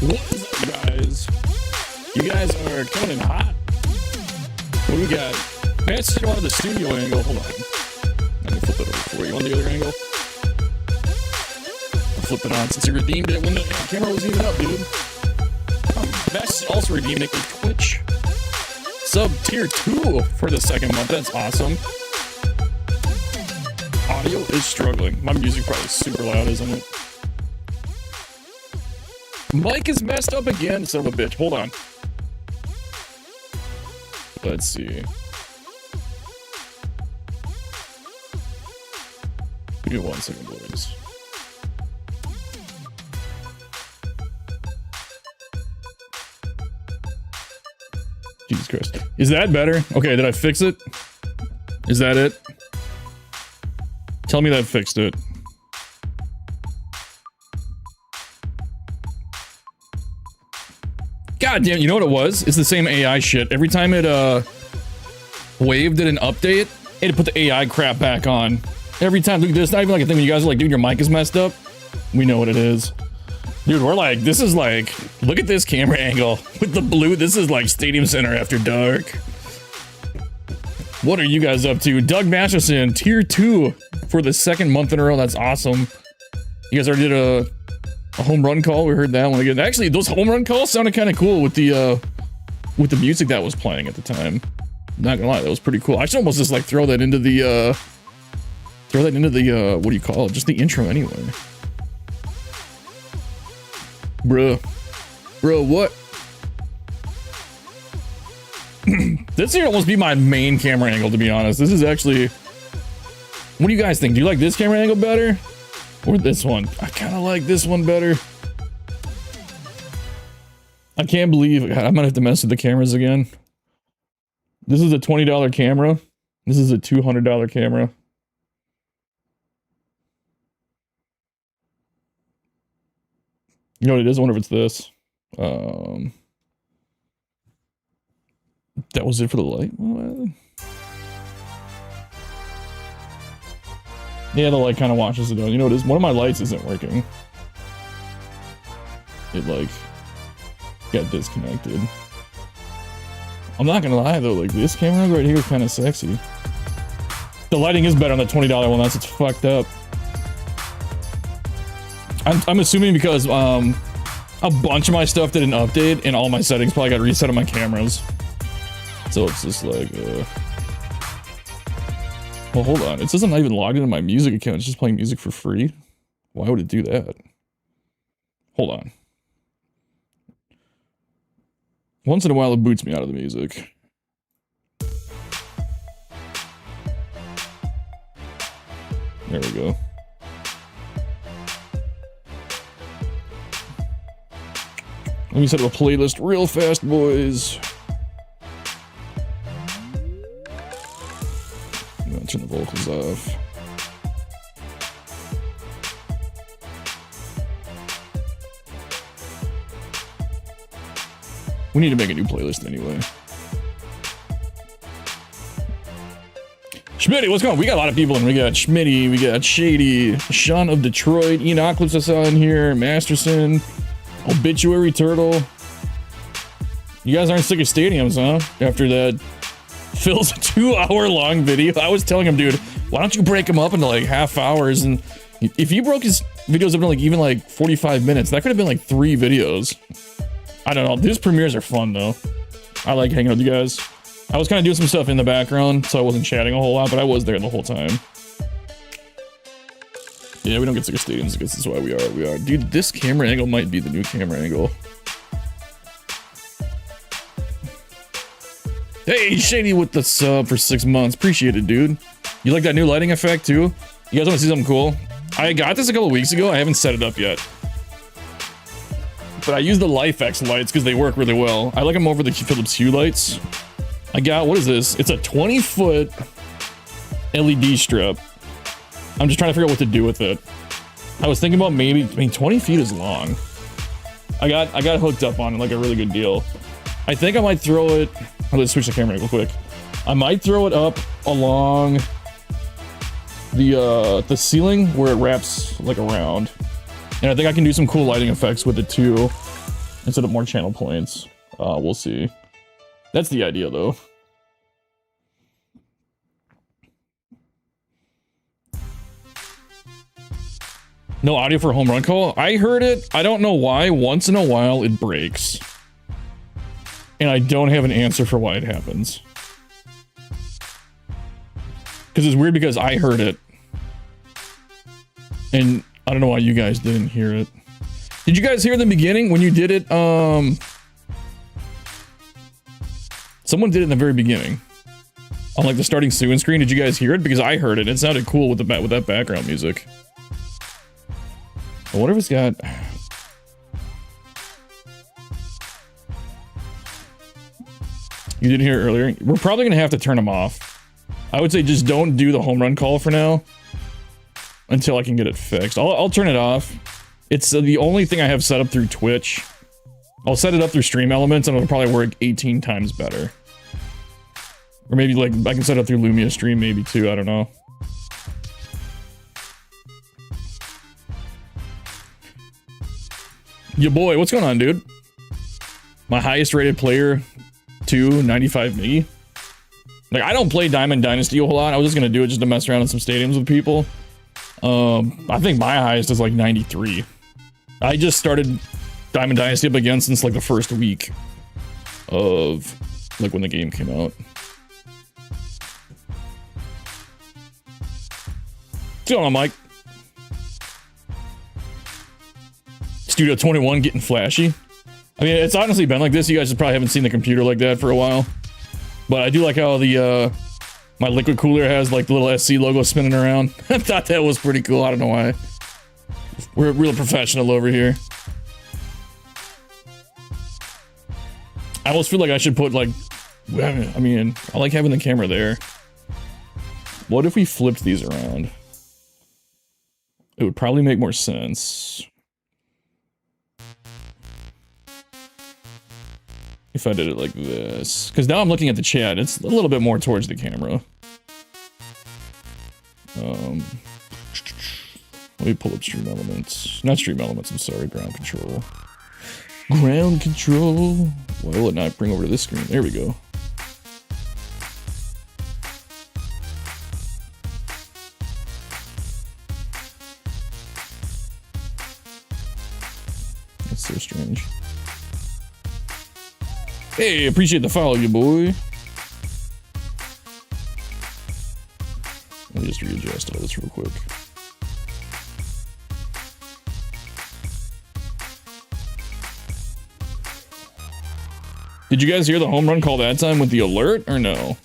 What is up, guys? You guys are coming in hot. What do we got? Pass it out of the studio angle. Hold on. Let me flip it over for you on the other angle. I'll flip it on since you redeemed it when the camera was even up, dude. Best also redeemed it with Twitch. Sub tier 2 for the second month. That's awesome. Audio is struggling. My music probably super loud, isn't it? Mic is messed up again, son of a bitch. Hold on. Let's see. Give me 1 second, boys. Jesus Christ. Is that better? Okay, did I fix it? Is that it? Tell me that fixed it. God damn, you know what it was? It's the same AI shit. Every time it, Wave did an update, it put the AI crap back on. Every time. Look, there's not even like a thing when you guys are like, dude, your mic is messed up. We know what it is. Dude, we're like, this is like, look at this camera angle with the blue. This is like Stadium Center after dark. What are you guys up to? Doug Masterson, tier 2 for the second month in a row. That's awesome. You guys already did a home run call. We heard that one again. Actually, those home run calls sounded kind of cool with the music that was playing at the time. Not gonna lie, that was pretty cool. I should almost just like throw that into the what do you call it? Just the intro anyway. Bruh, what? This here almost be my main camera angle, to be honest. This is actually, what do you guys think? Do you like this camera angle better? Or this one? I kind of like this one better. I can't believe, God, I might have to mess with the cameras again. This is a $20 camera. This is a $200 camera. You know what it is? I wonder if it's this. That was it for the light? What? Yeah, the light kind of washes it out. You know what it is? One of my lights isn't working. It, like, got disconnected. I'm not gonna lie, though. Like, this camera right here is kind of sexy. The lighting is better on the $20 one. That's what's fucked up. I'm assuming because, a bunch of my stuff did an update, and all my settings probably got reset on my cameras. So it's just like, well, hold on. It says I'm not even logged into my music account. It's just playing music for free. Why would it do that? Hold on. Once in a while, it boots me out of the music. There we go. Let me set up a playlist real fast, boys. I'm gonna turn the vocals off. We need to make a new playlist anyway. Schmitty, what's going on? We got a lot of people in. We got Schmitty, we got Shady, Sean of Detroit, Enocalypse I saw in here, Masterson, Obituary Turtle. You guys aren't sick of stadiums, huh? After that Phil's 2-hour-long video. I was telling him, dude, why don't you break them up into like half hours? And if he broke his videos up into like even like 45 minutes, that could have been like 3 videos. I don't know. These premieres are fun though. I like hanging out with you guys. I was kind of doing some stuff in the background, so I wasn't chatting a whole lot, but I was there the whole time. Yeah, we don't get sick of stadiums. I guess that's why we are. Dude, this camera angle might be the new camera angle. Hey, Shady with the sub for 6 months. Appreciate it, dude. You like that new lighting effect, too? You guys want to see something cool? I got this a couple weeks ago. I haven't set it up yet. But I use the LifeX lights because they work really well. I like them over the Philips Hue lights. I got, what is this? It's a 20-foot LED strip. I'm just trying to figure out what to do with it. I was thinking about maybe, I mean, 20 feet is long. I got hooked up on it, like a really good deal. I think I might throw it, let's switch the camera real quick. I might throw it up along the ceiling where it wraps like around. And I think I can do some cool lighting effects with it too. instead of more channel points. We'll see. That's the idea, though. No audio for a home run call? I heard it. I don't know why. Once in a while, it breaks. And I don't have an answer for why it happens. Because it's weird because I heard it. And I don't know why you guys didn't hear it. Did you guys hear the beginning when you did it? Someone did it in the very beginning. On like the starting Suin screen. Did you guys hear it? Because I heard it. It sounded cool with that background music. I wonder if it's got... You didn't hear it earlier? We're probably going to have to turn them off. I would say just don't do the home run call for now. Until I can get it fixed. I'll turn it off. It's the only thing I have set up through Twitch. I'll set it up through Stream Elements and it'll probably work 18 times better. Or maybe like I can set it up through Lumia Stream maybe too, I don't know. Yo boy, what's going on, dude? My highest rated player, 95 Miggy. Like, I don't play Diamond Dynasty a whole lot. I was just gonna do it just to mess around in some stadiums with people. I think my highest is like 93. I just started Diamond Dynasty up again since like the first week of like when the game came out. What's going on, Mike? Studio 21 getting flashy. I mean, it's honestly been like this. You guys probably haven't seen the computer like that for a while. But I do like how the, my liquid cooler has like the little SC logo spinning around. I thought that was pretty cool. I don't know why. We're real professional over here. I almost feel like I should put like, I mean, I like having the camera there. What if we flipped these around? It would probably make more sense. If I did it like this. Because now I'm looking at the chat. It's a little bit more towards the camera. Let me pull up Stream Elements. Not Stream Elements, I'm sorry. Ground Control. Ground Control. Why will it not bring over to this screen? There we go. That's so strange. Hey, appreciate the follow, you boy. Let me just readjust all this real quick. Did you guys hear the home run call that time with the alert, or no?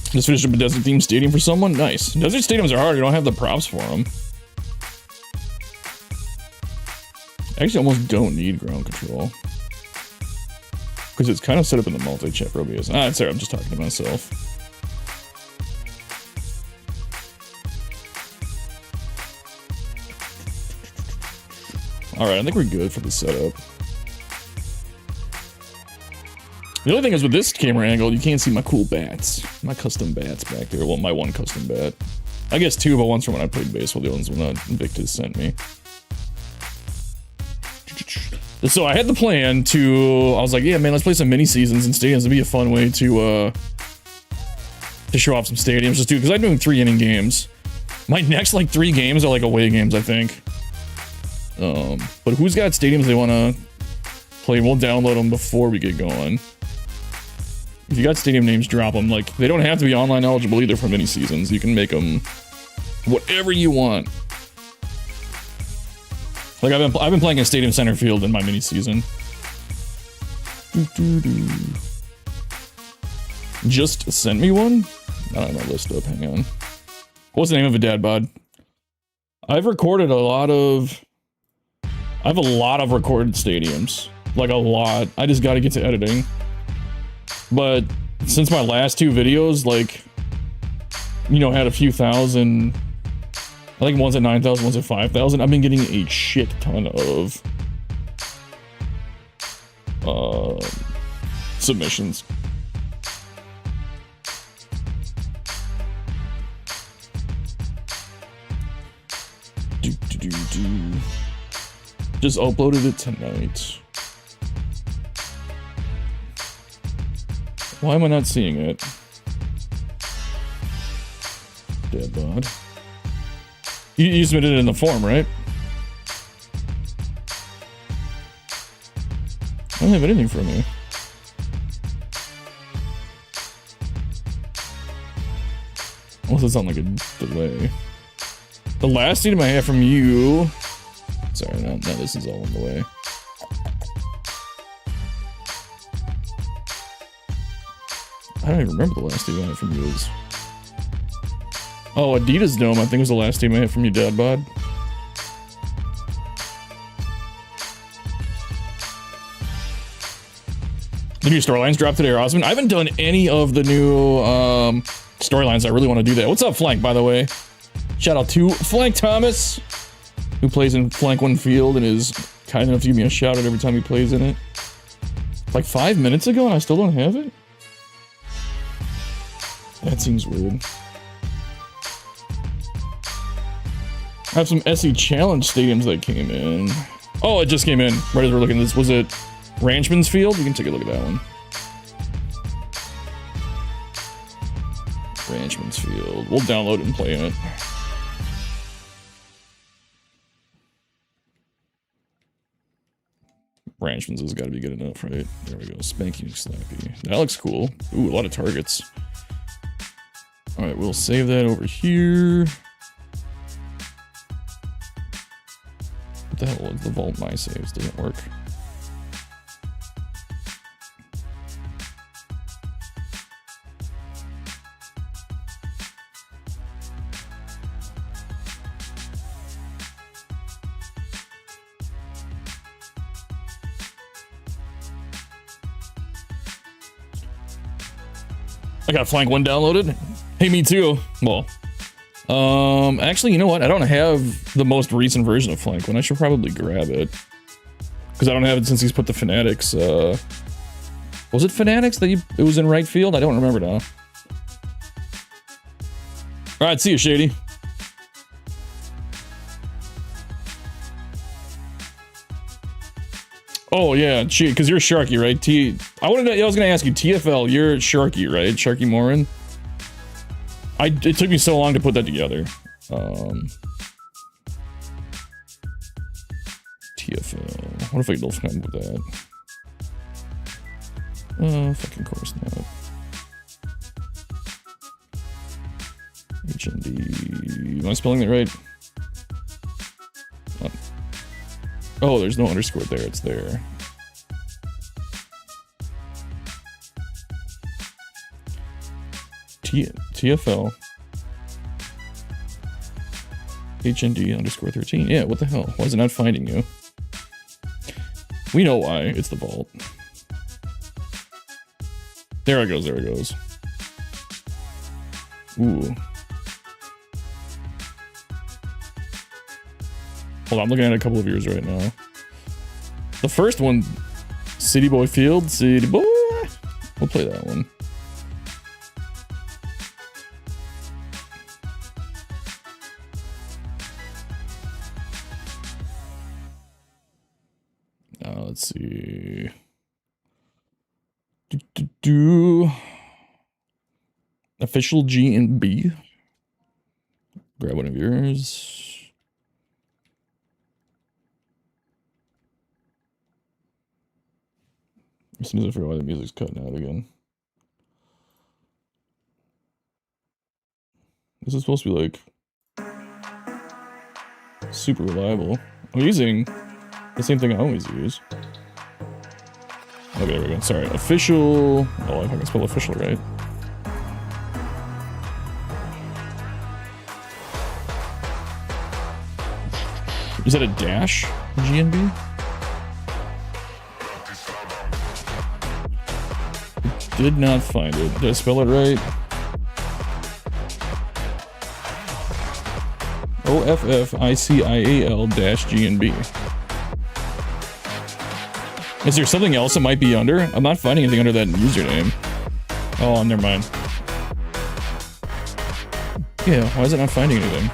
Just finished up a desert themed stadium for someone? Nice. Desert stadiums are hard, you don't have the props for them. Actually, almost don't need ground control. Because it's kind of set up in the multi-chat probably is. Ah, it's there, I'm just talking to myself. Alright, I think we're good for the setup. The only thing is with this camera angle, you can't see my cool bats. My custom bats back there. Well, my one custom bat. I guess two, but one's from when I played baseball. The other one's when Invictus sent me. So I had the plan to, I was like, yeah, man, let's play some mini seasons in stadiums. It'd be a fun way to show off some stadiums. Just do, because I'm doing 3-inning games. My next like 3 games are like away games, I think. But who's got stadiums they want to play? We'll download them before we get going. If you got stadium names, drop them. Like, they don't have to be online eligible either for mini seasons. You can make them whatever you want. Like, I've been playing a stadium center field in my mini season. Just sent me one? I don't know, list up, hang on. What's the name of a dad bod? I've recorded a lot of... I have a lot of recorded stadiums. Like, a lot. I just gotta get to editing. But since my last 2 videos, like, you know, had a few thousand... I think one's at 9,000, one's at 5,000. I've been getting a shit ton of submissions. Just uploaded it tonight. Why am I not seeing it? Dead bod. You submitted it in the form, right? I don't have anything from you. Unless it's on like a delay. The last item I have from you... Sorry, no, this is all in the way. I don't even remember the last item I had from you is... Oh, Adidas Dome, I think was the last item I had from you, Dad Bod. The new storylines dropped today are awesome. I haven't done any of the new storylines. I really want to do that. What's up, Flank, by the way? Shout out to Flank Thomas, who plays in Flank One Field and is kind enough to give me a shout out every time he plays in it. Like 5 minutes ago and I still don't have it? That seems weird. I have some SE Challenge stadiums that came in. Oh, it just came in right as we're looking at this. Was it Ranchman's Field? You can take a look at that one. Ranchman's Field. We'll download it and play in it. Ranchman's has got to be good enough, right? There we go. Spanky Slappy. That looks cool. Ooh, a lot of targets. Alright, we'll save that over here. What the hell is the vault my saves? Didn't work. I got Flank 1 downloaded. Hey, me too. Well, actually, you know what? I don't have the most recent version of Flank 1. I should probably grab it. Because I don't have it since he's put the Fanatics, was it Fanatics that it was in right field? I don't remember now. Alright, see you, Shady. Oh yeah, because you're Sharky, right? I was gonna ask you, TFL, you're Sharky, right? Sharky Morin. It took me so long to put that together. TFL. What if I don't come up with that? Fucking course not. HND. Am I spelling that right? Oh, there's no underscore there, it's there. TFL. HND underscore 13. Yeah, what the hell? Why is it not finding you? We know why. It's the vault. There it goes, there it goes. Ooh. Hold on, I'm looking at a couple of yours right now. The first one, City Boy Field, City Boy. We'll play that one. Let's see. Official G and B. Grab one of yours. As soon as I figure out why the music's cutting out again. This is supposed to be like super reliable. I'm using the same thing I always use. Okay, there we go. Sorry. Official. Oh, I can spell official right. Is that a dash? GNB? Did not find it. Did I spell it right? OFFICIAL-GNB. Is there something else it might be under? I'm not finding anything under that username. Oh, never mind. Yeah, why is it not finding anything?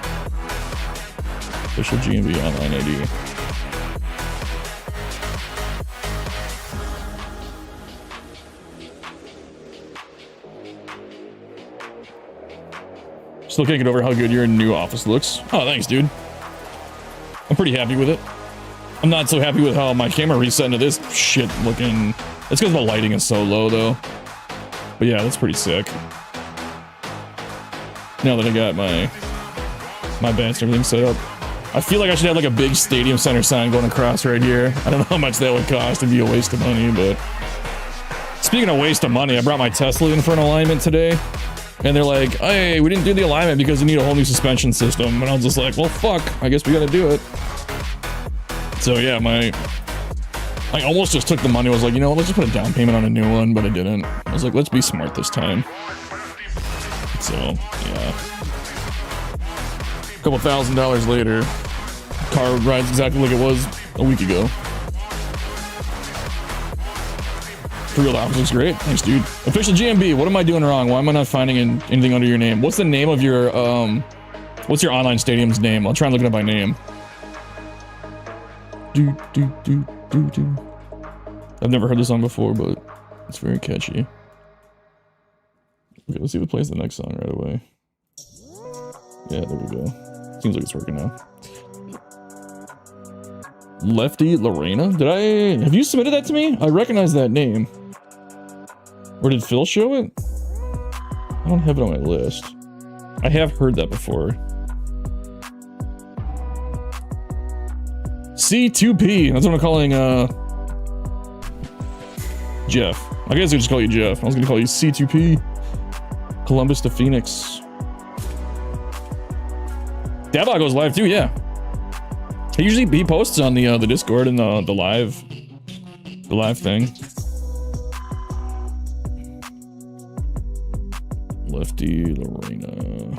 Official GNB online ID. Still can't get over how good your new office looks. Oh, thanks, dude. I'm pretty happy with it. I'm not so happy with how my camera reset into this shit looking. It's because the lighting is so low, though. But yeah, that's pretty sick. Now that I got my bench and everything set up. I feel like I should have like a big Stadium Center sign going across right here. I don't know how much that would cost. It'd be a waste of money, but... Speaking of waste of money, I brought my Tesla in for an alignment today. And they're like, hey, we didn't do the alignment because we need a whole new suspension system. And I was just like, well, fuck, I guess we gotta do it. So yeah, I almost just took the money. I was like, you know, let's just put a down payment on a new one, but I didn't. I was like, let's be smart this time. So, yeah. A couple $1,000s later, car rides exactly like it was a week ago. For real, that looks great. Thanks, dude. Official GMB, what am I doing wrong? Why am I not finding anything under your name? What's the name of your, what's your online stadium's name? I'll try and look it up by name. I've never heard this song before, but it's very catchy. Okay, let's see if it plays the next song right away. Yeah, there we go. Seems like it's working now. Lefty Lorena? Have you submitted that to me? I recognize that name. Or did Phil show it? I don't have it on my list. I have heard that before. C2P. That's what I'm calling, Jeff. I guess I just call you Jeff. I was gonna call you C2P. Columbus to Phoenix. Dabot goes live too, yeah. He posts on the Discord and the live thing. Lefty Lorena.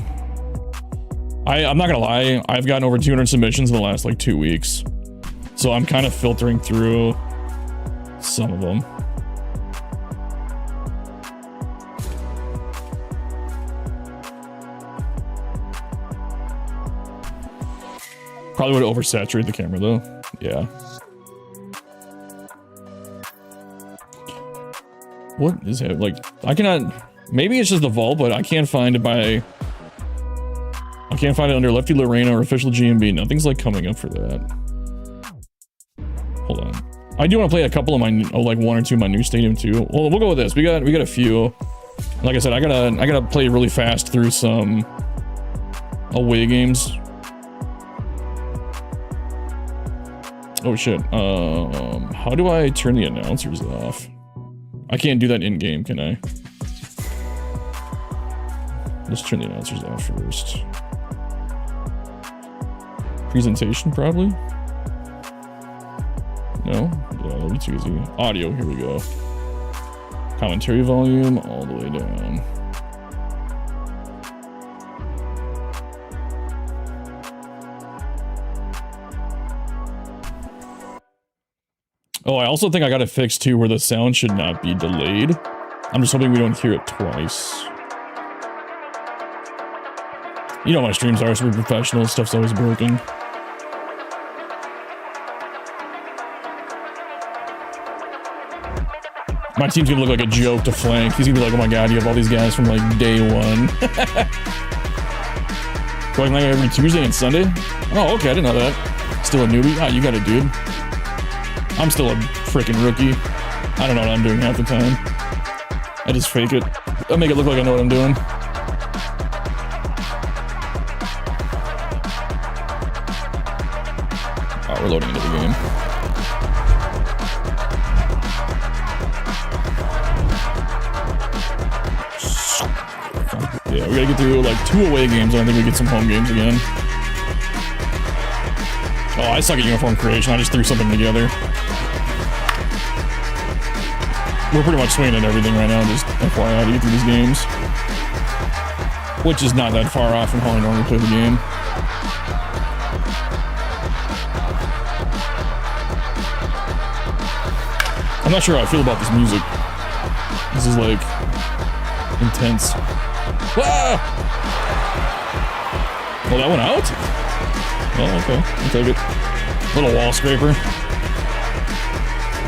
I'm not gonna lie, I've gotten over 200 submissions in the last like 2 weeks. So I'm kind of filtering through some of them. Probably would oversaturate the camera though. Yeah. What is it? Like, I cannot... Maybe it's just the vault, but I can't find it by... I can't find it under Lefty Lorena or official GMB. Nothing's like coming up for that. Hold on. I do want to play a couple of my, like 1 or 2 of my new stadium too. Well, we'll go with this. We got a few. Like I said, I gotta play really fast through some away games. Oh shit. How do I turn the announcers off? I can't do that in game, can I? Let's turn the announcers off first. Presentation, probably? No? Yeah, that'll be too easy. Audio, here we go. Commentary volume all the way down. Oh, I also think I got it fixed too where the sound should not be delayed. I'm just hoping we don't hear it twice. You know my streams are super professional, stuff's always broken. My team's gonna look like a joke to Flank. He's gonna be like, oh my god, you have all these guys from like day one. Going like every Tuesday and Sunday? Oh, okay, I didn't know that. Still a newbie? Ah, you got it, dude. I'm still a freaking rookie. I don't know what I'm doing half the time. I just fake it. I make it look like I know what I'm doing. Oh, we're loading into the game. Yeah, we gotta get through like 2 away games. I don't think we get some home games again. Oh, I suck at uniform creation. I just threw something together. We're pretty much swinging at everything right now, just FYI to get through these games. Which is not that far off from how I normally play the game. I'm not sure how I feel about this music. This is like... intense. Ah! Oh, that went out? Oh, okay. I'll take it. Little wall scraper.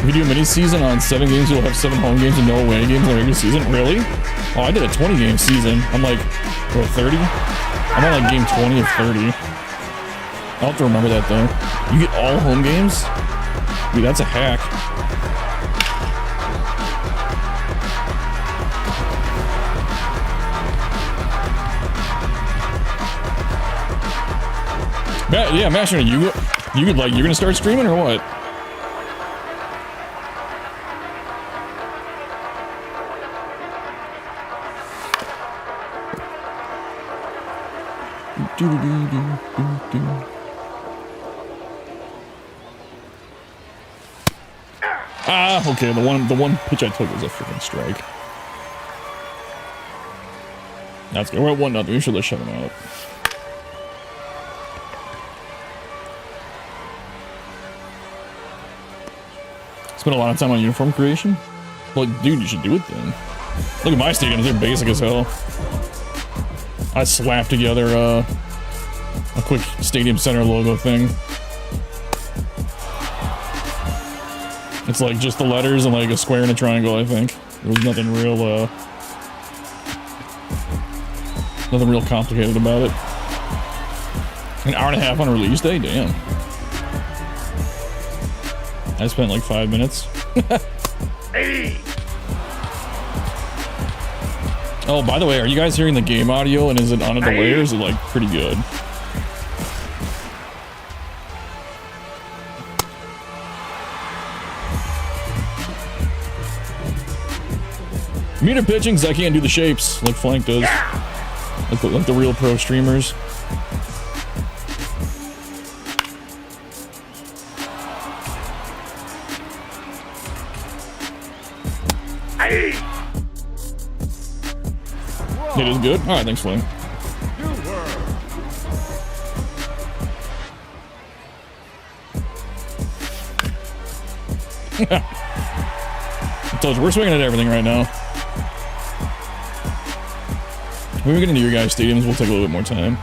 If we do a mini season on 7 games, we'll have 7 home games and no away games in the regular season. Really? Oh, I did a 20-game season. I'm like, what, 30? I'm on like game 20 of 30. I'll have to remember that though. You get all home games? Dude, that's a hack. Yeah, Master, you could like, you're gonna start streaming or what? Ah, okay. The one pitch I took was a freaking strike. That's good. We're at 1-0. We should let shut him out. Spent a lot of time on uniform creation. Well, dude, you should do it then. Look at my stadiums; they're basic as hell. I slapped together a quick Stadium Center logo thing. It's like just the letters and like a square and a triangle, I think. There was nothing real complicated about it. An hour and a half on release day? Damn. I spent like 5 minutes. Hey. Oh, by the way, are you guys hearing the game audio and is it on a delay or is it like pretty good? Meter pitching because I can't do the shapes like Flank does. Like the real pro streamers. It is good? Alright, thanks, Flank. I told you, we're swinging at everything right now. When we get into your guys' stadiums, we'll take a little bit more time.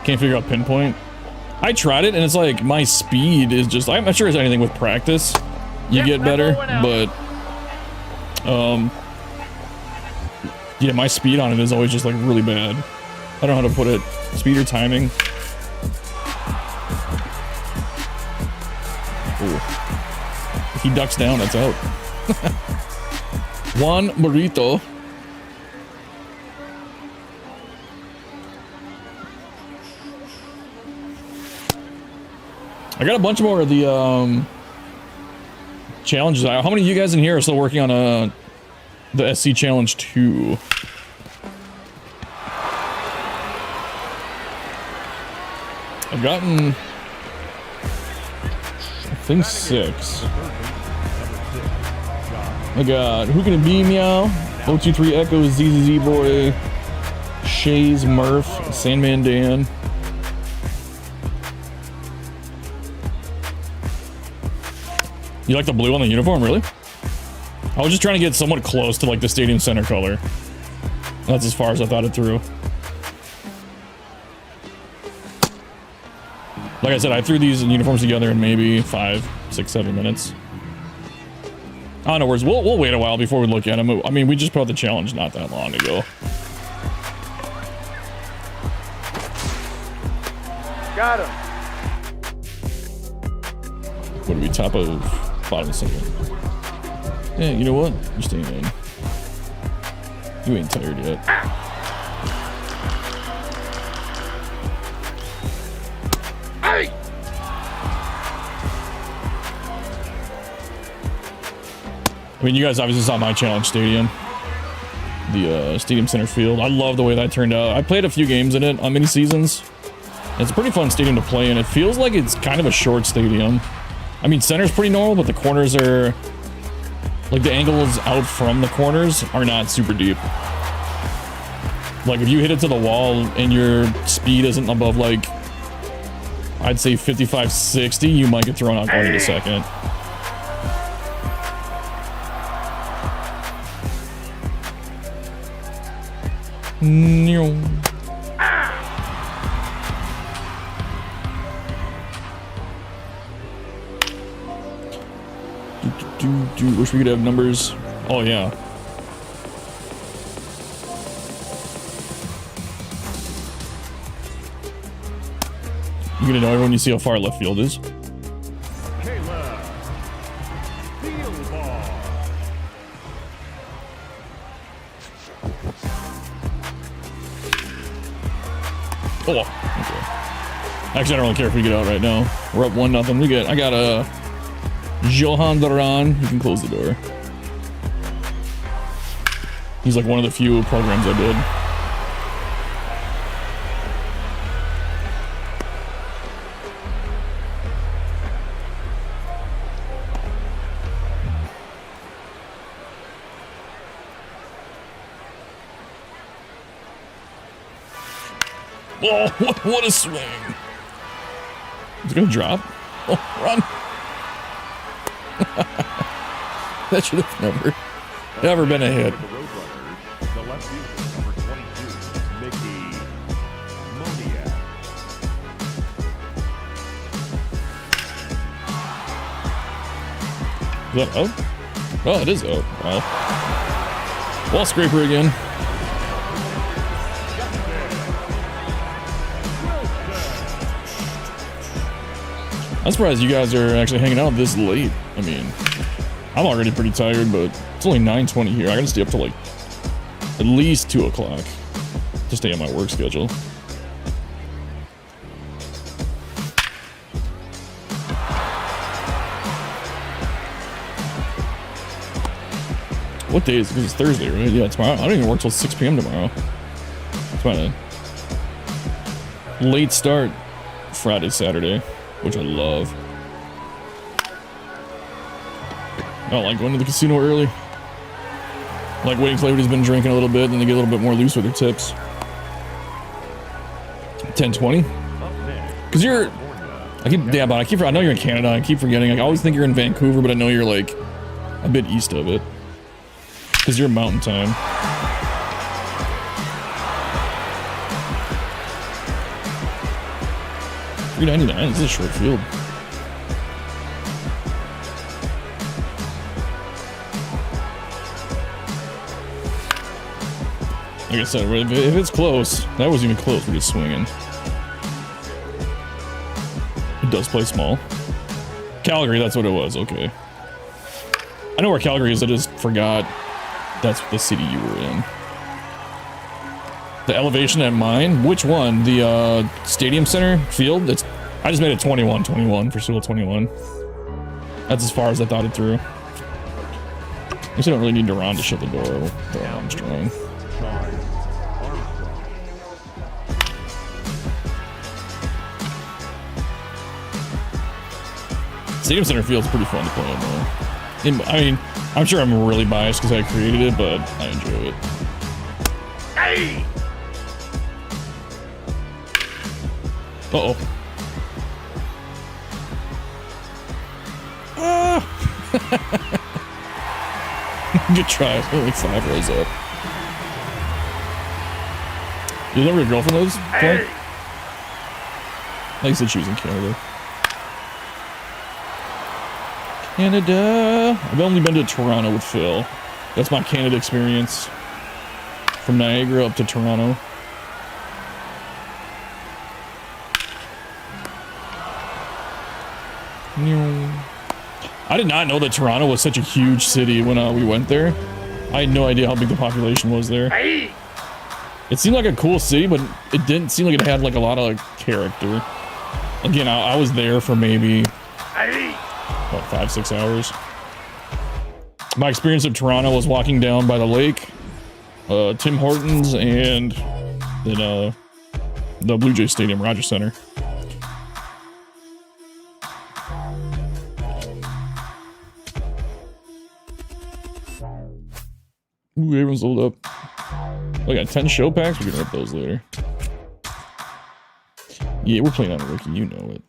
Can't figure out pinpoint. I tried it, and it's like, my speed is just... I'm not sure it's anything with practice. You get better, but... yeah, my speed on it is always just like really bad. I don't know how to put it. Speed or timing. Ooh. If he ducks down, that's out. One burrito. I got a bunch more of the challenges. How many of you guys in here are still working on the SC Challenge 2? I've gotten, I think 6. I got Who Can It Be Meow, 023 Echo, ZZZ Boy, Shays Murph, Sandman Dan. You like the blue on the uniform, really? I was just trying to get somewhat close to like the Stadium Center color. That's as far as I thought it through. Like I said, I threw these uniforms together in maybe 5, 6, 7 minutes. I don't know, we'll wait a while before we look at them. I mean, we just put out the challenge not that long ago. Got him. What are we, top of bottom of second? Yeah, you know what? You're staying in. You ain't tired yet. Hey! I mean, you guys obviously saw my challenge stadium. The Stadium Center field. I love the way that turned out. I played a few games in it on mini seasons. It's a pretty fun stadium to play in. It feels like it's kind of a short stadium. I mean, center's pretty normal, but the corners are... like, the angles out from the corners are not super deep. Like, if you hit it to the wall and your speed isn't above, like, I'd say 55, 60, you might get thrown out going in a second. Wish we could have numbers. Oh yeah. You're gonna know it when you see how far left field is. Oh, okay. Actually, I don't really care if we get out right now. We're up 1-0. I got a Johan Duran. You can close the door. He's like one of the few programs I did. Oh, what a swing. Is it gonna drop? Oh, run. That should have never been a hit. The left fielder, number 22, Mickey Moniak. Is that out? Oh, it is out. Wow. Wall scraper again. I'm surprised you guys are actually hanging out this late. I mean, I'm already pretty tired, but it's only 9:20 here. I gotta stay up till like at least 2 o'clock to stay on my work schedule. What day is it? Because it's Thursday, right? Yeah, tomorrow. I don't even work till 6 p.m. tomorrow. It's about a late start Friday, Saturday, which I love. I don't like going to the casino early. I like waiting till everybody's been drinking a little bit, and they get a little bit more loose with their tips. 10:20? Because I know you're in Canada. I keep forgetting. I always think you're in Vancouver, but I know you're like a bit east of it. Because you're mountain time. 399. This is a short field. Like I said, if it's close, that wasn't even close. We're just swinging. It does play small. Calgary, that's what it was. Okay. I know where Calgary is. I just forgot that's the city you were in. The elevation at mine? Which one? The Stadium Center field? I just made it 21-21 for Sewell 21. That's as far as I thought it through. I guess I don't really need Duran to shut the door. Armstrong. Stadium Center field's pretty fun to play on though. I mean, I'm sure I'm really biased because I created it, but I enjoy it. Hey! Uh-oh. Ah! Good try. Only 5 rows up. You know where your girlfriend lives? Hey! I think she was in Canada. Canada. I've only been to Toronto with Phil. That's my Canada experience. From Niagara up to Toronto. I did not know that Toronto was such a huge city when we went there. I had no idea how big the population was there. Hey! It seemed like a cool city, but it didn't seem like it had like a lot of like, character. Again, I was there for maybe about 5-6 hours. My experience of Toronto was walking down by the lake, Tim Hortons, and then the Blue Jay Stadium, Rogers Center. Ooh, everyone's loaded up. I got 10 show packs. We can rip those later. Yeah, we're playing on a rookie. You know it.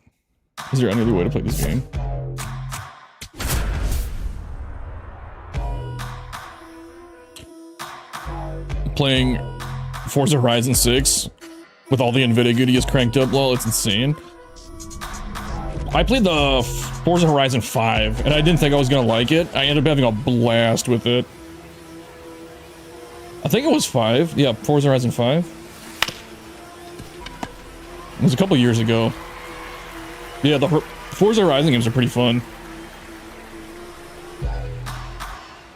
Is there any other way to play this game? Playing Forza Horizon 6 with all the NVIDIA goodies cranked up. Well, it's insane. I played the Forza Horizon 5, and I didn't think I was going to like it. I ended up having a blast with it. I think it was 5. Yeah, Forza Horizon 5. It was a couple years ago. Yeah, the Forza Horizon games are pretty fun.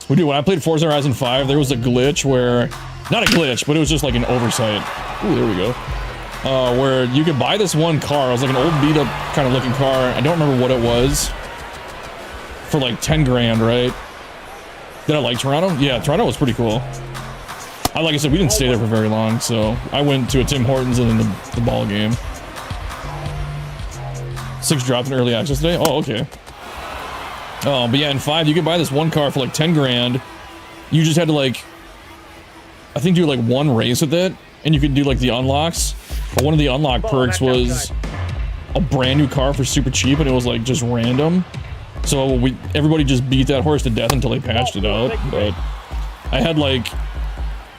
When I played Forza Horizon 5, there was a glitch where, not a glitch, but it was just like an oversight. Ooh, there we go. Where you could buy this one car. It was like an old beat-up kind of looking car. I don't remember what it was. For like 10 grand, right? Did I like Toronto? Yeah, Toronto was pretty cool. Like I said, we didn't stay there for very long, so I went to a Tim Hortons and then the ball game. 6 dropped in early access today? Oh, okay. But yeah, in 5, you could buy this one car for like 10 grand. You just had to like, I think do like one race with it, and you could do like the unlocks. But one of the unlock perks was a brand new car for super cheap, and it was like just random. So everybody just beat that horse to death until they patched it out. But I had like,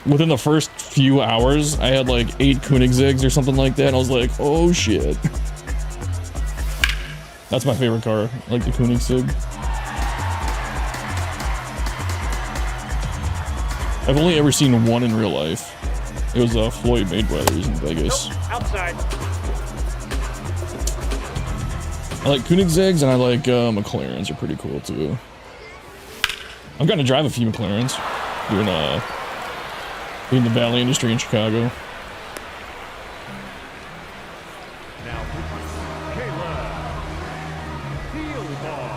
within the first few hours, I had like 8 Koenigseggs or something like that, and I was like, oh shit. That's my favorite car, I like the Koenigsegg. I've only ever seen one in real life. It was Floyd Mayweather's in Vegas. Nope, outside. I like Koenigseggs and I like McLarens are pretty cool too. I've gotten to drive a few McLarens doing the Valley industry in Chicago. Now, Kayla. Field ball.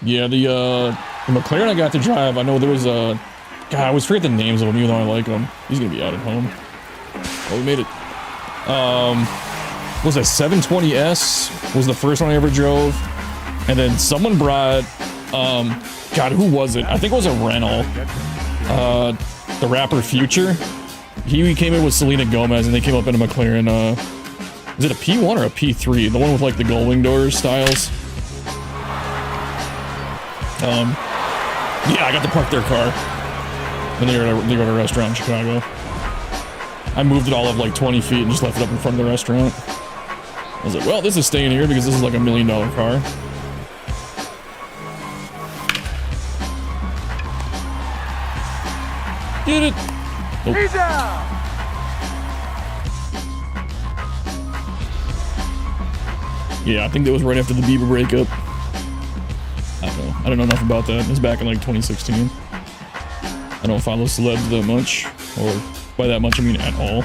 Yeah, the McLaren I got to drive, I know there was a... God, I always forget the names of them, even though I like them. He's gonna be out at home. Oh, we made it. Was that 720S? Was the first one I ever drove. And then someone brought... God, who was it? I think it was a rental. The rapper Future. He came in with Selena Gomez, and they came up in a McLaren, is it a P1 or a P3? The one with, like, the gull-wing doors styles. Yeah, I got to park their car when they were at a restaurant in Chicago. I moved it all of like 20 feet and just left it up in front of the restaurant. I was like, well, this is staying here because this is like $1 million car. Get it! Nope. Yeah, I think that was right after the Bieber breakup. I don't know enough about that. It was back in like 2016. I don't follow celebs that much, or by that much I mean at all.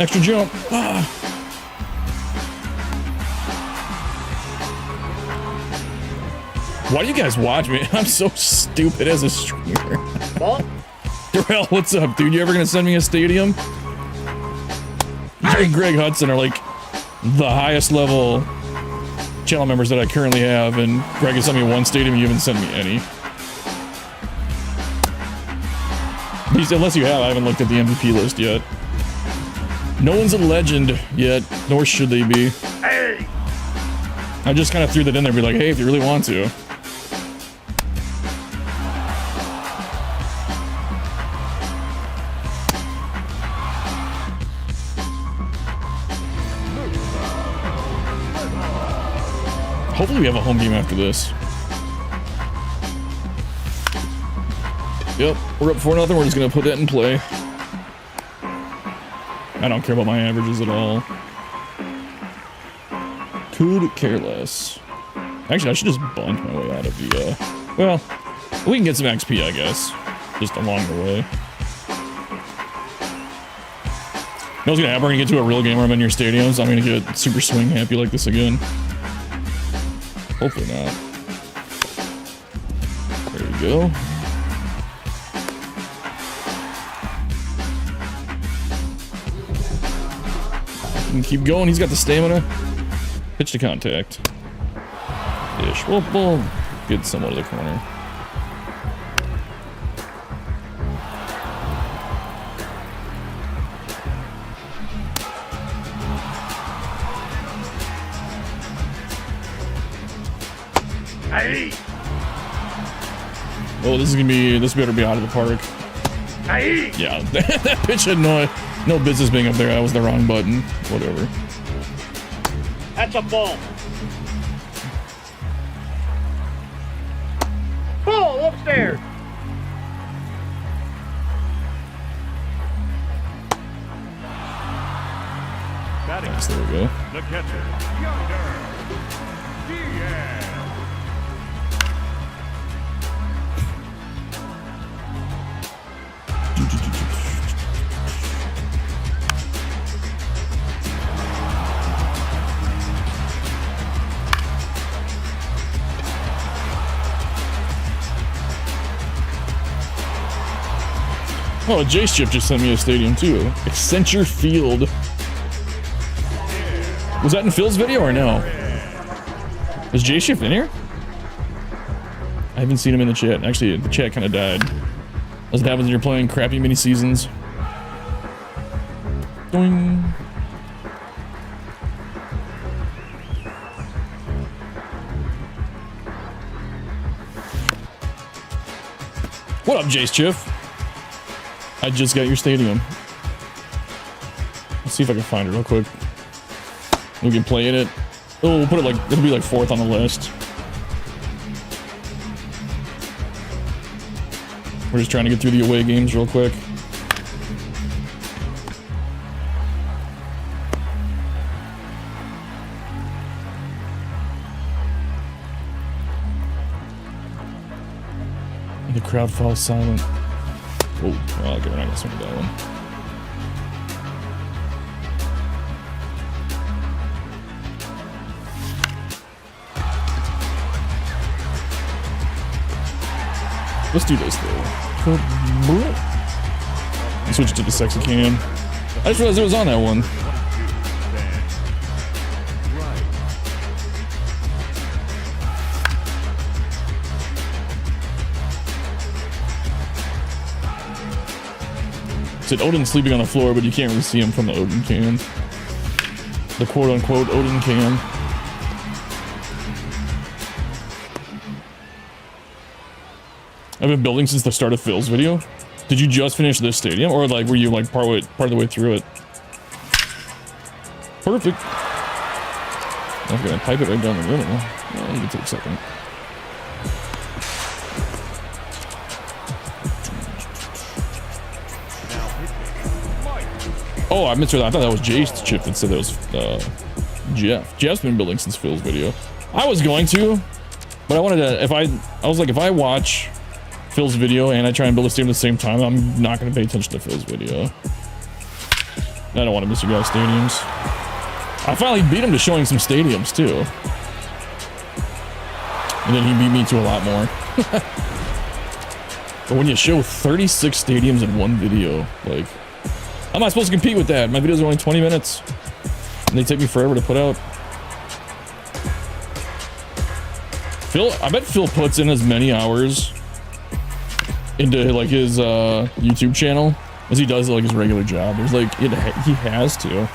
Extra jump! Ah. Why do you guys watch me? I'm so stupid as a streamer. Darrell, what's up, dude? You ever gonna send me a stadium? You and Greg Hudson are like the highest level channel members that I currently have, and Greg has sent me one stadium, you haven't sent me any. Unless you have, I haven't looked at the MVP list yet. No one's a legend yet, nor should they be. Hey! I just kind of threw that in there, be like, hey, if you really want to. Hopefully we have a home game after this. Yep, we're up 4-0. We're just gonna put that in play. I don't care about my averages at all. Could care less. Actually, I should just bunt my way out of the, well, we can get some XP, I guess. Just along the way. You know what's gonna happen? We're gonna get to a real game where I'm in your stadiums. I'm gonna get super swing happy like this again. Hopefully not. There we go. He can keep going. He's got the stamina. Pitch to contact. Ish. We'll get somewhat of the corner. Hey! Oh, this better be out of the park. Hey! Yeah, that pitch had no business being up there. That was the wrong button. Whatever. That's a ball. Ball upstairs. Batting, Nice, there we go. the catcher, Yonder. Diaz. Oh, Jace Chip just sent me a stadium too. Accenture Field. Was that in Phil's video or no? Is Jace Chip in here? I haven't seen him in the chat. Actually, the chat kind of died. As it happens when you're playing crappy mini seasons. Doing. What up, Jace Chip? I just got your stadium. Let's see if I can find it real quick. We can play in it. Oh, we'll put it like, it'll be like 4th on the list. We're just trying to get through the away games real quick. The crowd falls silent. Oh, well, okay, we're not gonna swing that one. Let's do this though. Switch it to the sexy cam. I just realized it was on that one. Said Odin's sleeping on the floor, but you can't really see him from the Odin cam. The quote-unquote Odin cam. I've been building since the start of Phil's video. Did you just finish this stadium, or like were you like part of the way through it? Perfect. I'm gonna pipe it right down the middle. Oh, you can take a second. Oh, I misread that. I thought that was Jace's chip that said that was Jeff. Jeff's been building since Phil's video. I was going to, but I wanted to, if I was like, if I watch Phil's video and I try and build a stadium at the same time, I'm not going to pay attention to Phil's video. I don't want to miss you guys' stadiums. I finally beat him to showing some stadiums too. And then he beat me to a lot more. But when you show 36 stadiums in one video, like, how am I supposed to compete with that? My videos are only 20 minutes. And they take me forever to put out. I bet Phil puts in as many hours into like his YouTube channel as he does like his regular job. There's like, he has to.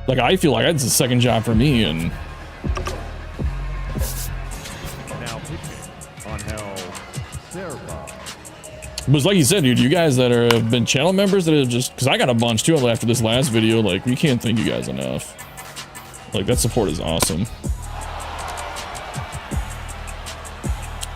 Like, I feel like it's a second job for me, and Now pitching on Hell Serva. but like you said, dude, you guys that have been channel members that have just, because I got a bunch too after this last video, like, we can't thank you guys enough. Like, that support is awesome.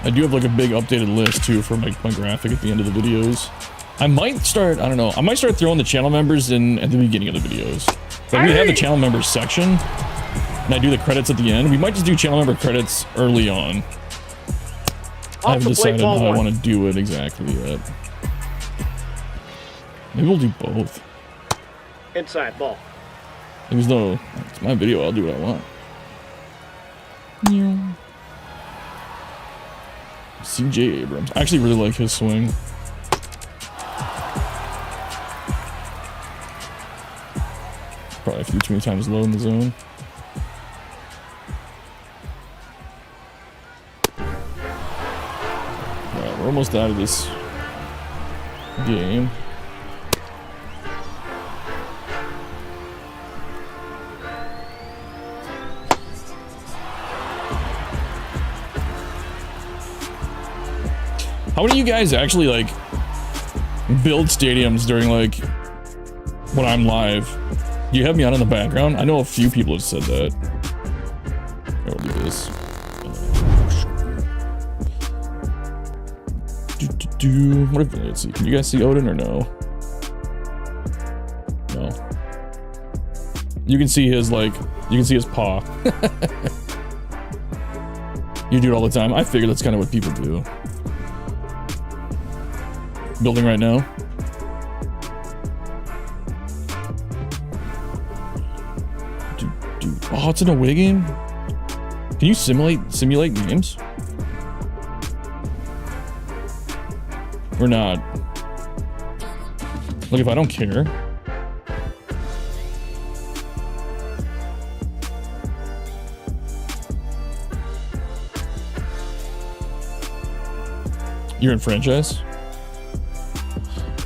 I do have like a big updated list too for my graphic at the end of the videos. I might start, I don't know, I might start throwing the channel members in at the beginning of the videos. But we have the channel members section, and I do the credits at the end. We might just do channel member credits early on. I haven't decided how I want to do it exactly yet. Maybe we'll do both. Inside ball. There's no, it's my video, I'll do what I want. Yeah. CJ Abrams. I actually really like his swing. Probably a few too many times low in the zone. Alright, we're almost out of this game. How many of you guys actually like build stadiums during like when I'm live? Do you have me on in the background? I know a few people have said that. Here, we'll do this. What if, let's see, can you guys see Odin or no? No. You can see his, like, you can see his paw. You do it all the time. I figure that's kind of what people do. Building right now. Oh, it's an away game? Can you simulate games? Or not? Like, if I don't care. You're in franchise?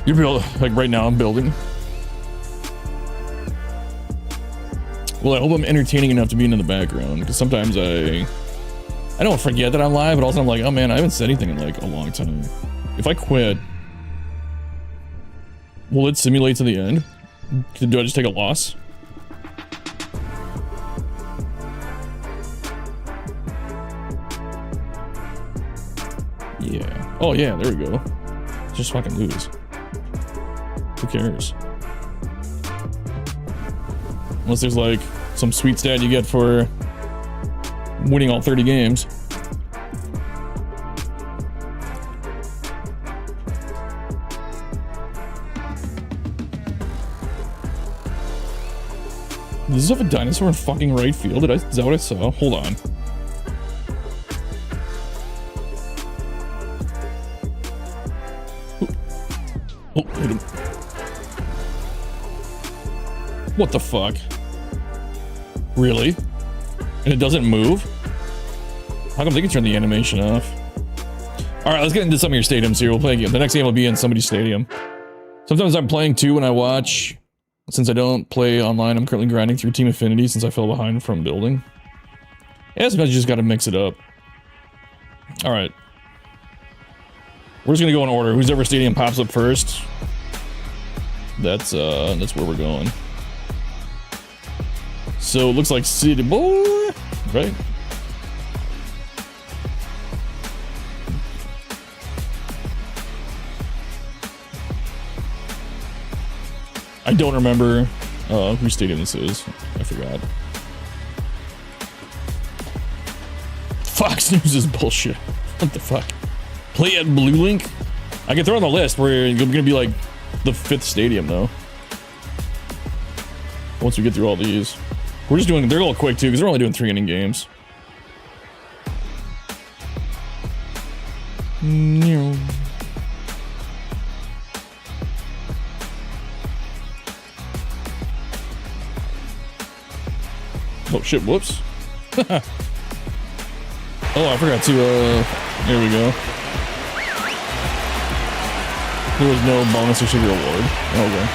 You're building, like right now I'm building. Well, I hope I'm entertaining enough to be in the background, because sometimes I don't forget that I'm live, but also I'm like, oh man, I haven't said anything in like a long time. If I quit, will it simulate to the end? Do I just take a loss? Yeah. Oh yeah, there we go. Just fucking lose. Who cares? Unless there's like some sweet stat you get for winning all 30 games. Does this have a dinosaur in fucking right field? Is that what I saw? Hold on. Oh, hit him. What the fuck? Really? And it doesn't move? How come they can turn the animation off? Alright, let's get into some of your stadiums here. We'll play again. The next game will be in somebody's stadium. Sometimes I'm playing too when I watch. Since I don't play online, I'm currently grinding through Team Affinity since I fell behind from building. Yeah, sometimes you just gotta mix it up. Alright. We're just gonna go in order. Whoever stadium pops up first. That's where we're going. So it looks like City Boy, right? I don't remember whose stadium this is. I forgot. Fox News is bullshit. What the fuck? Play at Blue Link? I can throw on the list where you're gonna be like the 5th stadium though. Once we get through all these. We're just doing, they're a little quick too, because they're only doing 3-inning games. No. Oh shit, whoops. Oh, I forgot to, there we go. There was no bonus or secret reward. Okay.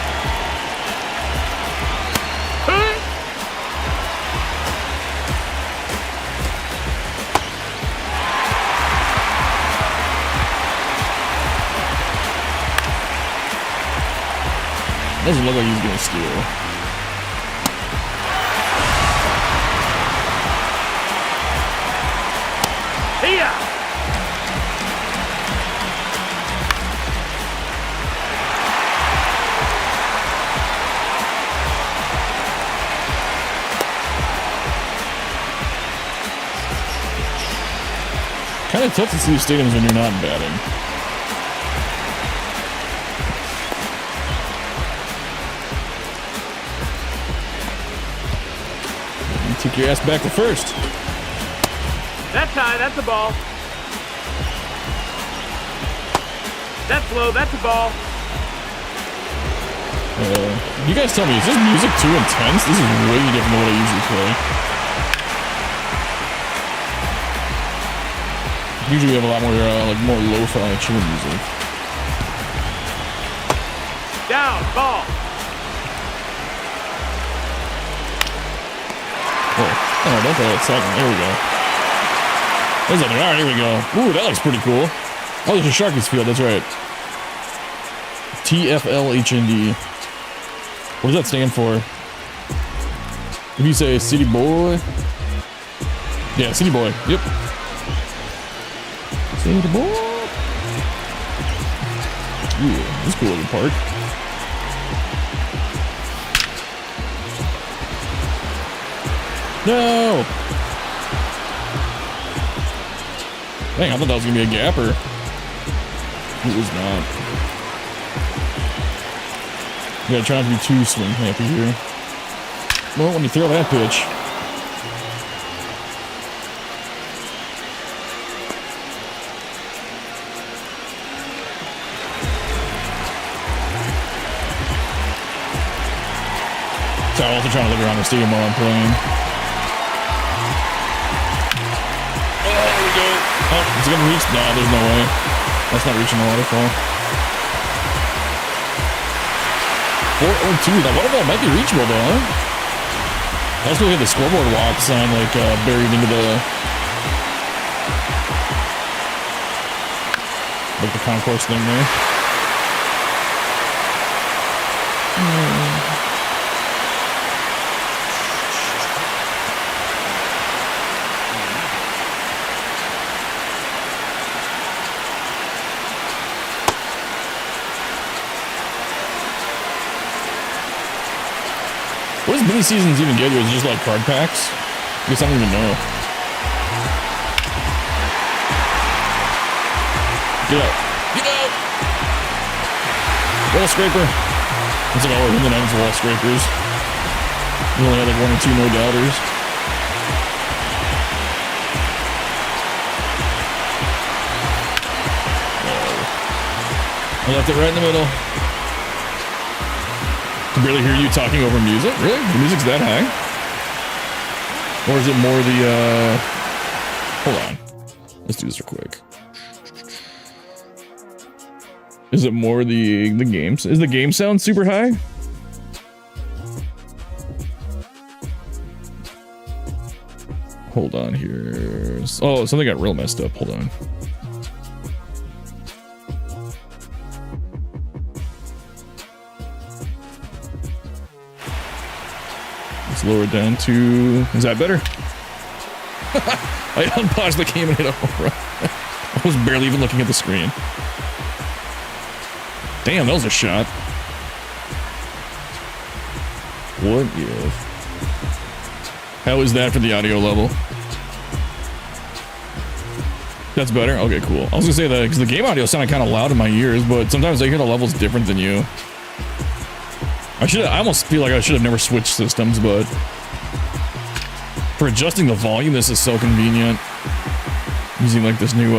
Doesn't look like he's gonna steal. Here! Kind of tough to see these stadiums when you're not batting. Take your ass back to first. That's high, that's a ball. That's low, that's a ball. You guys tell me, is this music too intense? This is way different than what I usually play. Usually we have a lot more, like more lo-fi chill music. Down, ball. Oh, don't throw it second. There we go. There's nothing. Alright, here we go. Ooh, that looks pretty cool. Oh, there's a Sharky's field, that's right. TFLHND. What does that stand for? If you say City Boy. Yeah, City Boy. Yep. City Boy. Yeah, this cool little park. No! Dang, I thought that was gonna be a gapper. It was not. You gotta try not to be too swing happy here. Well, when you throw that pitch. So I'm also trying to look around the stadium while I'm playing. Oh, there we go. Oh, is it gonna reach? No, there's no way. That's not reaching the waterfall. 402. That waterfall might be reachable though, huh? That's where we had the scoreboard walk sign like buried into the concourse thing there. What does mini seasons even get you? Is it just like card packs? I guess I don't even know. Get out. Get out! Wall scraper. It's like all in the names wall scrapers. We only had like 1 or 2 no doubters. I left it right in the middle. I can barely hear you talking over music. Really? The music's that high? Or is it more the, hold on. Let's do this real quick. Is it more the games? Is the game sound super high? Hold on here. Oh, something got real messed up. Hold on. Let's lower it down to... Is that better? I unpaused the game and hit a home run. I was barely even looking at the screen. Damn, that was a shot. What if... How is that for the audio level? That's better? Okay, cool. I was gonna say that because the game audio sounded kind of loud in my ears, but sometimes I hear the levels different than you. I almost feel like I should have never switched systems, but for adjusting the volume, this is so convenient. Using like this new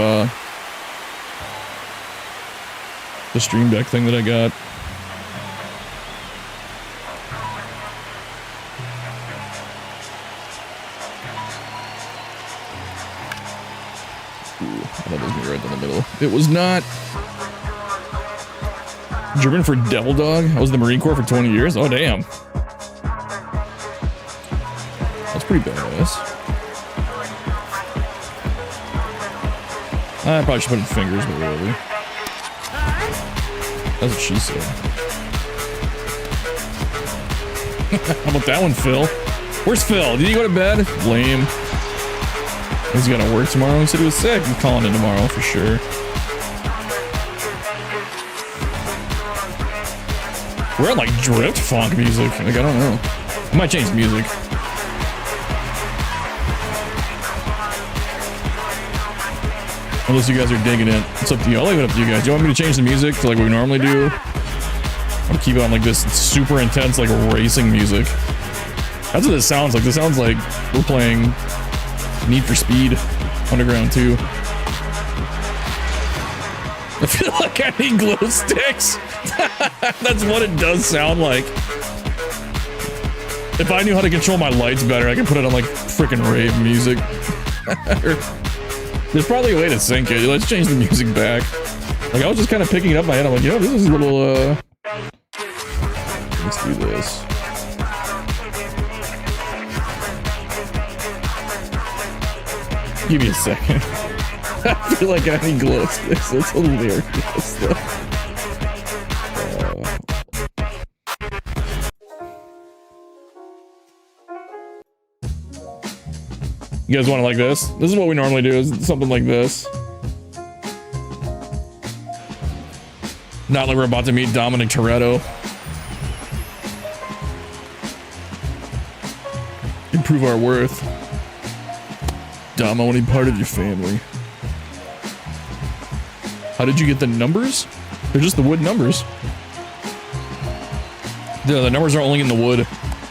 the Stream Deck thing that I got. Ooh, I thought it was gonna be right down the middle. It was not. German for Devil Dog? I was in the Marine Corps for 20 years? Oh, damn. That's pretty badass. I probably should put in fingers, but whatever. That's what she said. How about that one, Phil? Where's Phil? Did he go to bed? Lame. He's gonna work tomorrow. He said he was sick. I'm calling in tomorrow for sure. We're on like drift funk music. Like, I don't know. I might change the music. Unless you guys are digging it. It's up to you. I'll leave it up to you guys. Do you want me to change the music to like what we normally do? I'll keep it on like this super intense, like racing music. That's what this sounds like. This sounds like we're playing Need for Speed Underground 2. I feel like I need glow sticks. That's what it does sound like. If I knew how to control my lights better, I could put it on like freaking rave music. There's probably a way to sync it. Let's change the music back. Like I was just kind of picking it up in my head. I'm like, you know, this is a little let's do this. Give me a second. I feel like I need glow sticks. That's hilarious. You guys want it like this? This is what we normally do, is something like this. Not like we're about to meet Dominic Toretto. improve our worth. Dom, I want to be part of your family. How did you get the numbers? They're just the wood numbers. Yeah, the numbers are only in the wood.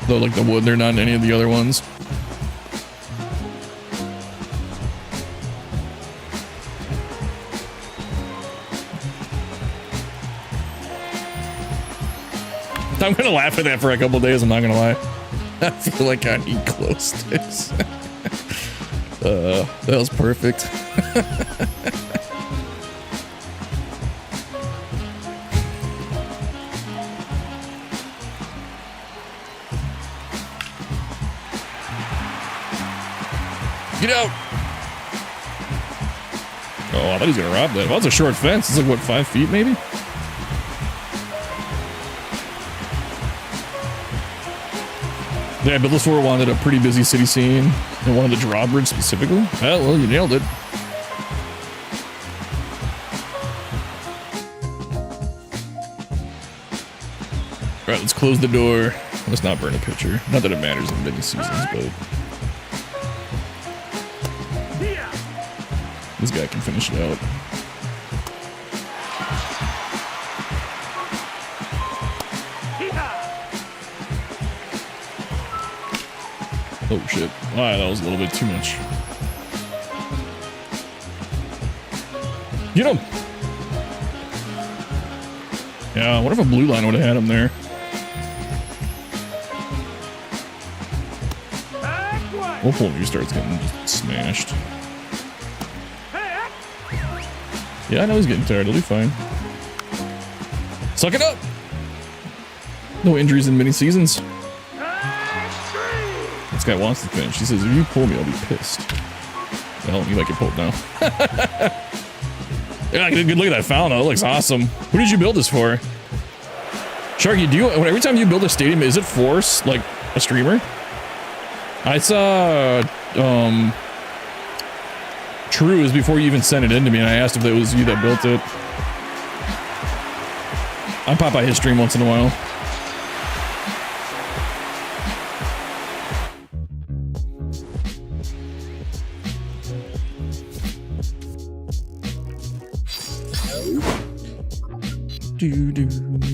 They're like the wood, they're not in any of the other ones. I'm gonna laugh at that for a couple days, I'm not gonna lie. I feel like I need glow sticks. That was perfect. Get out! Oh, I thought he was gonna rob that. Well, that's a short fence. It's like, what, 5 feet maybe? Yeah, but this war wanted a pretty busy city scene and wanted the drawbridge specifically. Well, you nailed it. Alright, let's close the door. Let's not burn a picture. Not that it matters in many seasons, but this guy can finish it out. Oh shit. Alright, that was a little bit too much. Get him! Yeah, what if a blue line would have had him there? Hopefully he starts getting just smashed. Yeah, I know he's getting tired. He'll be fine. Suck it up! No injuries in many seasons. This guy wants to finish. He says, if you pull me, I'll be pissed. Well, you might get pulled now. Yeah, good look at that foul though. It looks awesome. Who did you build this for? Sharky, do you, every time you build a stadium, is it for, like, a streamer? I saw, True is before you even sent it in to me, and I asked if it was you that built it. I pop by his stream once in a while.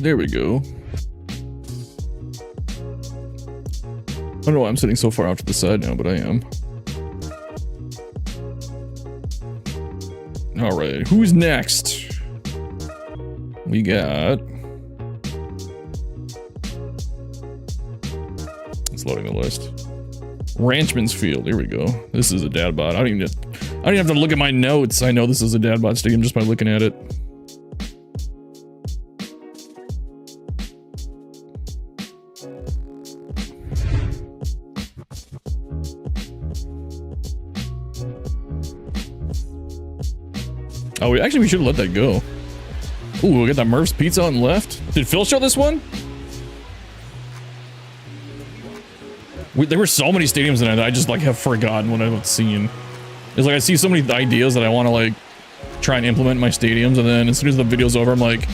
There we go. I don't know why I'm sitting so far off to the side now, but I am. All right, who's next? We got... It's loading the list. Ranchman's Field, here we go. This is a dad bod. I don't even have to look at my notes. I know this is a dad bod stadium just by looking at it. Oh, we should have let that go. Ooh, we got that Murph's Pizza on left. Did Phil show this one? There were so many stadiums in it that I just like have forgotten what I've seen. It's like I see so many ideas that I want to like try and implement in my stadiums, and then as soon as the video's over, I'm like,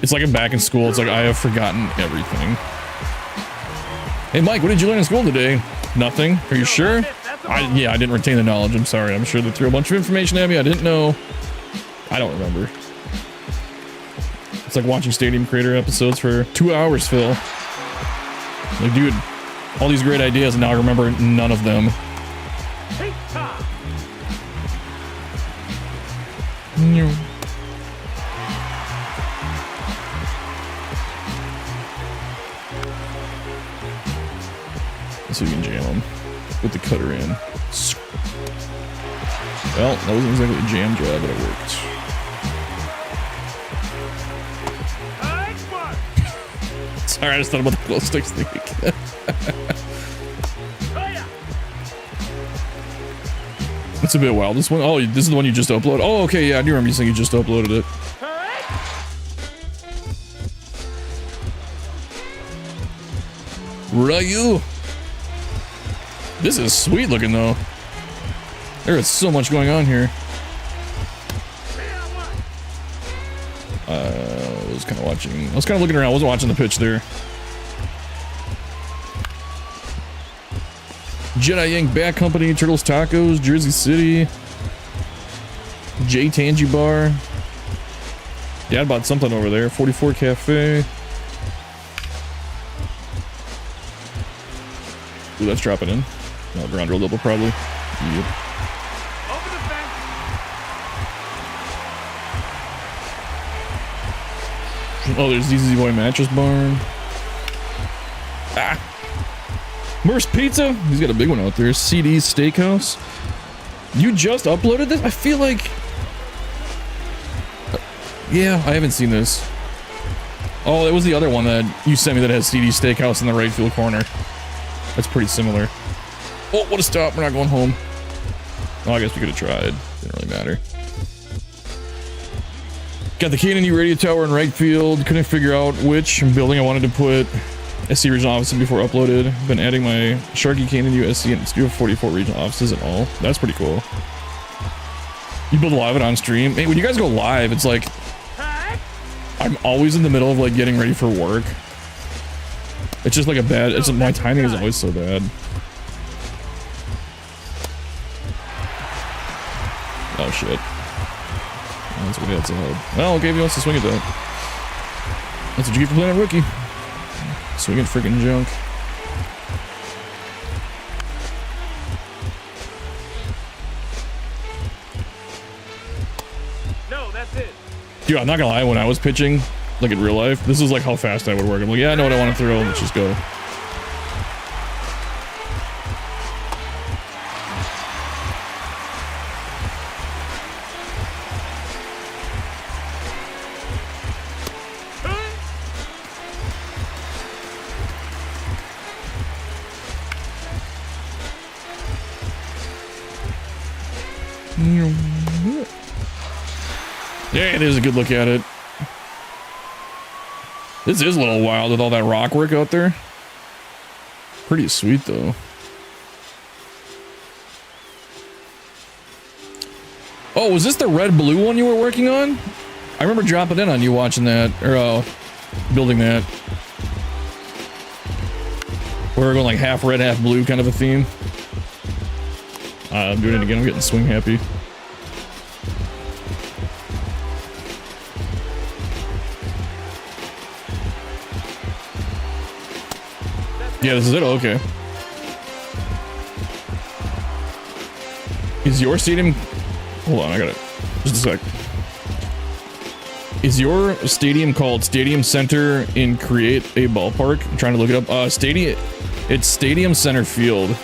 it's like I'm back in school. It's like I have forgotten everything. Hey Mike, what did you learn in school today? Nothing. Are you sure? Yeah, I didn't retain the knowledge. I'm sorry. I'm sure they threw a bunch of information at me I didn't know. I don't remember. It's like watching Stadium Creator episodes for 2 hours, Phil. Like, dude, all these great ideas, and now I remember none of them. So you can jam them with the cutter in. Well, that wasn't exactly a jam job, but it worked. Sorry, I just thought about the glow sticks thing again. It's a bit wild. This one, oh, this is the one you just uploaded. Oh, okay, yeah, I do remember you saying you just uploaded it. Ryu. This is sweet looking though. There is so much going on here. I was kind of watching. I was kind of looking around. I wasn't watching the pitch there. Jedi Yank Bat Company, Turtles Tacos, Jersey City, J Tangy Bar. Yeah, I bought something over there. 44 Cafe. Ooh, that's dropping in. No, ground roll double probably. Yep. Over the fence. Oh, there's ZZ Boy Mattress Barn. Ah. Merce Pizza. He's got a big one out there. CD's Steakhouse. You just uploaded this? I feel like... Yeah, I haven't seen this. Oh, it was the other one that you sent me that has CD's Steakhouse in the right field corner. That's pretty similar. Oh, what a stop. We're not going home. Oh, I guess we could have tried. Didn't really matter. Got the Canon radio tower in right field. Couldn't figure out which building I wanted to put SC regional office in before uploaded. Been adding my Sharky Canon USC and Studio 44 regional offices and all. That's pretty cool. You build live and on stream. Hey, when you guys go live, it's like I'm always in the middle of like getting ready for work. It's just like a bad. It's my timing is always so bad. Oh shit. That's what that's ahead. Well, okay, if he wants to swing at that. That's what you get for playing a rookie. Swinging freaking junk. No, that's it. Dude, I'm not gonna lie, when I was pitching, like in real life, this is like how fast I would work. I'm like, yeah, I know what I want to throw, let's just go. Yeah, there's a good look at it. This is a little wild with all that rock work out there. Pretty sweet though. Oh, was this the red blue one you were working on? I remember dropping in on you watching that, or building that. We were going like half red, half blue kind of a theme. I'm doing it again, I'm getting swing happy. Yeah, this is it? Okay. Is your stadium... Hold on, I got it. Just a sec. Is your stadium called Stadium Center in Create a Ballpark? I'm trying to look it up. Stadium... It's Stadium Center Field.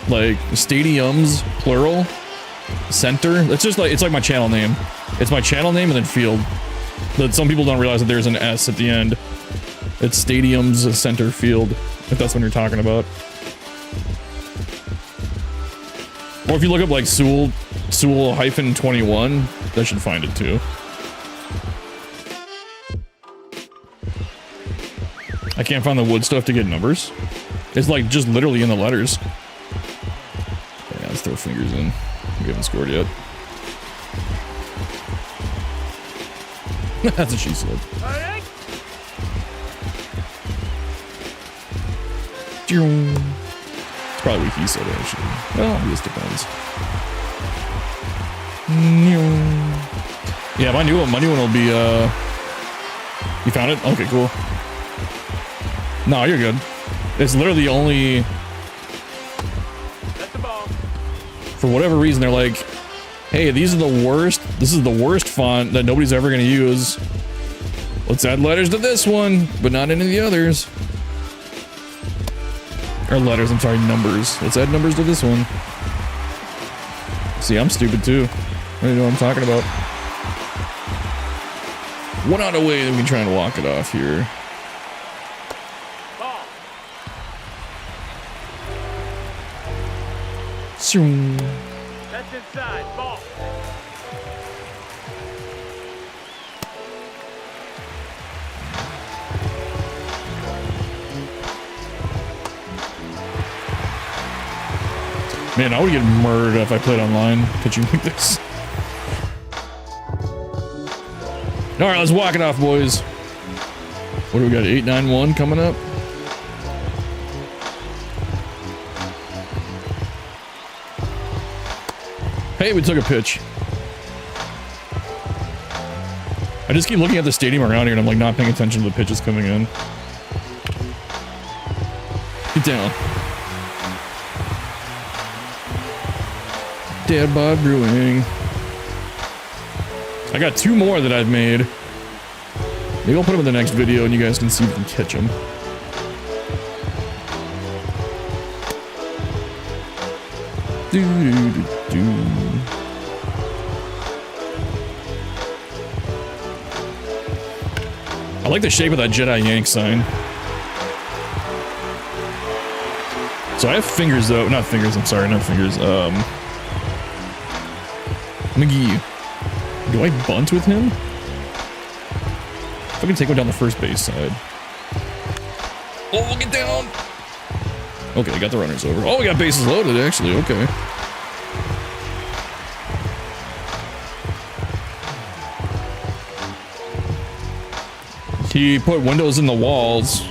Like, stadiums, plural. Center. It's just like... It's like my channel name. It's my channel name and then field. But some people don't realize that there's an S at the end. It's Stadium's Center Field, if that's what you're talking about. Or if you look up like Sewell-21, that should find it too. I can't find the wood stuff to get numbers. It's like just literally in the letters. Yeah, let's throw fingers in. We haven't scored yet. That's what she said. It's probably what he said, actually. Well, I guess depends. Yeah, my new one will be, You found it? Okay, cool. No, you're good. It's literally only... That's the ball. For whatever reason, they're like, hey, these are the worst. This is the worst font that nobody's ever going to use. Let's add letters to this one, but not any of the others. Or letters, I'm sorry, numbers. Let's add numbers to this one. See, I'm stupid too. I don't know what I'm talking about. One out of the way, then we can try and walk it off here. Ball. That's inside. Ball. Man, I would get murdered if I played online pitching like this. All right, let's walk it off, boys. What do we got? 8-9-1 coming up. Hey, we took a pitch. I just keep looking at the stadium around here and I'm like not paying attention to the pitches coming in. Get down. Dad bod brewing. I got 2 more that I've made. Maybe I'll put them in the next video and you guys can see if you can catch them. I like the shape of that Jedi Yank sign. So I have fingers though, not fingers, I'm sorry, not fingers. McGee. Do I bunt with him? If I can take one down the first base side. Oh, get down! Okay, got the runners over. Oh, we got bases loaded, actually, okay. He put windows in the walls.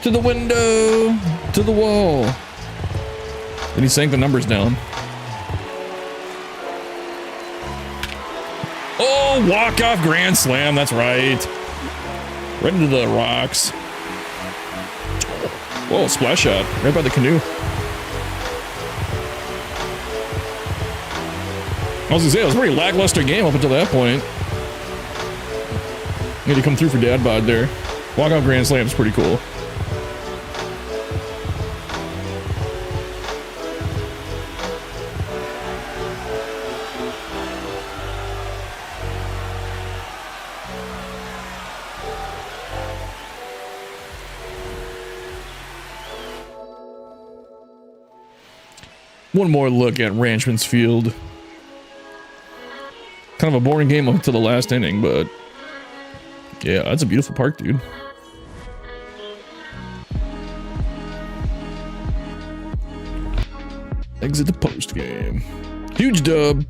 To the window! To the wall! Then he sank the numbers down. Oh, walk-off grand slam, that's right. Right into the rocks. Whoa, splash shot. Right by the canoe. I was gonna say, it was a pretty lackluster game up until that point. Need to come through for Dad Bod there. Walk-off grand slam is pretty cool. One more look at Ranchman's Field. Kind of a boring game up to the last inning, but yeah, that's a beautiful park, dude. Exit the post game. Huge dub.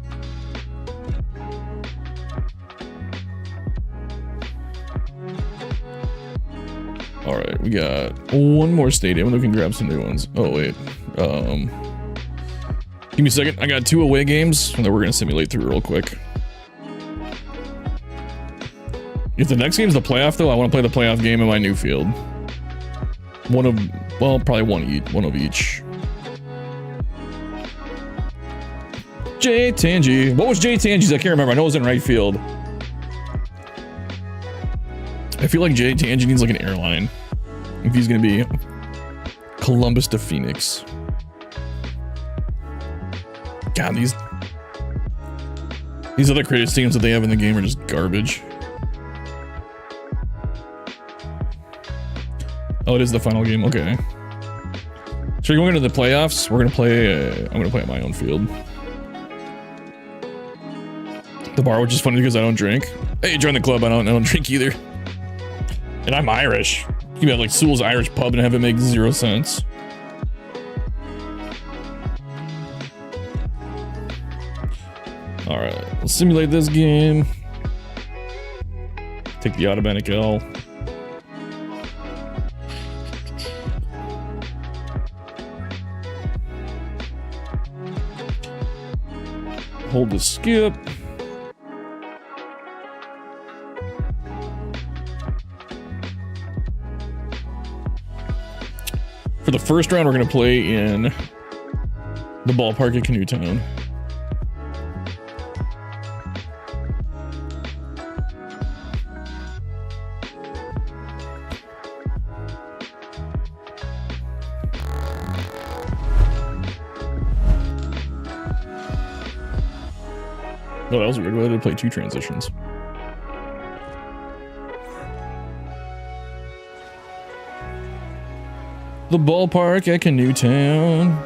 All right, we got one more stadium. We can grab some new ones. Oh wait, give me a second. I got 2 away games that we're gonna simulate through real quick. If the next game's the playoff, though, I want to play the playoff game in my new field. One of, well, probably one of each. Jay Tangy. What was Jay Tangy's? I can't remember. I know it was in right field. I feel like Jay Tangy needs like an airline. If he's gonna be Columbus to Phoenix. God, these other creative stadiums that they have in the game are just garbage. Oh, it is the final game. Okay. So you're going into the playoffs. We're gonna play. I'm gonna play at my own field. The bar, which is funny because I don't drink. Hey, join the club. I don't drink either. And I'm Irish. You can have like Sewell's Irish Pub and have it make 0 cents. All right, let's simulate this game. Take the automatic L. Hold the skip. For the first round, we're going to play in the ballpark at Canoe Town. Oh, that was weird. Why did I play 2 transitions? The ballpark at Canoe Town.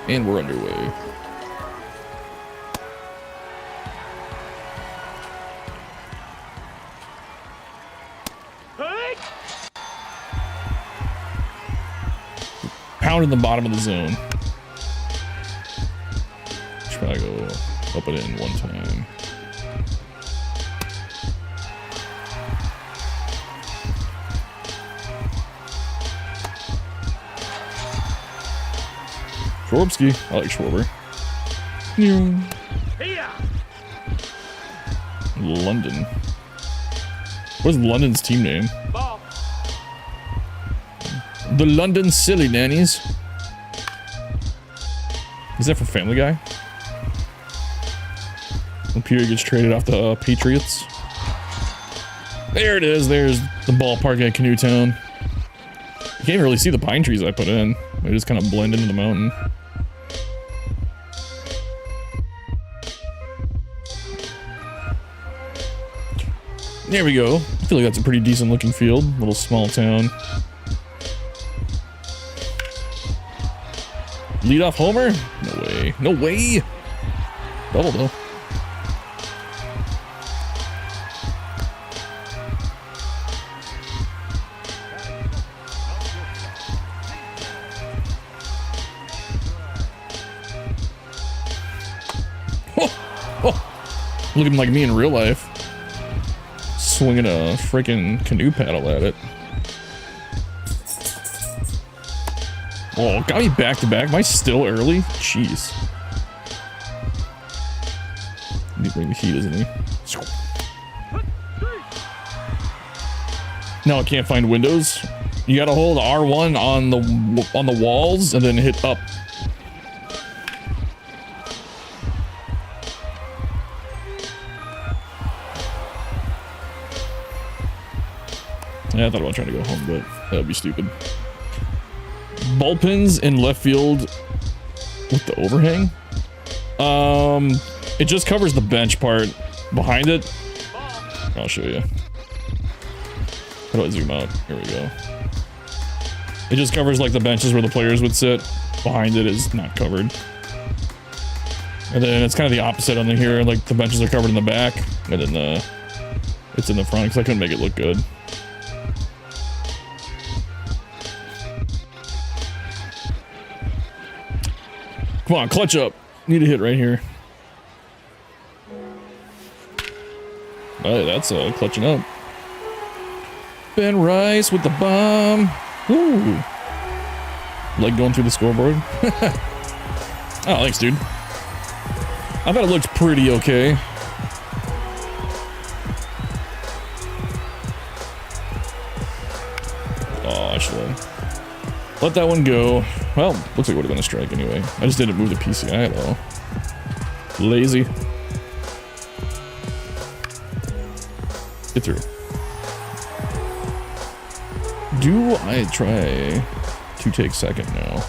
And we're underway. Pound in the bottom of the zone. Should probably go up it in one time. Schwarbski. I like Schwarber. New. Here. London. What's London's team name? Ball. The London Silly Nannies. Is that for Family Guy? When Peter gets traded off the Patriots. There it is. There's the ballpark at Canoe Town. You can't even really see the pine trees I put in. They just kind of blend into the mountain. There we go. I feel like that's a pretty decent looking field. Little small town. Lead off homer? No way. No way. Double though. Look at him like me in real life. Swinging a freaking canoe paddle at it. Oh, got me back to back. Am I still early? Jeez. Need to bring the heat, isn't he? No, I can't find windows. You gotta hold R1 on the walls and then hit up. Yeah, I thought about trying to go home, but that would be stupid. Bullpens in left field with the overhang. It just covers the bench part. Behind it, I'll show you. How do I zoom out? Here we go. It just covers like the benches where the players would sit. Behind it is not covered. And then it's kind of the opposite on the here. Like the benches are covered in the back, and then it's in the front because I couldn't make it look good. Come on, clutch up. Need a hit right here. Oh, that's clutching up. Ben Rice with the bomb. Woo. Like going through the scoreboard. Oh, thanks, dude. I thought it looked pretty okay. Oh, I should have let that one go. Well, looks like it would have been a strike anyway. I just didn't move the PCI at all. Lazy. Get through. Do I try to take second now?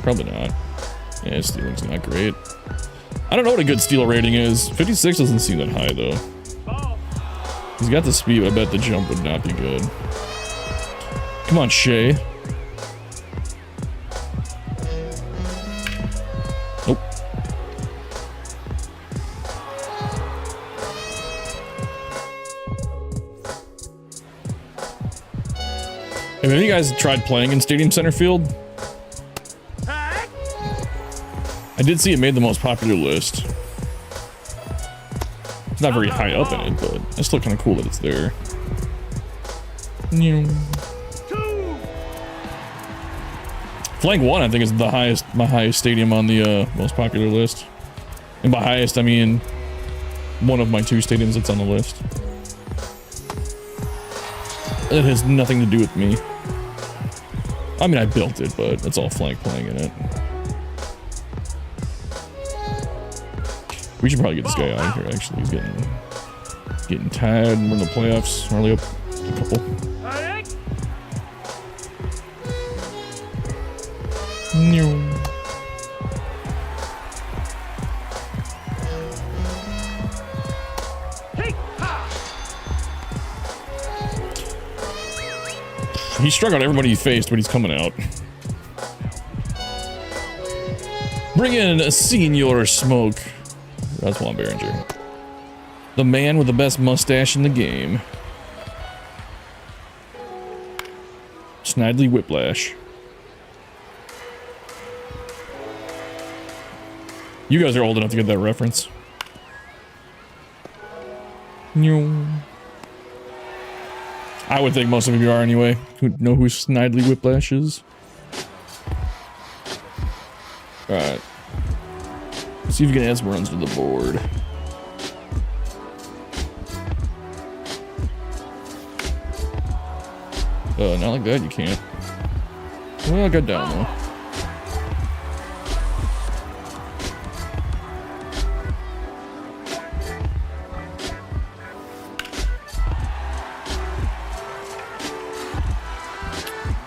Probably not. Yeah, stealing's not great. I don't know what a good steal rating is. 56 doesn't seem that high though. He's got the speed, but I bet the jump would not be good. Come on, Shea. Nope. Have any of you guys tried playing in Stadium Center Field? I did see it made the most popular list. It's not very high up in it, but it's still kind of cool that it's there. Flank 1, I think, is the highest, my highest stadium on the most popular list. And by highest, I mean one of my 2 stadiums that's on the list. It has nothing to do with me. I mean, I built it, but it's all Flank playing in it. We should probably get this guy out of here, actually. He's getting tired. We're in the playoffs. We're only up a couple. He struck out everybody he faced, but he's coming out. Bring in a Senior Smoke. That's Juan Behringer. The man with the best mustache in the game. Snidely Whiplash. You guys are old enough to get that reference. I would think most of you are anyway. Who know who Snidely Whiplash is? Alright. See if you can add some runs to the board. Not like that, you can't. Well, I got down though.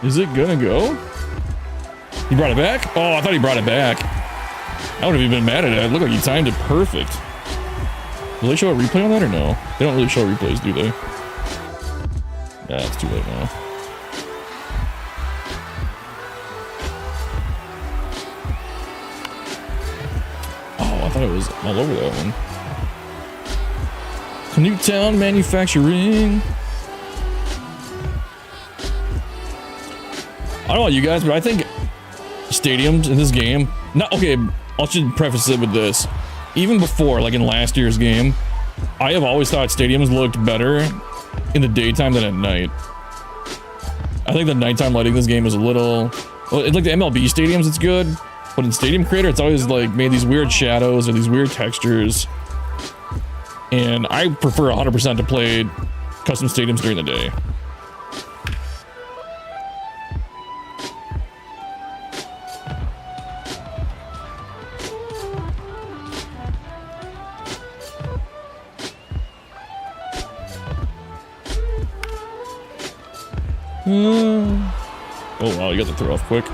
Is it gonna go? He brought it back? Oh, I thought he brought it back. I would have even been mad at it. It looked like he timed it perfect. Will they show a replay on that or no? They don't really show replays, do they? Yeah, it's too late now. Oh, I thought it was all over that one. Newtown Manufacturing. I don't know about you guys, but I think stadiums in this game, okay, I should preface it with this. Even before, like in last year's game, I have always thought stadiums looked better in the daytime than at night. I think the nighttime lighting in this game is a little, well, it's like the MLB stadiums, it's good, but in Stadium Creator, it's always like made these weird shadows or these weird textures. And I prefer 100% to play custom stadiums during the day. Oh wow, you got the throw off quick.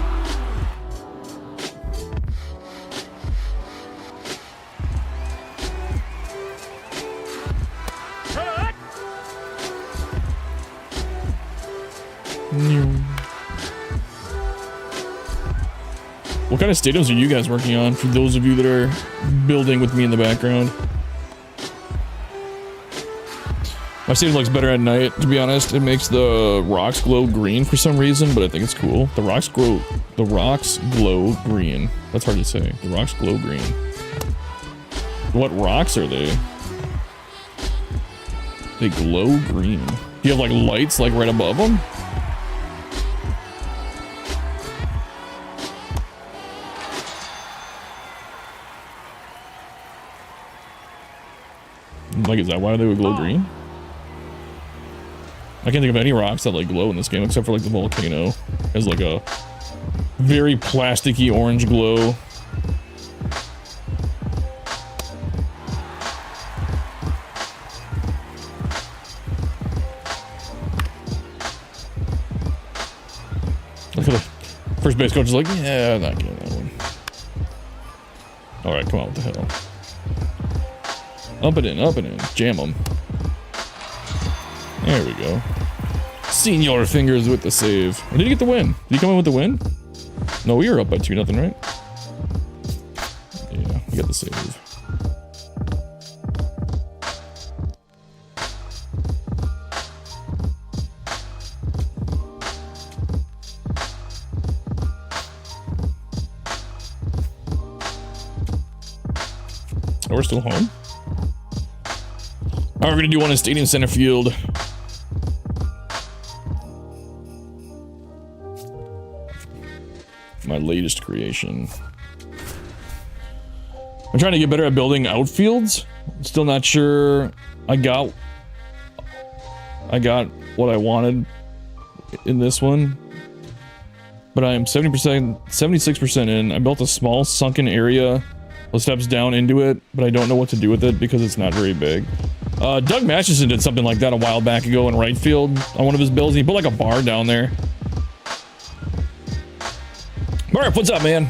What kind of stadiums are you guys working on, for those of you that are building with me in the background? My stadium looks better at night, to be honest. It makes the rocks glow green for some reason, but I think it's cool. The rocks glow green. That's hard to say. The rocks glow green. What rocks are they? They glow green. Do you have like lights like right above them? Like, is that why they would glow green? I can't think of any rocks that like glow in this game except for like the volcano. It has like a very plasticky orange glow. First base coach is like, yeah, I'm not getting that one. Alright, come on, what the hell? Up and in, jam them. There we go. Senior fingers with the save. Or did he get the win? Did he come in with the win? No, we were up by 2-0, right? Yeah, he got the save. Oh, we're still home? Oh, we're gonna do one in Stadium Center Field. My latest creation. I'm trying to get better at building outfields. Still not sure I got what I wanted in this one. But I am 70%, 76% in. I built a small sunken area with steps down into it, but I don't know what to do with it because it's not very big. Doug Masterson did something like that a while back ago in right field on one of his builds. He put like a bar down there. Mark, what's up, man?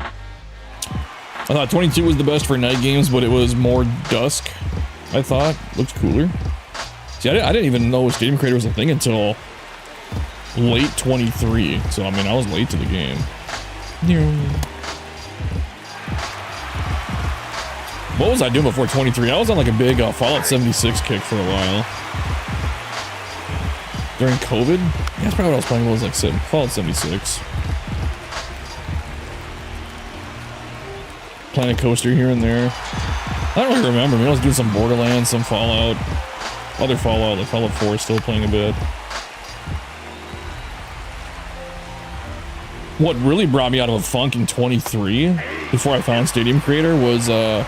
I thought 22 was the best for night games, but it was more dusk, I thought. Looked cooler. See, I didn't even know Stadium Creator was a thing until late 23. So, I mean, I was late to the game. What was I doing before 23? I was on like a big Fallout 76 kick for a while. During COVID? Yeah, that's probably what I was playing. What was like Fallout 76. Planet Coaster here and there. I don't really remember. I mean, I was doing some Borderlands, some Fallout. other Fallout, like Fallout 4 is still playing a bit. What really brought me out of a funk in 23, before I found Stadium Creator, was I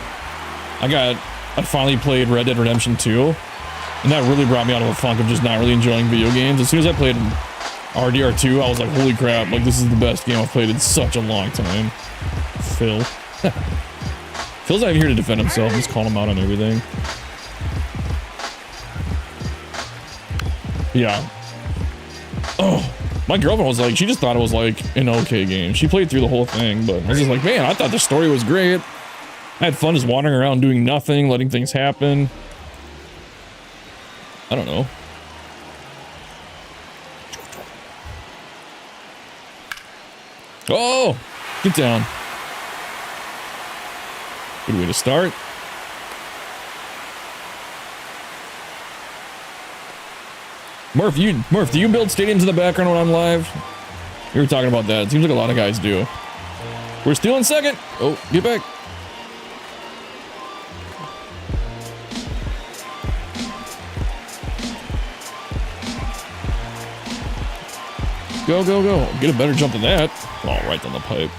finally played Red Dead Redemption 2, and that really brought me out of a funk of just not really enjoying video games. As soon as I played RDR2, I was like, holy crap, like this is the best game I've played in such a long time. Phil. Phil's not even here to defend himself, just calling him out on everything. Yeah. Oh. My girlfriend was like, she just thought it was like an okay game. She played through the whole thing, but I was just like, man, I thought the story was great. I had fun just wandering around doing nothing, letting things happen. I don't know. Oh, get down. Good way to start. Murph, do you build stadiums in the background when I'm live? You were talking about that. It seems like a lot of guys do. We're still in second. Oh, get back. Go, go, go. Get a better jump than that. Oh, right down the pipe.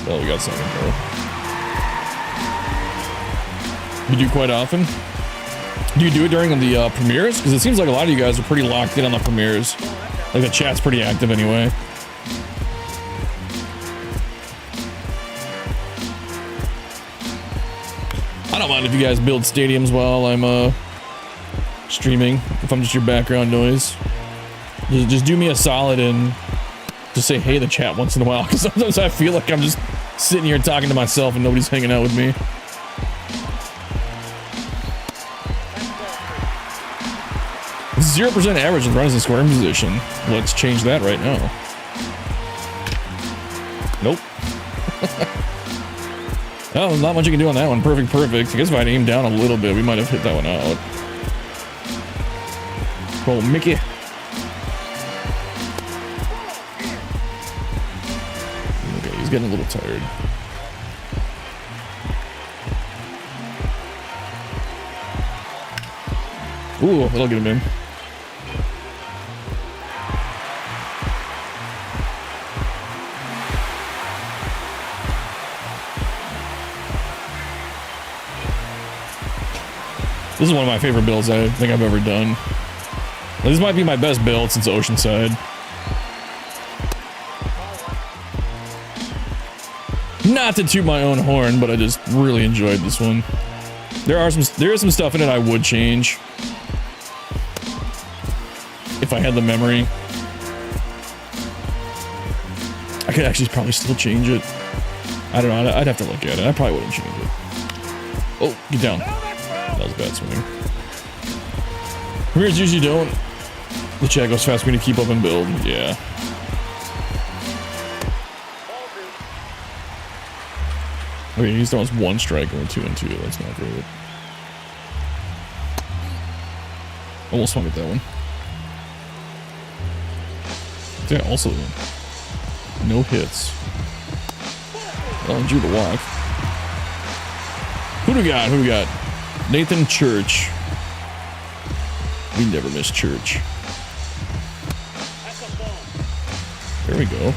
Oh, we got second though. You do quite often? Do you do it during the premieres? Because it seems like a lot of you guys are pretty locked in on the premieres. Like the chat's pretty active anyway. I don't mind if you guys build stadiums while I'm streaming. If I'm just your background noise. Just do me a solid and just say hey to the chat once in a while. Because sometimes I feel like I'm just sitting here talking to myself and nobody's hanging out with me. It's 0% average in runners in scoring position. Let's change that right now. Nope. Oh, not much you can do on that one. Perfect, perfect. I guess if I'd aimed down a little bit, we might have hit that one out. Oh, Mickey. Okay, he's getting a little tired. Ooh, that'll get him in. This is one of my favorite builds I think I've ever done. This might be my best build since Oceanside. Not to toot my own horn, but I just really enjoyed this one. There is some stuff in it I would change if I had the memory. I could actually probably still change it. I don't know. I'd have to look at it. I probably wouldn't change it. Oh, get down. That was a bad swing. Premieres usually don't. The chat goes fast for me to keep up and build. Yeah. Okay, he's throwing us one strike and we're 2-2. That's not great. Almost swung at that one. Yeah, also no hits. Oh, drew the walk. Who do we got? Who do we got? Nathan Church. We never miss Church. There we go.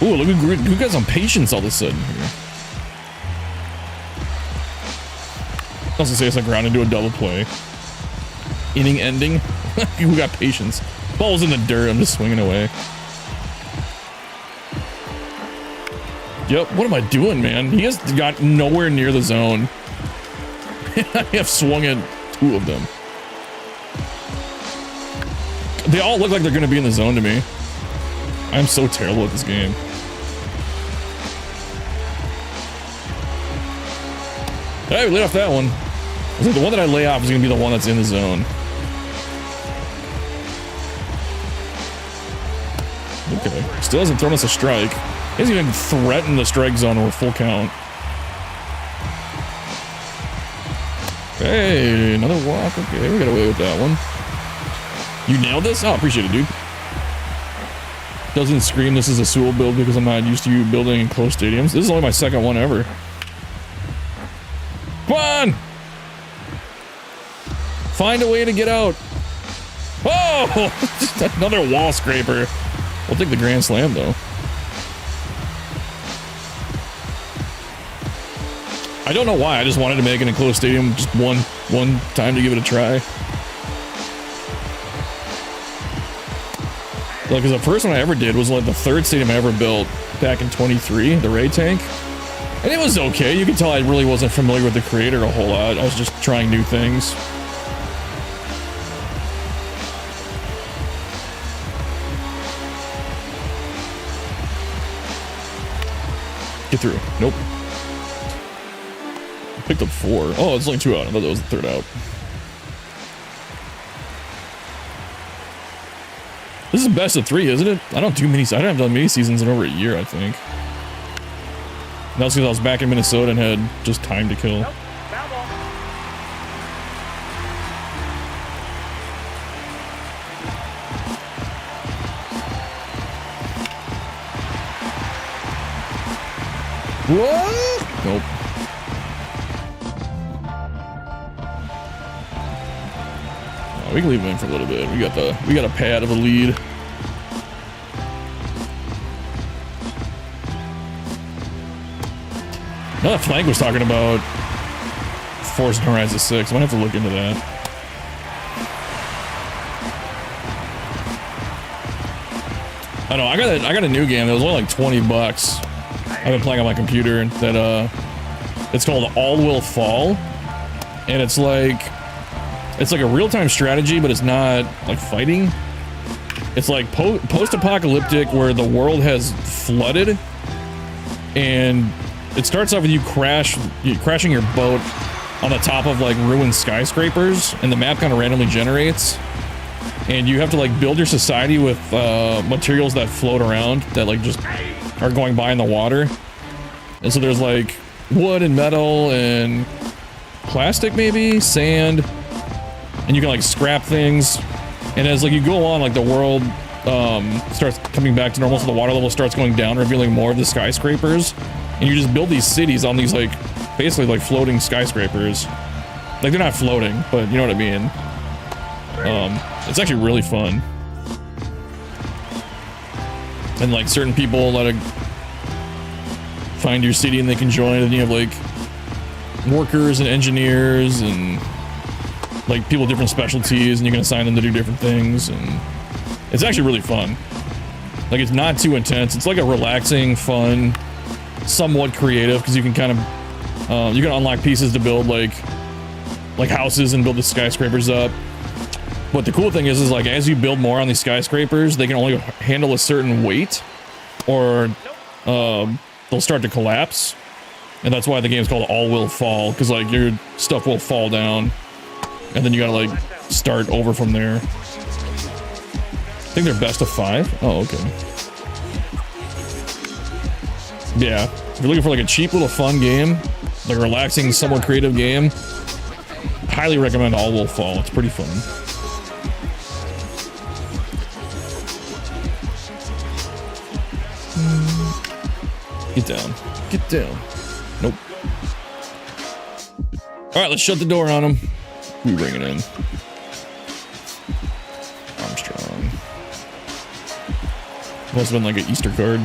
Ooh, look who got some patience all of a sudden here. I was gonna say it's like ground into a double play. Inning ending. Who got patience? Ball's in the dirt. I'm just swinging away. Yep. What am I doing, man? He has got nowhere near the zone. I have swung at 2 of them. They all look like they're going to be in the zone to me. I'm so terrible at this game. Hey, we laid off that one. I was like, the one that I lay off is going to be the one that's in the zone. Okay. Still hasn't thrown us a strike. He hasn't even threatened the strike zone or full count. Hey, another walk. Okay, we got away with that one. You nailed this? Oh, appreciate it, dude. Doesn't scream this is a Sewell build because I'm not used to you building in close stadiums. This is only my second one ever. Come on! Find a way to get out. Oh, another wall scraper. We'll take the grand slam though. I don't know why. I just wanted to make an enclosed stadium just one time to give it a try. Like, cause the first one I ever did was like the third stadium I ever built back in 23, the Ray Tank. And it was okay. You can tell I really wasn't familiar with the creator a whole lot. I was just trying new things. Get through. Nope. Picked up 4. Oh, it's only 2 out. I thought that was the 3rd out. This is best of 3, isn't it? I don't have done mini seasons in over a year, I think. And that's because I was back in Minnesota and had just time to kill. Nope. Foul ball. What? Nope. Oh, we can leave him in for a little bit. We got a pad of a lead. Now that Flank was talking about Forza Horizon 6. I might have to look into that. I know, I got a new game that was only like 20 bucks. I've been playing on my computer that it's called All Will Fall. And it's like a real-time strategy, but it's not like fighting. It's like post-apocalyptic where the world has flooded, and it starts off with you crashing your boat on the top of like ruined skyscrapers, and the map kind of randomly generates, and you have to like build your society with materials that float around that like just are going by in the water. And so there's like wood and metal and plastic, maybe sand, and you can like scrap things. And as like you go on, like the world starts coming back to normal, so the water level starts going down, revealing more of the skyscrapers. And you just build these cities on these like basically like floating skyscrapers. Like they're not floating, but you know what I mean. It's actually really fun. And like certain people let it find your city and they can join, and you have like workers and engineers and like people with different specialties, and you can assign them to do different things, and it's actually really fun. Like it's not too intense. It's like a relaxing, fun, somewhat creative, because you can kind of you can unlock pieces to build like houses and build the skyscrapers up. But the cool thing is like as you build more on these skyscrapers, they can only handle a certain weight, or they'll start to collapse. And that's why the game's called All Will Fall, because like your stuff will fall down, and then you gotta like start over from there. I think they're best of 5. Oh, okay. Yeah, if you're looking for like a cheap little fun game, like a relaxing, somewhat creative game, highly recommend All Will Fall. It's pretty fun. Get down. Get down. Nope. Alright, let's shut the door on him. We bring it in. Armstrong. Must have been like an Easter card.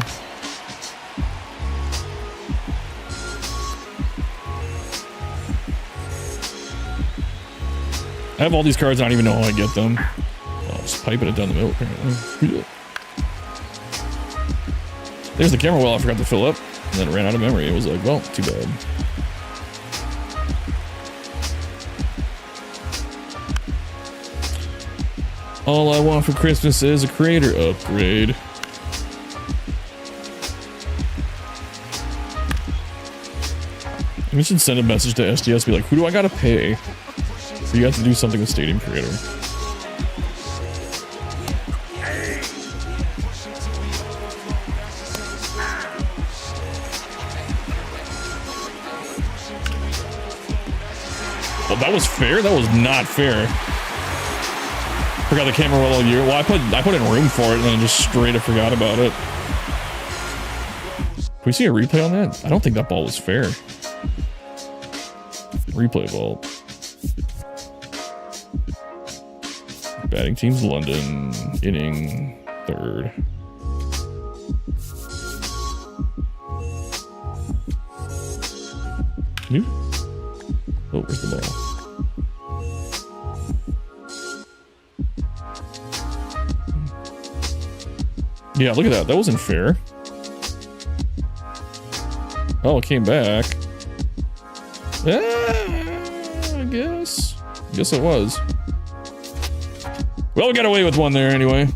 I have all these cards, I don't even know how I get them. Oh, just piping it down the middle, apparently. There's the camera well I forgot to fill up, and then it ran out of memory. It was like, well, too bad. All I want for Christmas is a creator upgrade. We should send a message to SDS, be like, who do I gotta pay for you guys to do something with Stadium Creator? Well, that was fair? That was not fair. Forgot the camera roll all year. Well, I put in room for it and then just straight up forgot about it. Can we see a replay on that? I don't think that ball was fair. Replay ball. Batting team's London. Inning 3rd. Nope. Oh, where's the ball? Yeah, look at that. That wasn't fair. Oh, it came back. I guess. Guess it was. Well, we got away with one there anyway.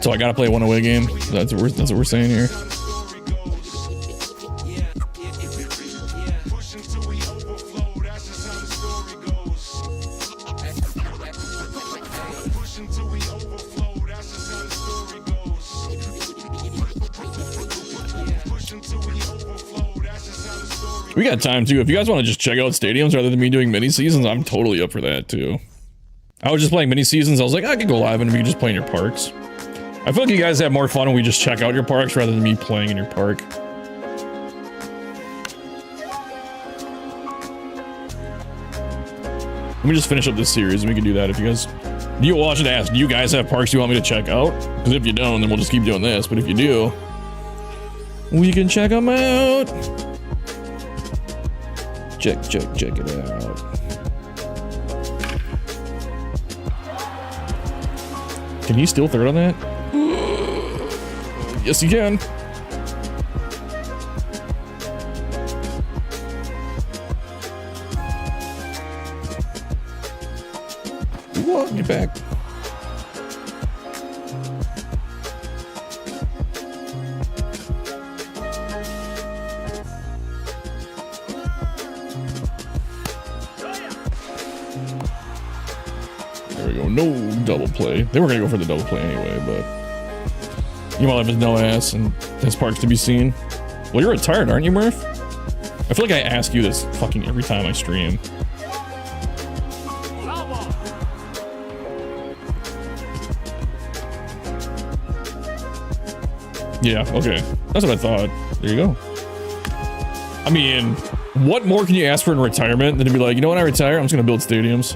So I gotta play one away game. That's what we're saying here. We got time too. If you guys want to just check out stadiums rather than me doing mini seasons, I'm totally up for that too. I was just playing mini seasons. I was like, I could go live and we could just play in your parks. I feel like you guys have more fun when we just check out your parks rather than me playing in your park. Let me just finish up this series and we can do that if you guys... You watch and ask, do you guys have parks you want me to check out? Because if you don't, then we'll just keep doing this. But if you do, we can check them out. Check it out. Can he steal 3rd on that? Yes, he can. What? Get back. There we go. No double play. They were gonna go for the double play anyway, but you might have his no ass and his parks to be seen. Well, you're retired, aren't you, Murph? I feel like I ask you this fucking every time I stream. Yeah, okay. That's what I thought. There you go. I mean, what more can you ask for in retirement than to be like, you know what, I retire, I'm just gonna build stadiums.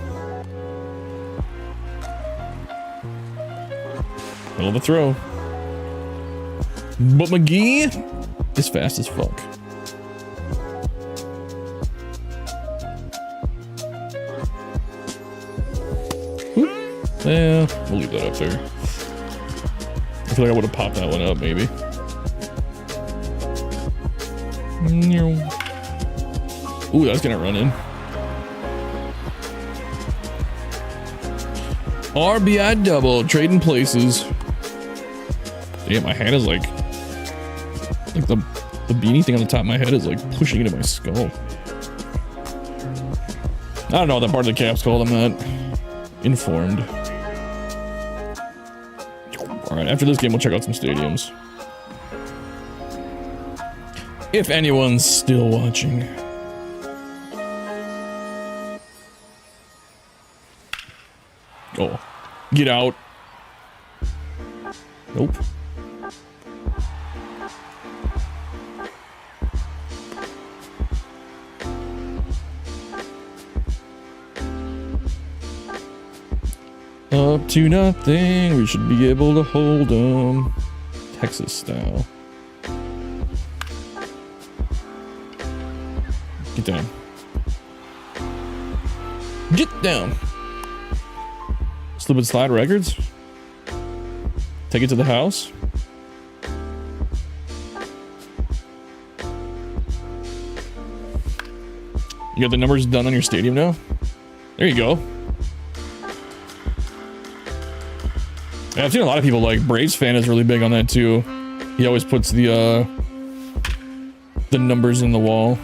Middle of the throw. But McGee is fast as fuck. Whoop. Yeah, we'll leave that up there. I feel like I would have popped that one up, maybe. Ooh, that's gonna run in. RBI double, trading places. Damn, my hat is like the beanie thing on the top of my head is like pushing into my skull. I don't know what that part of the cap's called, I'm not informed. Alright, after this game, we'll check out some stadiums. If anyone's still watching. Oh, get out. Nope. Up to nothing, we should be able to hold them. Texas style. Get down. Get down. Slip and slide records. Take it to the house. You got the numbers done on your stadium now? There you go. Yeah, I've seen a lot of people, like Braves fan is really big on that too. He always puts the numbers in the wall.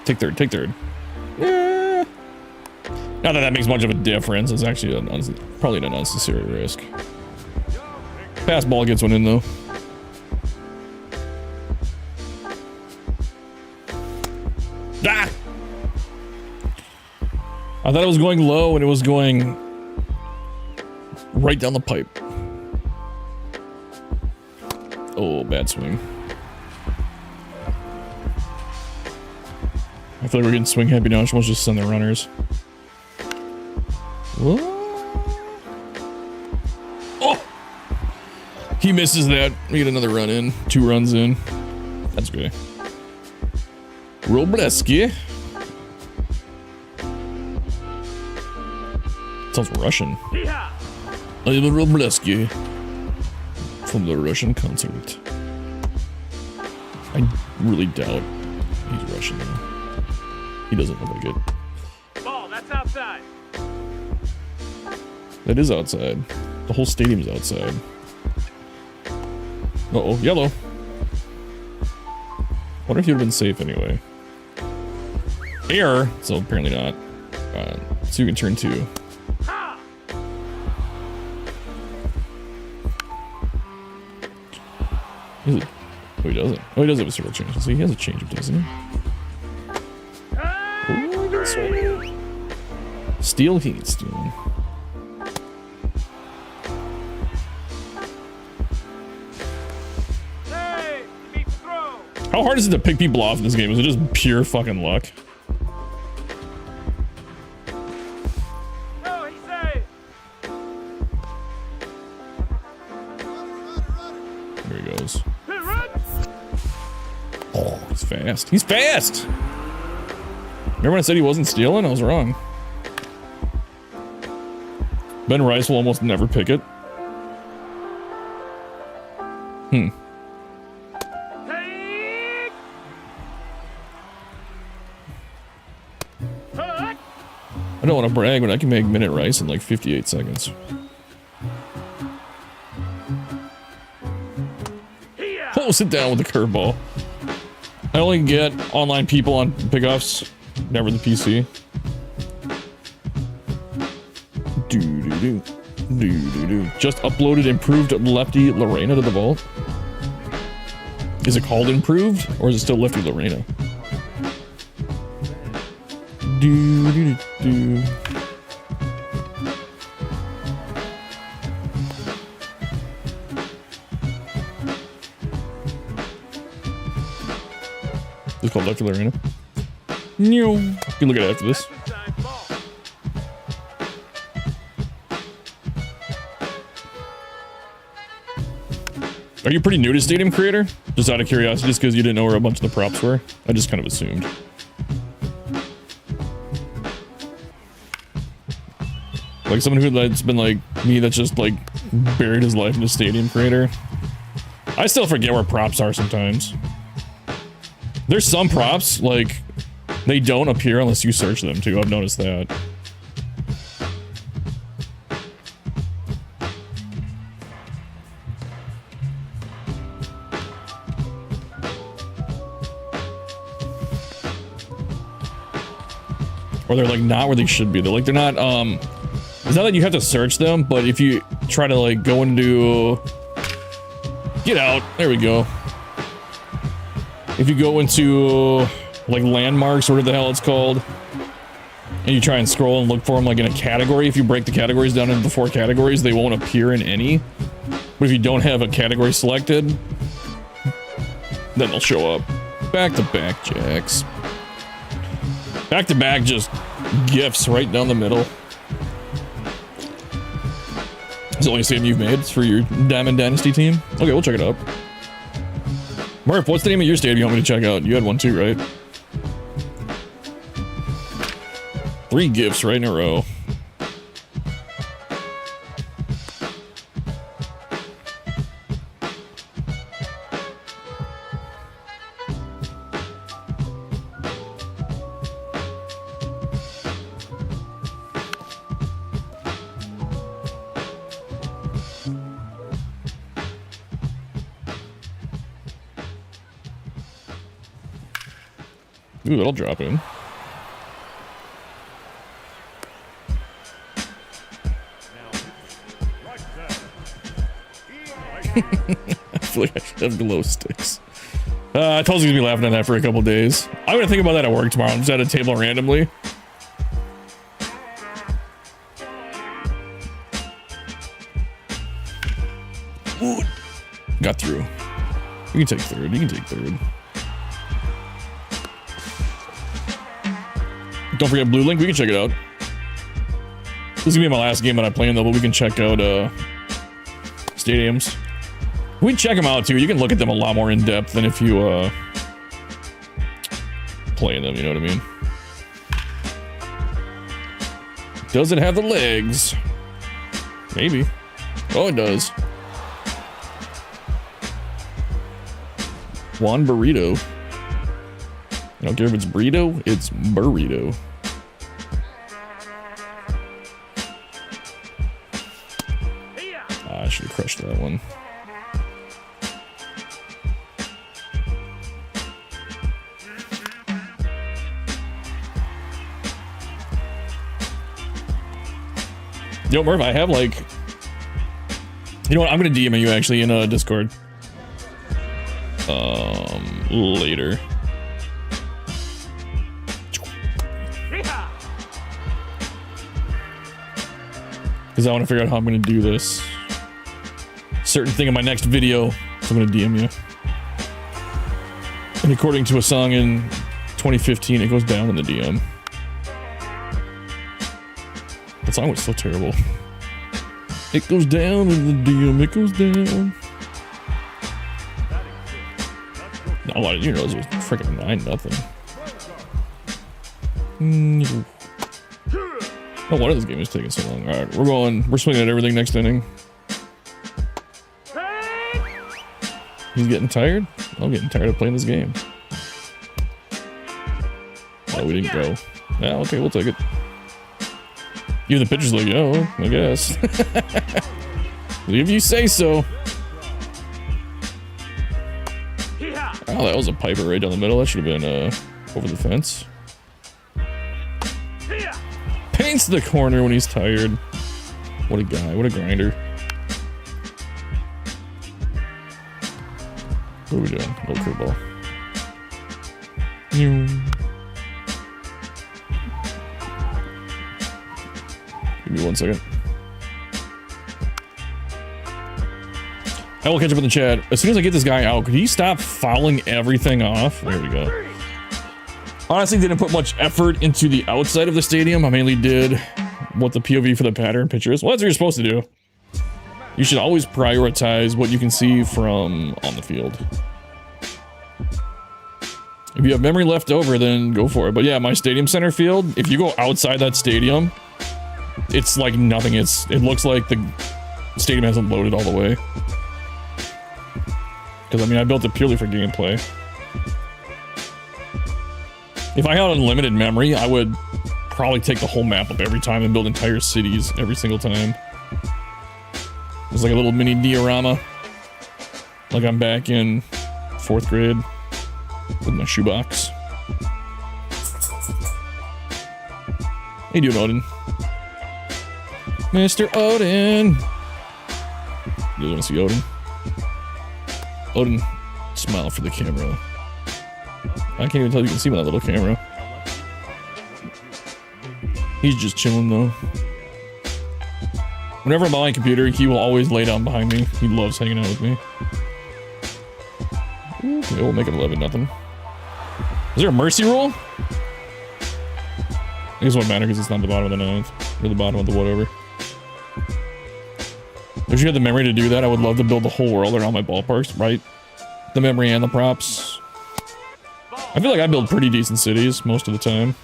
Take third, take third. Yeah. Not that that makes much of a difference. It's actually probably an unnecessary risk. Pass ball gets one in though. Ah! I thought it was going low and it was going right down the pipe. Oh, bad swing. I feel like we're getting swing happy now. Let's just send the runners. What? Oh! He misses that. We get another run in. 2 runs in. That's good. Robleski. Sounds Russian. Yeehaw! I am Robleski. From the Russian concert. I really doubt he's Russian though. He doesn't look like it. Ball, that's outside. That is outside. The whole stadium's outside. Uh-oh, yellow. Wonder if he would have been safe anyway. Air, so apparently not. So you can turn 2. Ha! Is it? Oh, he doesn't. Oh, he does have a circle change. So he has a change, doesn't he? Oh, I can swing it. Steal, he can steal. Hey, beat the throw. How hard is it to pick people off in this game? Is it just pure fucking luck? No, he's safe. There he goes. Hey, run. Oh, he's fast. He's fast! Remember when I said he wasn't stealing? I was wrong. Ben Rice will almost never pick it. Take. Hut. I don't want to brag, but I can make minute Rice in like 58 seconds. Here. Oh, sit down with the curveball. I only get online people on pickoffs, never the PC. Doo-doo-doo. Doo-doo-doo. Just uploaded improved lefty Lorena to the vault. Is it called improved, or is it still lefty Lorena? Doo-doo-doo-doo. It's called lefty Lorena. You can look at it after this. Inside ball. Are you pretty new to Stadium Creator? Just out of curiosity, just because you didn't know where a bunch of the props were? I just kind of assumed. Like someone that's been like me, that's just like buried his life into Stadium Creator. I still forget where props are sometimes. There's some props, like, they don't appear unless you search them too. I've noticed that. Or they're like not where they should be. They're like, they're not, it's not that you have to search them, but if you try to like go into, get out, there we go. If you go into like landmarks, whatever the hell it's called, and you try and scroll and look for them like in a category, if you break the categories down into the 4 categories, they won't appear in any. But if you don't have a category selected, then they'll show up. Back to back jacks. Back to back, just gifts right down the middle. It's the only stadium you've made for your Diamond Dynasty team? Okay, we'll check it out. Murph, what's the name of your stadium you want me to check out? You had one too, right? 3 gifts right in a row. Ooh, that'll drop in. I feel like I should have glow sticks. I told you he's gonna be laughing at that for a couple days. I'm gonna think about that at work tomorrow. I'm just at a table randomly. Ooh, got through. You can take 3rd. You can take 3rd. Don't forget Blue Link. We can check it out. This is gonna be my last game that I play in though, but we can check out stadiums. We can check them out too. You can look at them a lot more in depth than if you play in them. You know what I mean? Does it have the legs? Maybe. Oh, it does. Juan Burrito. I don't care if it's burrito, it's burrito. I should have crushed that one. Yo, Murph, I have like... You know what? I'm gonna DM you actually in Discord. Later. Because I want to figure out how I'm gonna do this certain thing in my next video. So I'm gonna DM you. And according to a song in 2015, it goes down in the DM. That song was so terrible. It goes down in the DM, it goes down. No, you know, it was freaking 9-0. No wonder this game is taking so long. Alright, we're swinging at everything next inning. He's getting tired? I'm getting tired of playing this game. Oh, we didn't go. Yeah, okay, we'll take it. Even the pitcher's like, yo, I guess. If you say so. Oh, that was a piper right down the middle. That should have been over the fence. Paints the corner when he's tired. What a guy. What a grinder. What are we doing? No curveball. Give me 1 second. I will catch up in the chat. As soon as I get this guy out, could he stop fouling everything off? There we go. Honestly, didn't put much effort into the outside of the stadium. I mainly did what the POV for the pattern picture is. Well, that's what you're supposed to do. You should always prioritize what you can see from on the field. If you have memory left over, then go for it. But yeah, my stadium center field, if you go outside that stadium, it's like nothing. It looks like the stadium hasn't loaded all the way. Because, I mean, I built it purely for gameplay. If I had unlimited memory, I would probably take the whole map up every time and build entire cities every single time. It's like a little mini diorama. Like I'm back in 4th grade with my shoebox. How you doing, Odin? Mr. Odin! You want to see Odin? Odin, smile for the camera. I can't even tell you can see my little camera. He's just chilling though. Whenever I'm on my computer, he will always lay down behind me. He loves hanging out with me. Okay, we'll make it 11-0. Is there a mercy rule? I guess it won't matter because it's not the bottom of the 9th. Or the bottom of the whatever. If you had the memory to do that, I would love to build the whole world around my ballparks, right? The memory and the props. I feel like I build pretty decent cities most of the time.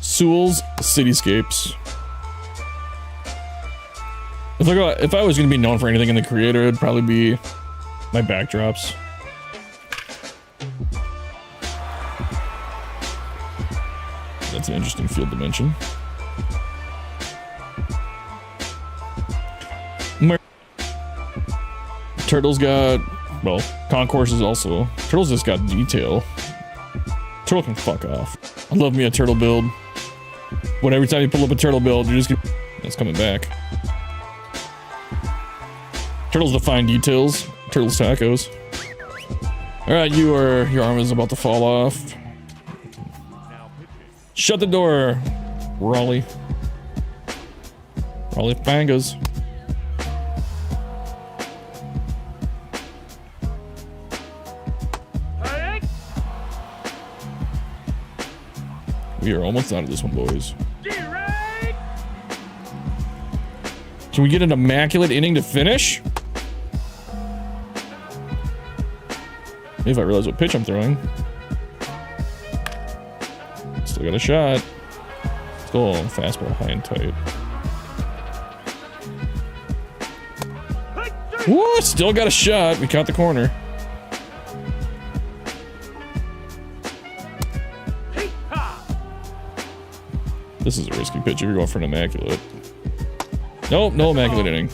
Sewell's Cityscapes. If I was going to be known for anything in the creator, it'd probably be my backdrops. That's an interesting field dimension. Turtles got, well, concourses also. Turtles just got detail. Turtle can fuck off. I love me a turtle build. But every time you pull up a turtle build, you're just gonna... It's coming back. Turtles define details. Turtles tacos. Alright, your arm is about to fall off. Shut the door, Raleigh. Raleigh Fangas. We are almost out of this one, boys. Get right. Can we get an immaculate inning to finish? If I realize what pitch I'm throwing. Still got a shot. Still fastball high and tight. Woo! Still got a shot. We caught the corner. This is a risky pitch if you're going for an immaculate. Nope, no immaculate inning.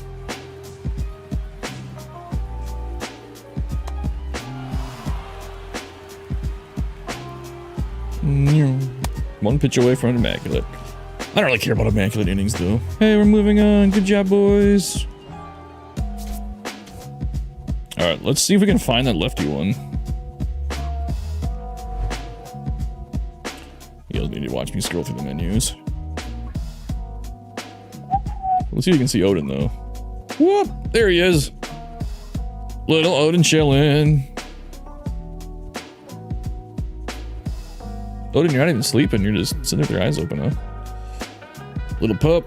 One pitch away from an immaculate. I don't really care about immaculate innings, though. Hey, we're moving on. Good job, boys. Alright, let's see if we can find that lefty one. You guys need to watch me scroll through the menus. Let's see if you can see Odin, though. Whoop! There he is. Little Odin chillin'. Odin, you're not even sleeping. You're just sitting with your eyes open, huh? Little pup.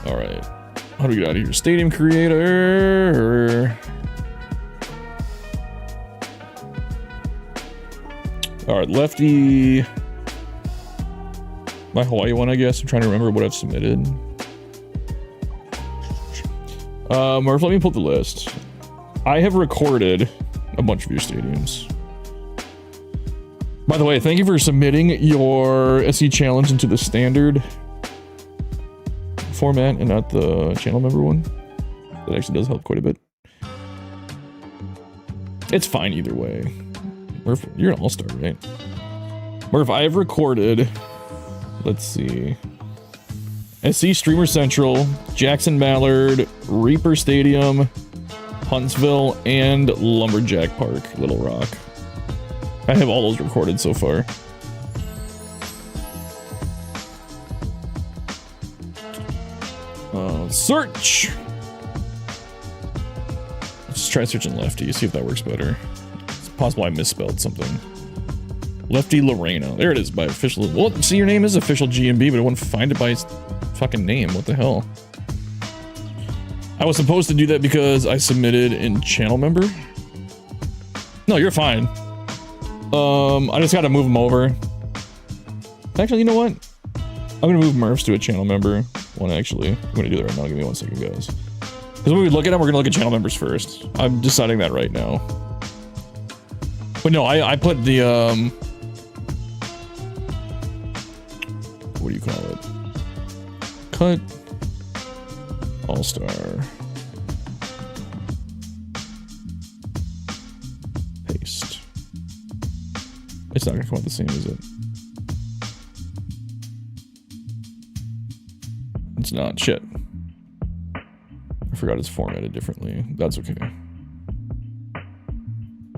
Alright. How do we get out of here? Stadium creator. Alright, lefty. My Hawaii one, I guess. I'm trying to remember what I've submitted. Murph, let me pull the list. I have recorded a bunch of your stadiums. By the way, thank you for submitting your SE challenge into the standard format and not the channel member one. That actually does help quite a bit. It's fine either way. Murph, you're an all-star, right? Murph, I have recorded, let's see, SC Streamer Central, Jackson Mallard, Reaper Stadium, Huntsville, and Lumberjack Park, Little Rock. I have all those recorded so far. Search! Let's try searching lefty, see if that works better. It's possible I misspelled something. Lefty Lorena. There it is by official. Well, see, your name is official GMB, but it wouldn't find it by its fucking name. What the hell? I was supposed to do that because I submitted in channel member. No, you're fine. I just gotta move them over. Actually, you know what? I'm gonna move Murphs to a channel member one, actually. I'm gonna do that right now. Give me 1 second, guys. Because when we look at them, we're gonna look at channel members first. I'm deciding that right now. But no, I put the, what do you call it? Cut. All-star. Paste. It's not gonna come out the same, is it? It's not. Shit. I forgot it's formatted differently. That's okay.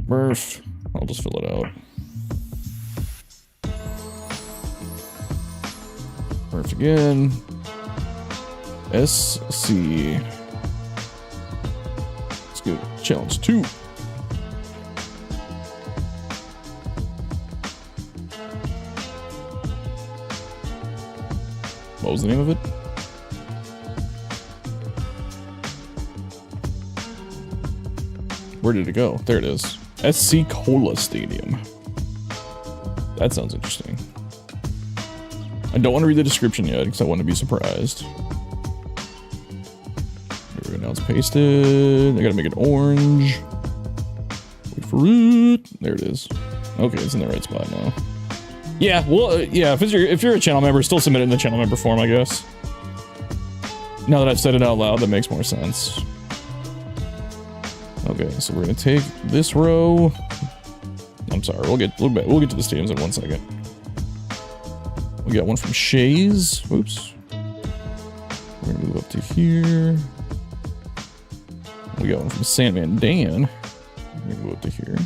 Murph. I'll just fill it out. Murph again. SC. Let's go. Challenge 2. What was the name of it? Where did it go? There it is. SC Cola Stadium. That sounds interesting. I don't want to read the description yet because I want to be surprised. Here we go. Now it's pasted. I gotta make it orange. Wait for it. There it is. Okay, it's in the right spot now. Yeah, well, yeah. If you're a channel member, still submit it in the channel member form, I guess. Now that I've said it out loud, that makes more sense. Okay, so we're gonna take this row. I'm sorry, we'll get to the stadiums in 1 second. We got one from Shays. Oops. We're gonna move up to here. We got one from Sandman Dan. We're gonna move up to here.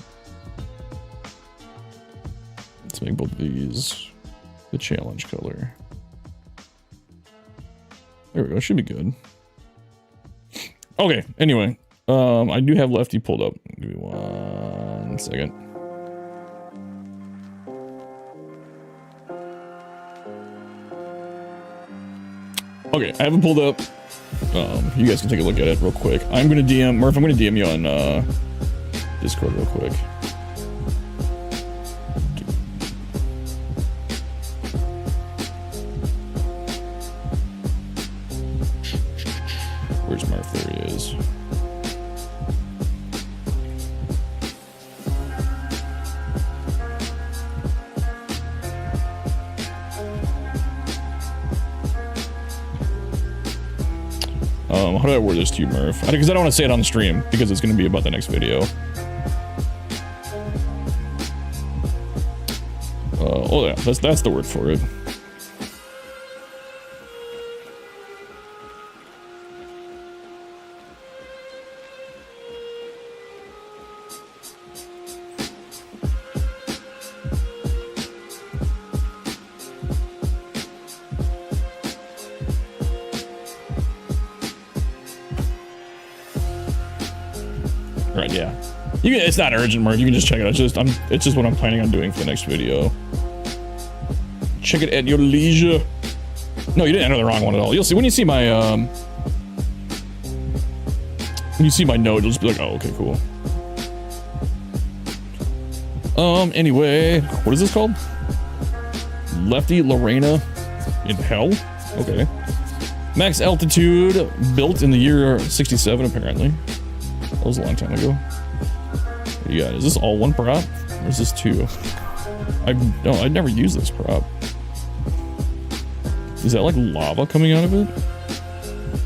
Let's make both of these the challenge color. There we go. Should be good. Okay. Anyway. I do have lefty pulled up. Give me one. second. Okay, I haven't pulled up. You guys can take a look at it real quick. I'm gonna DM Murph. I'm gonna DM you on Discord real quick. Where's Murph? There he is. How do I word this to you, Murph? Because I don't want to say it on the stream, because it's going to be about the next video. Oh yeah, that's the word for it. Right, yeah. You can, it's not urgent, Mark. You can just check it out. It's just what I'm planning on doing for the next video. Check it at your leisure. No, you didn't enter the wrong one at all. You'll see when you see my note, you'll just be like, oh, okay, cool. Anyway, what is this called? Lefty Lorena in hell? Okay. Max altitude built in the year 67, apparently. That was a long time ago. What do you got? Is this all one prop? Or is this two? I'd never used this prop. Is that like lava coming out of it?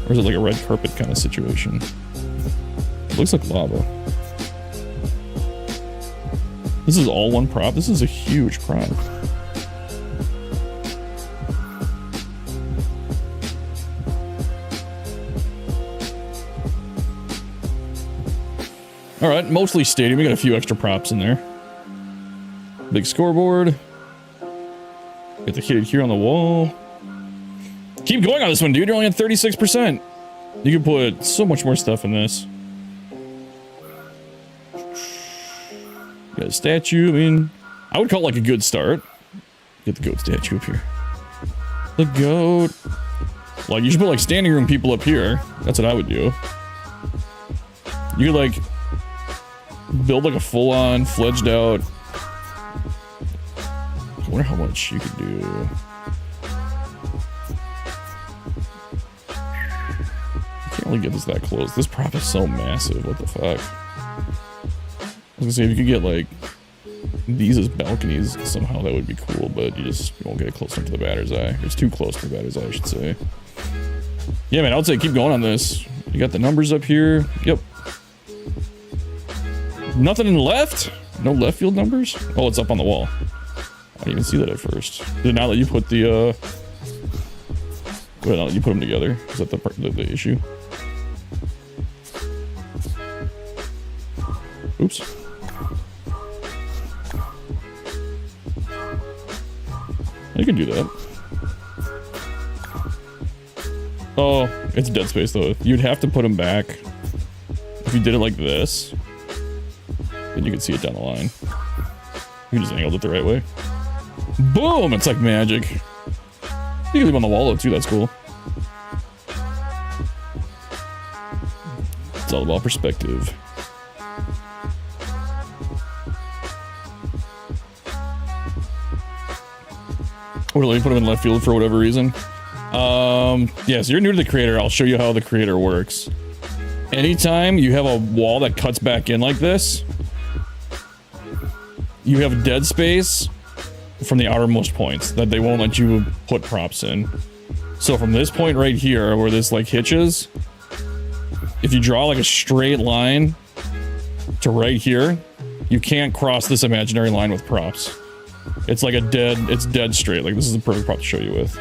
Or is it like a red carpet kind of situation? It looks like lava. This is all one prop? This is a huge prop. All right, mostly stadium. We got a few extra props in there. Big scoreboard. Get the hit here on the wall. Keep going on this one, dude. You're only at 36%. You can put so much more stuff in this. Got a statue. I mean, I would call it like a good start. Get the goat statue up here. The goat. Like, you should put like standing room people up here. That's what I would do. You could like build like a full-on, fledged out. I wonder how much you could do. I can't really get this that close. This prop is so massive. What the fuck? I was gonna say if you could get like these as balconies somehow, that would be cool. But you won't get it close enough to the batter's eye. It's too close to the batter's eye, I should say. Yeah, man. I would say keep going on this. You got the numbers up here. Yep. Nothing in the left? No left field numbers? Oh, it's up on the wall. I didn't even see that at first. Did it not let you put the, well, not let you put them together? Is that the issue? Oops. You can do that. Oh, it's dead space though. You'd have to put them back. If you did it like this, then you can see it down the line. You just angled it the right way. Boom! It's like magic. You can leave on the wall though too, that's cool. It's all about perspective. Or let me put them in left field for whatever reason. Yeah, so you're new to the creator. I'll show you how the creator works. Anytime you have a wall that cuts back in like this, you have dead space from the outermost points that they won't let you put props in. So from this point right here, where this like hitches, if you draw like a straight line to right here, you can't cross this imaginary line with props. It's like it's dead straight. Like this is the perfect prop to show you with.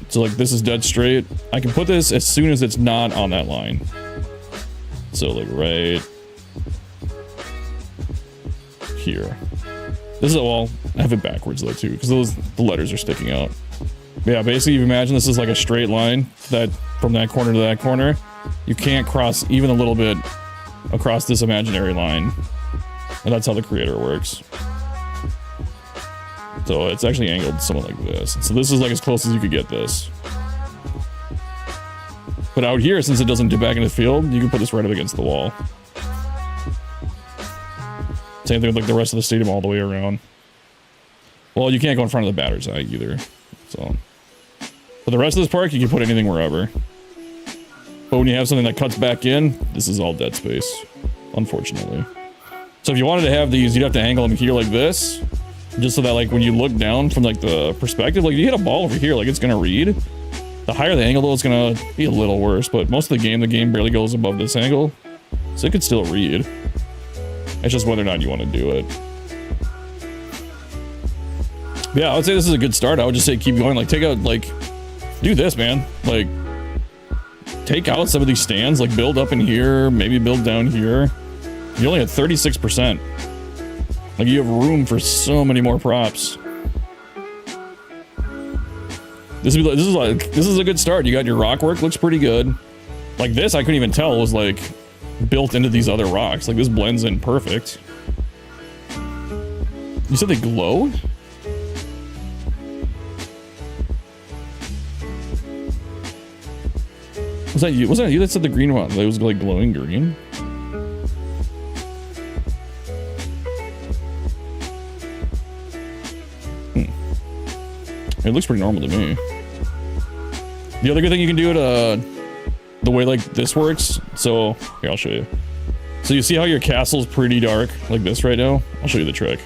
So like this is dead straight. I can put this as soon as it's not on that line. So like right here. This is, well, I have it backwards though too, because the letters are sticking out. But yeah, basically you imagine this is like a straight line that from that corner to that corner. You can't cross even a little bit across this imaginary line And that's how the creator works. So it's actually angled somewhat like this. So this is like as close as you could get this. But out here, since it doesn't dip back in the field, you can put this right up against the wall. Same thing with like the rest of the stadium all the way around. Well, you can't go in front of the batter's eye either. So for the rest of this park, you can put anything wherever. But when you have something that cuts back in, this is all dead space, unfortunately. So if you wanted to have these, you'd have to angle them here like this, just so that like when you look down from like the perspective, like if you hit a ball over here, like it's gonna read. The higher the angle though, it's gonna be a little worse, but most of the game barely goes above this angle, so it could still read. It's just whether or not you want to do it. But yeah, I would say this is a good start. I would just say keep going. Like take out, like, do this, man. Like, take out some of these stands. Like build up in here, maybe build down here. You only had 36%. Like you have room for so many more props. This is a good start. You got your rock work, looks pretty good. Like this, I couldn't even tell was like built into these other rocks. Like this blends in perfect. You said they glow? Was that you? Wasn't it you that said the green one? It was like glowing green. It looks pretty normal to me. The other good thing you can do it, the way like this works. So here, I'll show you. So you see how your castle's pretty dark like this right now? I'll show you the trick.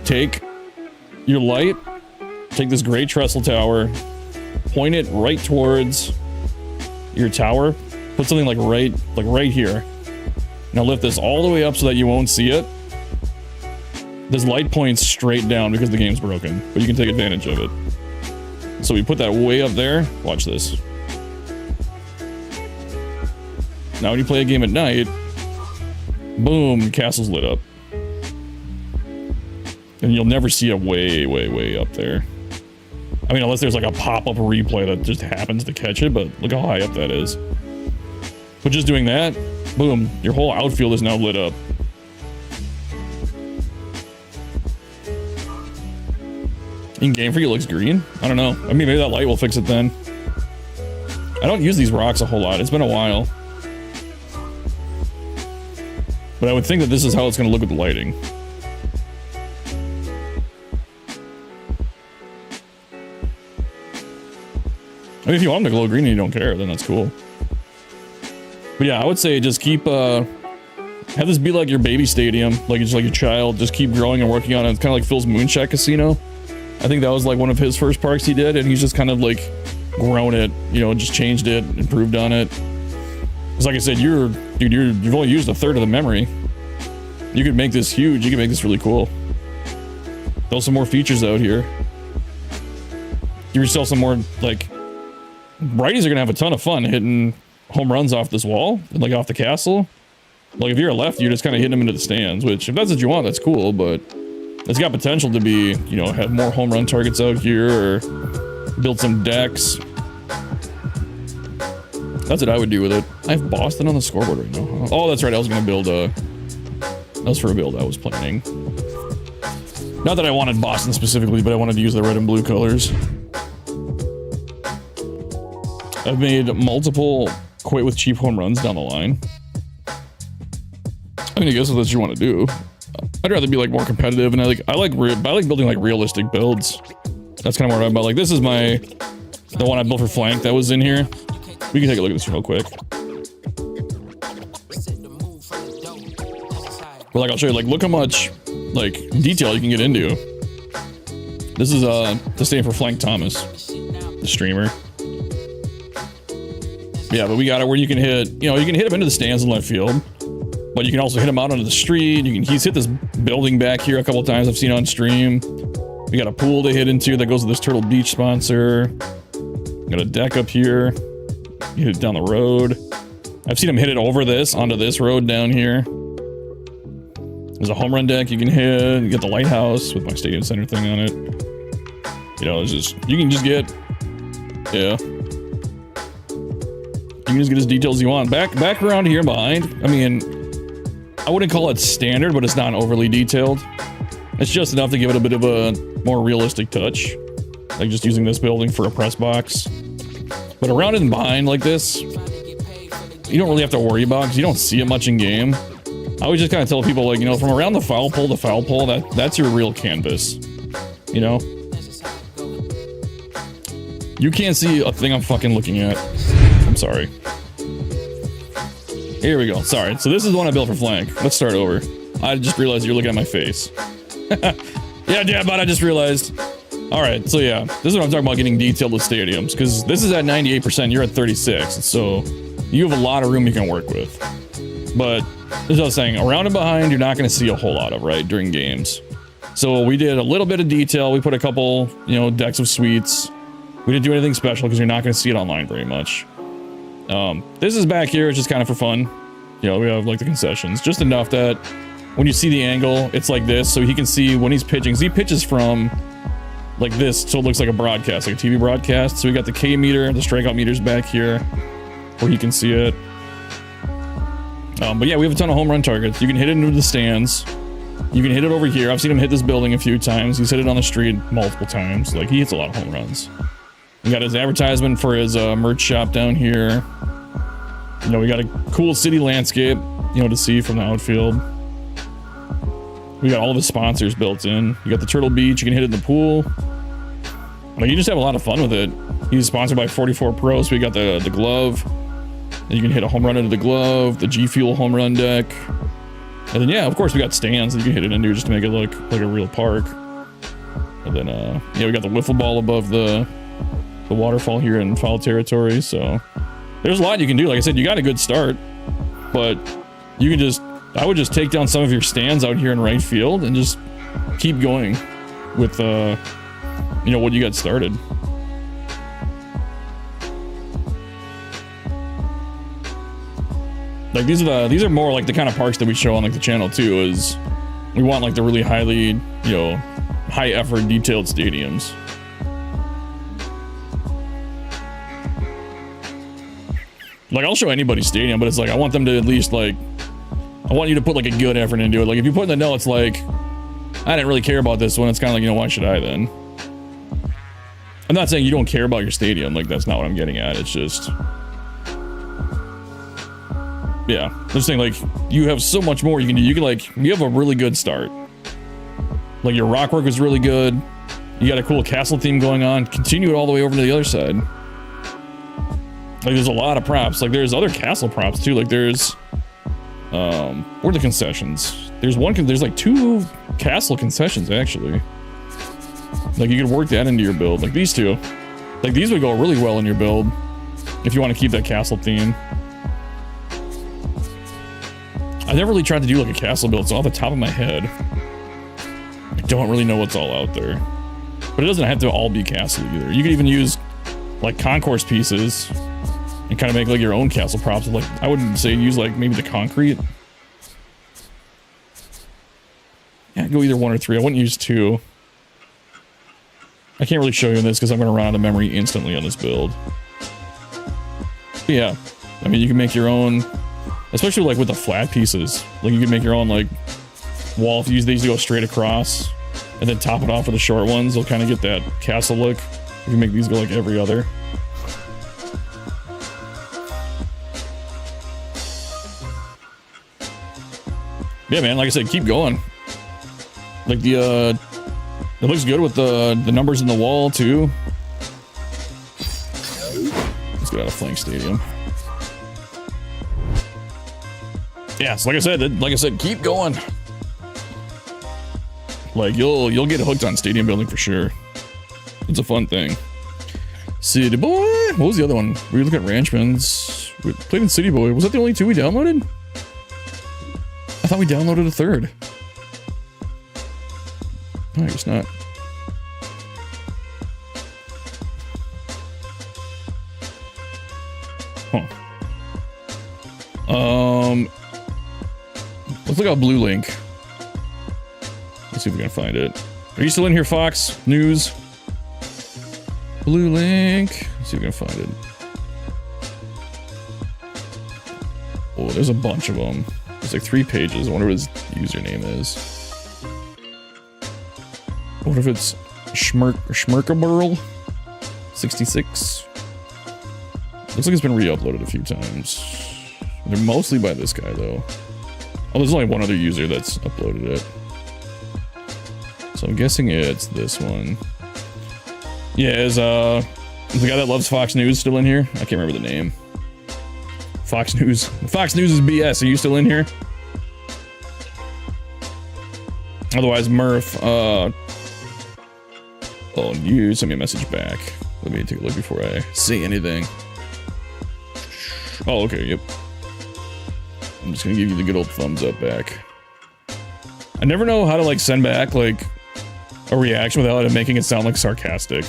Take your light, take this gray trestle tower, point it right towards your tower. Put something like right here. Now lift this all the way up so that you won't see it. This light points straight down because the game's broken, but you can take advantage of it. So we put that way up there. Watch this. Now when you play a game at night, boom, castle's lit up. And you'll never see it way up there. I mean, unless there's like a pop-up replay that just happens to catch it, but look how high up that is. But just doing that, boom, your whole outfield is now lit up. In game for you, it looks green. I don't know. I mean, maybe that light will fix it then. I don't use these rocks a whole lot. It's been a while. But I would think that this is how it's going to look with the lighting. I mean, if you want them to glow green and you don't care, then that's cool. But yeah, I would say just keep, have this be like your baby stadium. Like it's like your child. Just keep growing and working on it. It's kind of like Phil's Moonshot Casino. I think that was like one of his first parks he did, and he's just kind of like grown it, you know, just changed it, improved on it. Because like I said, you've only used a third of the memory. You could make this huge. You could make this really cool. Throw some more features out here. Give yourself some more, like, righties are gonna have a ton of fun hitting home runs off this wall, like off the castle. Like if you're a lefty, you're just kind of hitting them into the stands, which if that's what you want, that's cool, but it's got potential to be, you know, have more home run targets out here or build some decks. That's what I would do with it. I have Boston on the scoreboard right now. Oh, that's right. I was going to build that was for a build I was planning. Not that I wanted Boston specifically, but I wanted to use the red and blue colors. I've made multiple quit with cheap home runs down the line. I mean, I guess that's what you want to do. I'd rather be like more competitive, and I like building like realistic builds. That's kind of what I'm about. Like this is the one I built for flank that was in here. We can take a look at this real quick. But like I'll show you, like look how much like detail you can get into. This is the stadium for Flank Thomas, the streamer. Yeah, but we got it where you can hit, you know, you can hit him into the stands in left field. But you can also hit him out onto the street. He's hit this building back here a couple of times I've seen on stream. We got a pool to hit into that goes to this Turtle Beach sponsor. Got a deck up here. You hit it down the road. I've seen him hit it over this, onto this road down here. There's a home run deck you can hit. You get the lighthouse with my Stadium Center thing on it. You know, it's just, you can just get, yeah. You can just get as detailed as you want. Back around here behind, I mean, I wouldn't call it standard, but it's not overly detailed. It's just enough to give it a bit of a more realistic touch. Like just using this building for a press box. But around and behind like this, you don't really have to worry about because you don't see it much in game. I always just kind of tell people, like, you know, from around the foul pole to foul pole, that's your real canvas. You know? You can't see a thing I'm fucking looking at. I'm sorry. Here we go. Sorry. So this is the one I built for flank. Let's start over. I just realized you're looking at my face. Yeah, but I just realized. All right. So yeah, this is what I'm talking about, getting detailed with stadiums, because this is at 98%. You're at 36. So you have a lot of room you can work with. But as I was saying, around and behind, you're not going to see a whole lot of, right, during games. So we did a little bit of detail. We put a couple, you know, decks of suites. We didn't do anything special because you're not going to see it online very much. This is back here. It's just kind of for fun. You know, we have like the concessions, just enough that when you see the angle, it's like this. So he can see when he's pitching. So he pitches from like this. So it looks like a broadcast, like a TV broadcast. So we got the K meter, the strikeout meters back here where he can see it. But yeah, we have a ton of home run targets. You can hit it into the stands. You can hit it over here. I've seen him hit this building a few times. He's hit it on the street multiple times. Like, he hits a lot of home runs. We got his advertisement for his merch shop down here. You know, we got a cool city landscape, you know, to see from the outfield. We got all of his sponsors built in. You got the Turtle Beach. You can hit it in the pool. Like, you just have a lot of fun with it. He's sponsored by 44 Pro, so we got the glove. And you can hit a home run into the glove, the G Fuel home run deck. And then, yeah, of course, we got stands that you can hit it into just to make it look like a real park. And then, yeah, we got the wiffle ball above the waterfall here in foul territory. So there's a lot you can do. Like I said, you got a good start, but you can just, I would just take down some of your stands out here in right field and just keep going with, you know, what you got started. Like these are more like the kind of parks that we show on like the channel too, is we want like the really highly, you know, high effort detailed stadiums. Like, I'll show anybody's stadium, but it's like, I want them to at least, like, I want you to put, like, a good effort into it. Like, if you put in the no, it's like, I didn't really care about this one. It's kind of like, you know, why should I then? I'm not saying you don't care about your stadium. Like, that's not what I'm getting at. It's just, yeah. I'm just saying, like, you have so much more you can do. You can, like, you have a really good start. Like, your rock work is really good. You got a cool castle theme going on. Continue it all the way over to the other side. Like, there's a lot of props. Like, there's other castle props too. Like, there's where are the concessions? There's like 2 castle concessions actually. Like, you could work that into your build. Like these two, like these would go really well in your build if you want to keep that castle theme. I never really tried to do like a castle build, so off the top of my head, I don't really know what's all out there. But it doesn't have to all be castle either. You could even use like concourse pieces and kind of make like your own castle props. Like, I wouldn't say use like maybe the concrete. Yeah, go either 1 or 3. I wouldn't use 2. I can't really show you this because I'm going to run out of memory instantly on this build. But yeah, I mean, you can make your own, especially like with the flat pieces. Like, you can make your own like wall if you use these to go straight across and then top it off with the short ones. They'll kind of get that castle look. You can make these go like every other. Yeah, man, like I said, keep going. Like it looks good with the numbers in the wall too. Let's get out of Flank Stadium. Yeah, so like I said, keep going. Like, you'll get hooked on stadium building for sure. It's a fun thing. City Boy. What was the other one? We were looking at Ranchman's. We played in City Boy. Was that the only 2 we downloaded? I thought we downloaded a 3rd. No, I guess not. Huh. Let's look at Blue Link. Let's see if we can find it. Are you still in here, Fox News? Blue Link. Let's see if we can find it. Oh, there's a bunch of them. There's like 3 pages. I wonder what his username is. What if it's Schmirkaburl 66? Looks like it's been re-uploaded a few times. They're mostly by this guy though. Oh, there's only one other user that's uploaded it. So I'm guessing it's this one. Yeah, is the guy that loves Fox News still in here? I can't remember the name. Fox News. Fox News is BS. Are you still in here? Otherwise, Murph, oh, you sent me a message back. Let me take a look before I say anything. Oh, okay, yep. I'm just gonna give you the good old thumbs up back. I never know how to like send back like a reaction without it making it sound like sarcastic.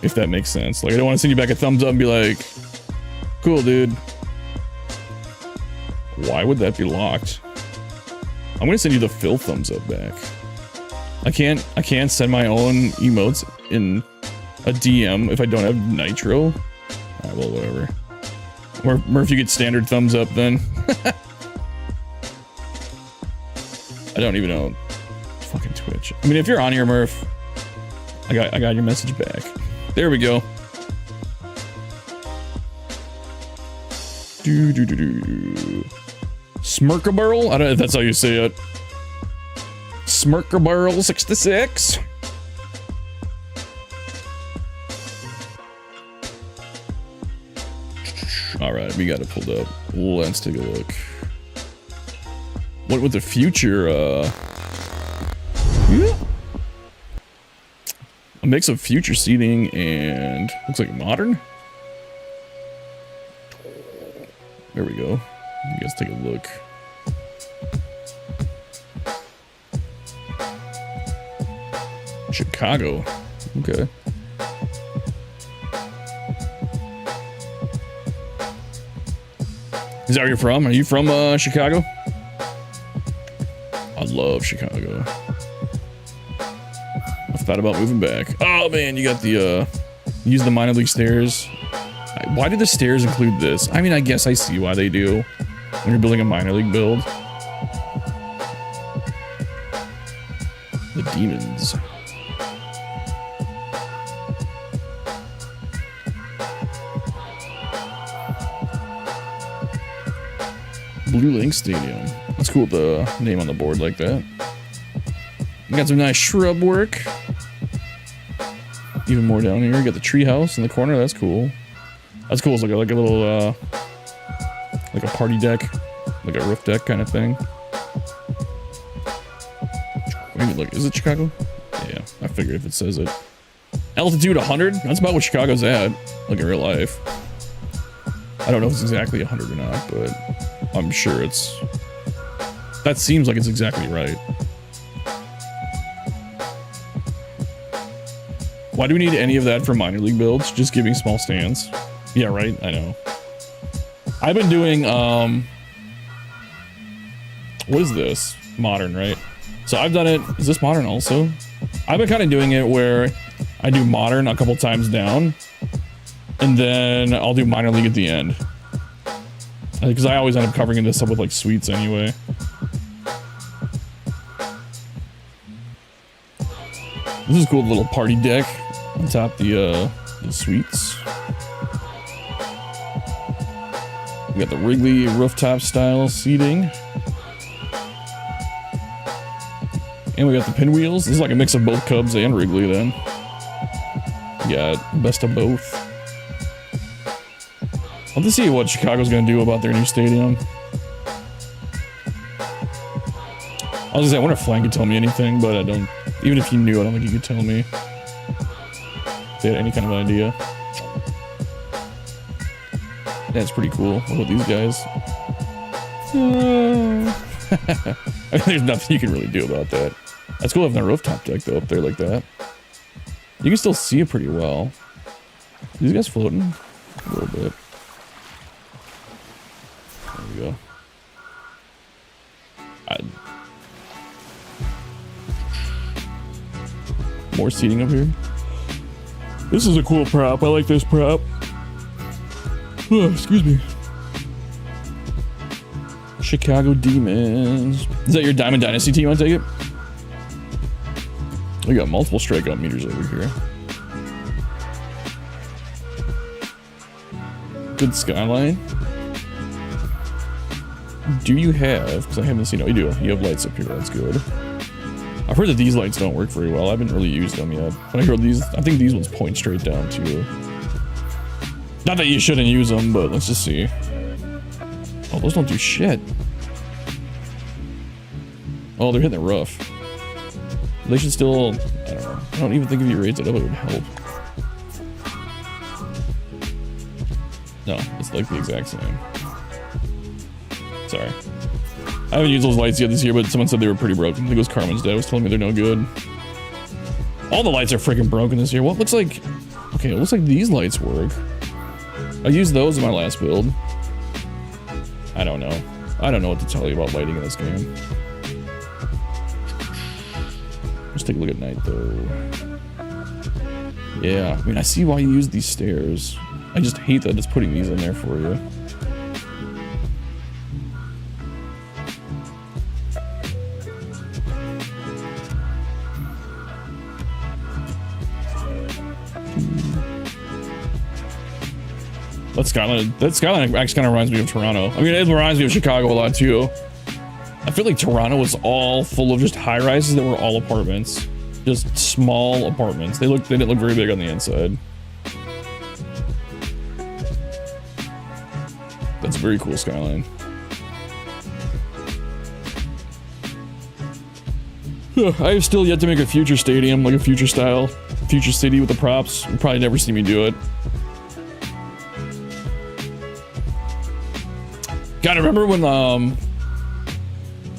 If that makes sense. Like I don't want to send you back a thumbs up and be like, cool, dude. Why would that be locked? I'm gonna send you the Phil thumbs up back. I can't send my own emotes in a DM if I don't have Nitro. Alright, well, whatever. Murph, you get standard thumbs up then. I don't even know. Fucking Twitch. I mean, if you're on here, Murph, I got your message back. There we go. Smirkaburl? I don't know if that's how you say it. Smirkaburl 66. Alright, we got it pulled up. Let's take a look. What would the future, yeah. A mix of future seating and looks like modern? There we go. You guys take a look. Chicago. Okay. Is that where you're from? Are you from Chicago? I love Chicago. I've thought about moving back. Oh man, you got the use the minor league stairs. Why do the stairs include this? I mean, I guess I see why they do when you're building a minor league build. The demons. Blue Link Stadium. That's cool with the name on the board like that. You got some nice shrub work. Even more down here. You got the tree house in the corner. That's cool. That's cool. It's like a little, like a party deck, like a roof deck kind of thing. Maybe look, is it Chicago? Yeah, I figured if it says it. Altitude 100? That's about what Chicago's at, like in real life. I don't know if it's exactly 100 or not, but I'm sure it's... That seems like it's exactly right. Why do we need any of that for minor league builds? Just giving small stands. Yeah, right? I know. I've been doing, what is this? Modern, right? So I've done it... Is this modern also? I've been kind of doing it where I do modern a couple times down, and then I'll do minor league at the end. Because I always end up covering this up with like suites anyway. This is a cool little party deck on top the suites. We got the Wrigley rooftop style seating. And we got the pinwheels. This is like a mix of both Cubs and Wrigley then. We got best of both. I'll have to see what Chicago's gonna do about their new stadium. I was gonna say, I wonder if Flank could tell me anything, but I don't. Even if he knew, I don't think he could tell me. If they had any kind of idea. That's pretty cool. What about these guys? I mean, there's nothing you can really do about that. That's cool having a rooftop deck though up there like that. You can still see it pretty well. Are these guys floating? A little bit. There we go. More seating up here. This is a cool prop. I like this prop. Oh, excuse me. Chicago Demons. Is that your Diamond Dynasty team, I take it? We got multiple strikeout meters over here. Good skyline. Do you have, because I haven't seen, oh, you do. You have lights up here, that's good. I've heard that these lights don't work very well. I haven't really used them yet. But I heard these, I think these ones point straight down too. Not that you shouldn't use them, but let's just see. Oh, those don't do shit. Oh, they're hitting it rough. They should still, I don't know. I don't even think if you raised it up, it would help. No, it's like the exact same. Sorry. I haven't used those lights yet this year, but someone said they were pretty broken. I think it was Carmen's dad was telling me they're no good. All the lights are freaking broken this year. What looks like... Okay, it looks like these lights work. I used those in my last build. I don't know. I don't know what to tell you about lighting in this game. Let's take a look at night, though. Yeah, I mean, I see why you use these stairs. I just hate that it's putting these in there for you. That skyline actually kind of reminds me of Toronto. I mean, it reminds me of Chicago a lot too. I feel like Toronto was all full of just high rises that were all apartments, just small apartments. They didn't look very big on the inside. That's a very cool skyline. I have still yet to make a future stadium, like a future style, future city with the props. You'll probably never see me do it. God, I remember when,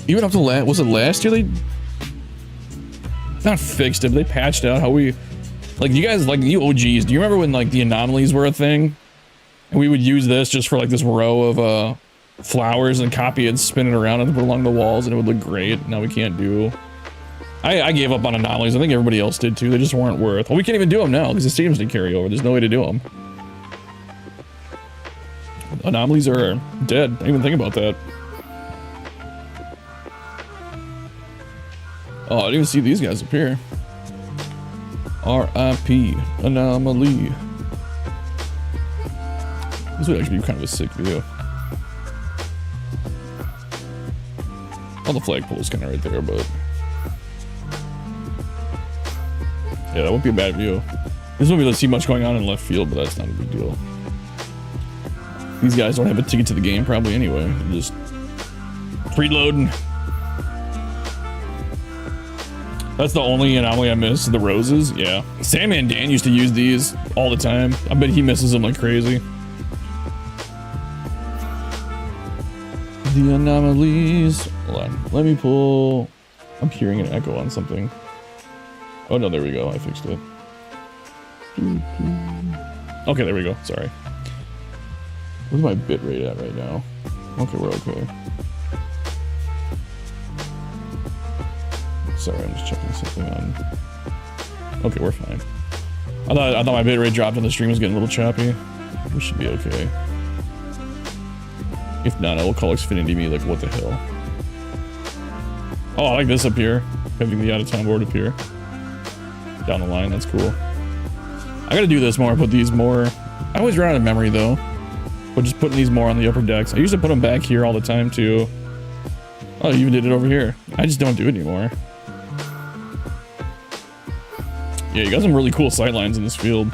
even up to was it last year they not fixed it, but they patched out how we, like, you guys, like, you OGs, do you remember when, like, the anomalies were a thing? And we would use this just for, like, this row of, flowers and copy it, spin it around and put it along the walls, and it would look great. Now we can't do. I gave up on anomalies. I think everybody else did too. They just weren't worth. Well, we can't even do them now because the stadiums didn't carry over. There's no way to do them. Anomalies are dead. I didn't even think about that. Oh, I didn't even see these guys up here. R.I.P. Anomaly. This would actually be kind of a sick video. Oh, the flagpole is kind of right there, but... yeah, that won't be a bad view. This won't be able to see much going on in left field, but that's not a big deal. These guys don't have a ticket to the game probably anyway. They're just preloading. That's the only anomaly I miss, the roses. Yeah. Sandman Dan used to use these all the time. I bet he misses them like crazy. The anomalies. Hold on. Let me pull. I'm hearing an echo on something. Oh no, there we go. I fixed it. Okay, there we go. Sorry. Where's my bit rate at right now? Okay, we're okay. Sorry, I'm just checking something on. Okay, we're fine. I thought my bit rate dropped and the stream was getting a little choppy. We should be okay. If not, I will call Xfinity me like, what the hell? Oh, I like this up here. Having the out of town board up here. Down the line, that's cool. I gotta do this more, put these more. I always run out of memory though. But just putting these more on the upper decks. I used to put them back here all the time too. Oh, you even did it over here. I just don't do it anymore. Yeah, you got some really cool sightlines in this field.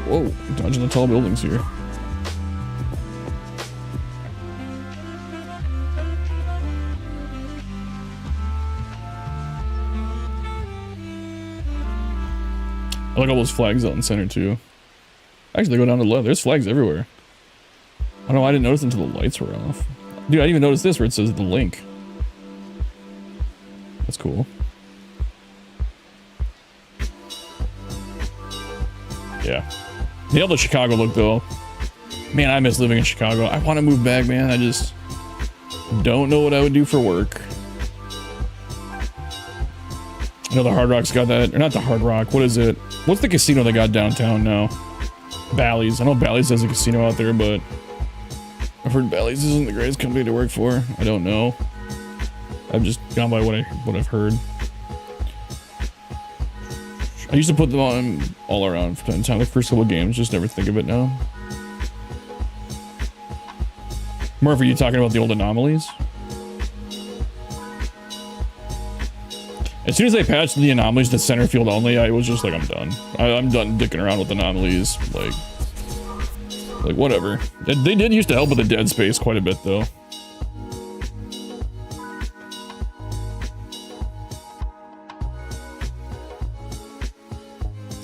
Whoa, dodging the tall buildings here. I like all those flags out in center too. Actually, they go down to the left. There's flags everywhere. I don't know, I didn't notice until the lights were off. Dude, I didn't even notice this where it says the link. That's cool. Yeah. Nailed the Chicago look though. Man, I miss living in Chicago. I want to move back, man. I just don't know what I would do for work. I know the Hard Rock's got that, or not the Hard Rock. What is it? What's the casino they got downtown now? Bally's. I know Bally's has a casino out there, but I've heard Bally's isn't the greatest company to work for. I don't know. I've just gone by what I've heard. I used to put them on all around from time to time, the first couple of games. Just never think of it now. Murphy, are you talking about the old anomalies? As soon as they patched the anomalies to center field only, I was just like, I'm done. I'm done dicking around with anomalies. Like whatever. They did used to help with the dead space quite a bit, though.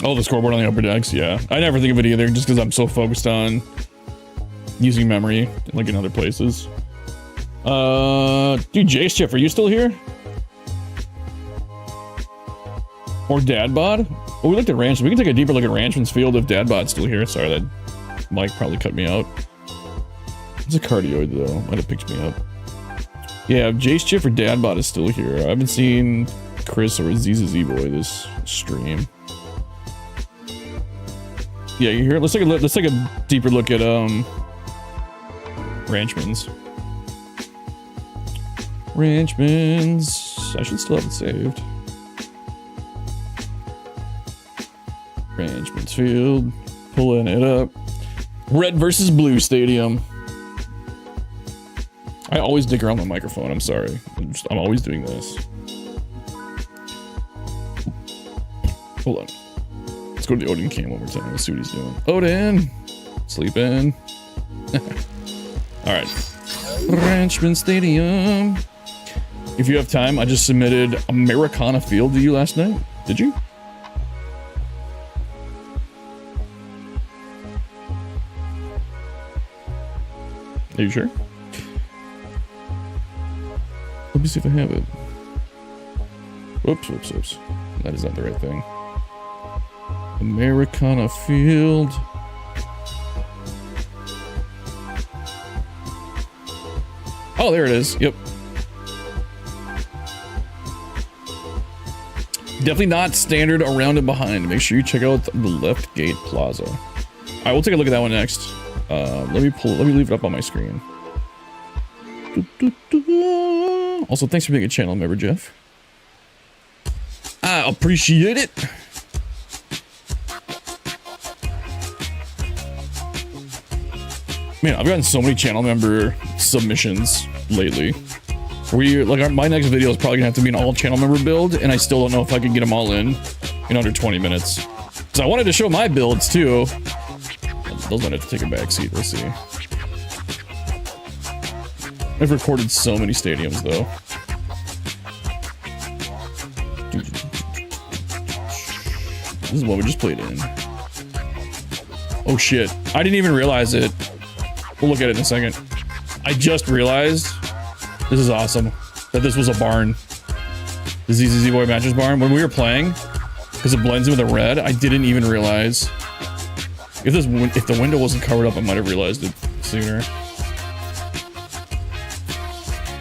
Oh, the scoreboard on the upper decks, yeah. I never think of it either, just because I'm so focused on using memory, like in other places. Dude, Jace Chip, are you still here? Or Dadbod? Oh, we looked at Ranch. We can take a deeper look at Ranchman's Field if Dadbod's still here. Sorry, that mic probably cut me out. It's a cardioid, though. Might have picked me up. Yeah, Jace Chip or Dadbod is still here. I haven't seen Chris or Aziza Z-Boy this stream. Yeah, you hear it? Let's take a deeper look at Ranchman's. I should still have it saved. Ranchman's Field. Pulling it up. Red versus Blue Stadium. I always dig around the microphone. I'm sorry. I'm always doing this. Hold on. Let's go to the Odin cam one more time. Let's see what he's doing. Odin! Sleeping. Alright. Ranchman Stadium. If you have time, I just submitted Americana Field to you last night. Did you? Are you sure? Let me see if I have it. Whoops. That is not the right thing. Americana Field. Oh, there it is. Yep. Definitely not standard around and behind. Make sure you check out the left gate plaza. All right, we'll take a look at that one next. Let me leave it up on my screen. Also, thanks for being a channel member, Jeff. I appreciate it. Man, I've gotten so many channel member submissions lately. My next video is probably gonna have to be an all channel member build, and I still don't know if I can get them all in under 20 minutes. Because I wanted to show my builds too. Those might have to take a back seat. We'll see. I've recorded so many stadiums though. This is what we just played in. Oh shit! I didn't even realize it. We'll look at it in a second. I just realized, this is awesome, that this was a barn. The ZZZ Boy Mattress barn. When we were playing, because it blends in with the red, I didn't even realize. If the window wasn't covered up, I might have realized it sooner.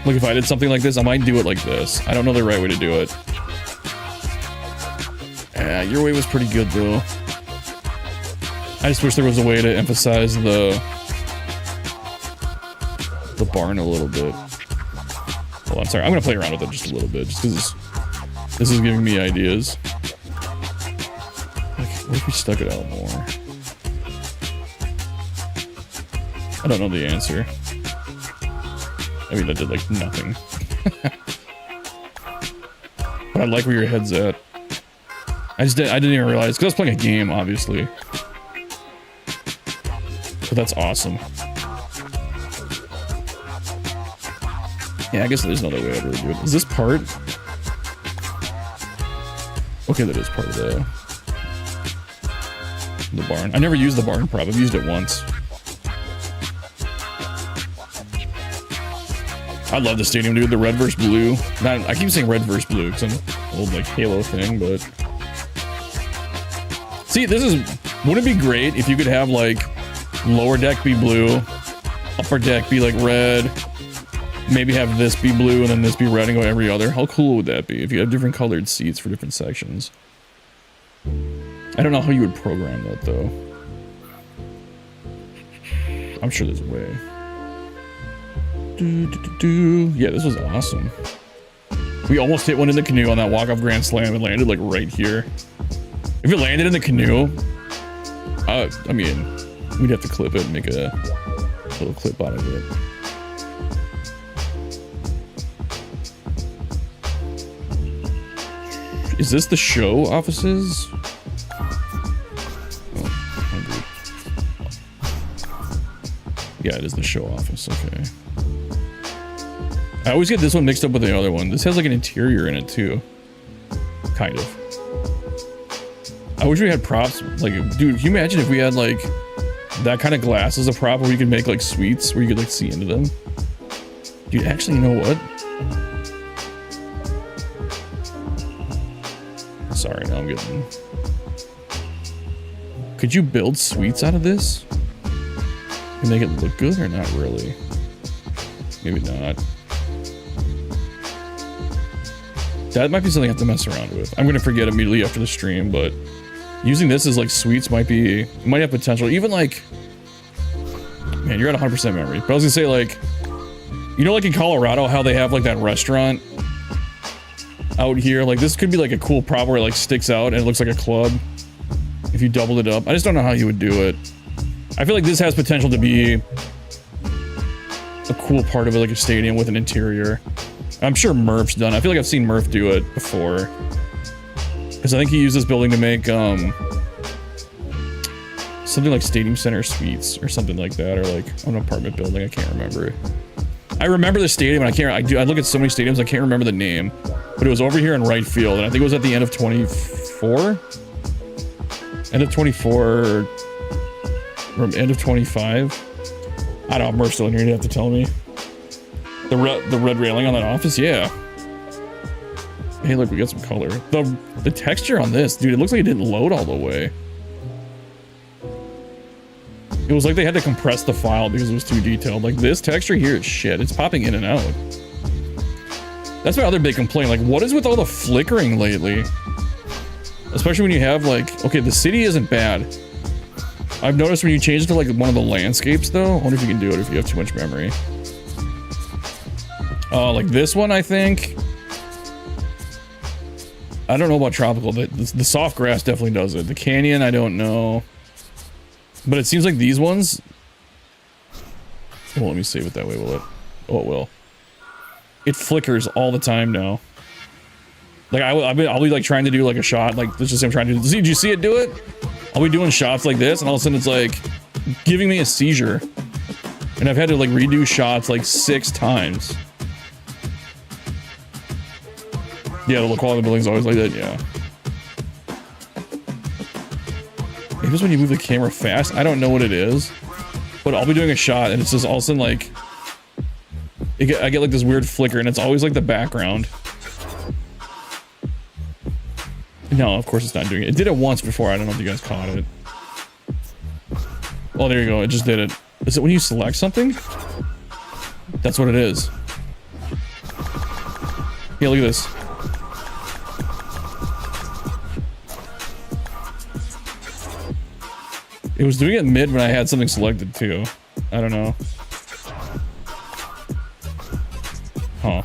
Like if I did something like this, I might do it like this. I don't know the right way to do it. Your way was pretty good though. I just wish there was a way to emphasize the barn a little bit. Hold on, sorry. I'm gonna play around with it just a little bit, just because this is giving me ideas. Like, what if we stuck it out more? I don't know the answer. I mean, that did like nothing. But I like where your head's at. I didn't even realize, because I was playing a game, obviously. But that's awesome. Yeah, I guess there's another way I'd really do it. Is this part? Okay, that is part of the barn. I never used the barn prop. I've used it once. I love the stadium, dude. The red versus blue. I keep saying red versus blue because I'm an old like Halo thing, but see, wouldn't it be great if you could have like Lower deck be blue. Upper deck be like red. Maybe have this be blue and then this be red and go every other. How cool would that be if you have different colored seats for different sections? I don't know how you would program that though. I'm sure there's a way. Yeah, this was awesome. We almost hit one in the canoe on that walk-off grand slam and landed like right here. If it landed in the canoe, I mean, we'd have to clip it and make a little clip out of it. Is this the show offices? Oh, hungry. Yeah, it is the show office. Okay. I always get this one mixed up with the other one. This has like an interior in it too. Kind of. I wish we had props. Like, dude, can you imagine if we had like that kind of glass as a prop where we could make like suites where you could like see into them? Dude, actually, you know what? Sorry, now I'm getting... Could you build suites out of this? And make it look good or not really? Maybe not. That might be something I have to mess around with. I'm gonna forget immediately after the stream, but using this as like suites might have potential. Even like, man, you're at 100% memory. But I was gonna say like, you know, like in Colorado, how they have like that restaurant out here. Like this could be like a cool prop where it like sticks out and it looks like a club if you doubled it up. I just don't know how you would do it. I feel like this has potential to be a cool part of it, like a stadium with an interior. I'm sure Murph's done. I feel like I've seen Murph do it before. Because I think he used this building to make something like Stadium Center Suites or something like that, or like an apartment building. I can't remember. I remember the stadium, and I look at so many stadiums, I can't remember the name, but it was over here in right field, and I think it was at the end of 24, end of 24, or end of 25. I don't know. Murph's still in here. You have to tell me. The red railing on that office, yeah. Hey, look, we got some color. The texture on this, dude, it looks like it didn't load all the way. It was like they had to compress the file because it was too detailed. Like this texture here is shit. It's popping in and out. That's my other big complaint. Like, what is with all the flickering lately? Especially when you have like, okay, the city isn't bad. I've noticed when you change it to like one of the landscapes though, I wonder if you can do it if you have too much memory. Like this one, I think. I don't know about tropical, but the soft grass definitely does it. The canyon, I don't know. But it seems like these ones... Well, let me save it that way, will it? Oh, it will. It flickers all the time now. Like, I'll be like trying to do like a shot, like, let's just say I'm trying to do... Did you see it do it? I'll be doing shots like this, and all of a sudden it's like giving me a seizure. And I've had to like redo shots like 6 times. Yeah, the quality of the building's always like that, yeah. Maybe it's when you move the camera fast. I don't know what it is. But I'll be doing a shot and it's just all of a sudden like... I get like this weird flicker and it's always like the background. No, of course it's not doing it. It did it once before. I don't know if you guys caught it. Oh, there you go. It just did it. Is it when you select something? That's what it is. Yeah, look at this. It was doing it mid when I had something selected too. I don't know. Huh.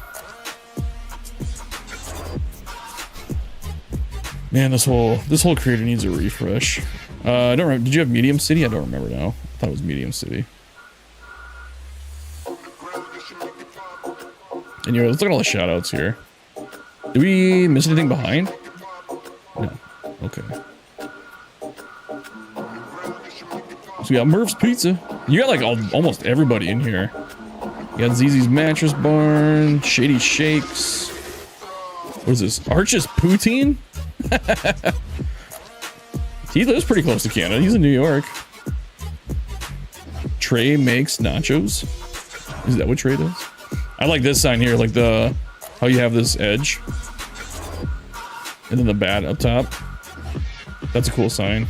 Man, this whole creator needs a refresh. I don't remember. Did you have Medium City? I don't remember now. I thought it was Medium City. Anyway, let's look at all the shoutouts here. Did we miss anything behind? No. Okay. So we got Murph's Pizza. You got like almost everybody in here. You got ZZ's Mattress Barn, Shady Shakes. What is this? Arch's Poutine? He lives pretty close to Canada. He's in New York. Trey makes nachos. Is that what Trey does? I like this sign here, like how you have this edge. And then the bat up top. That's a cool sign.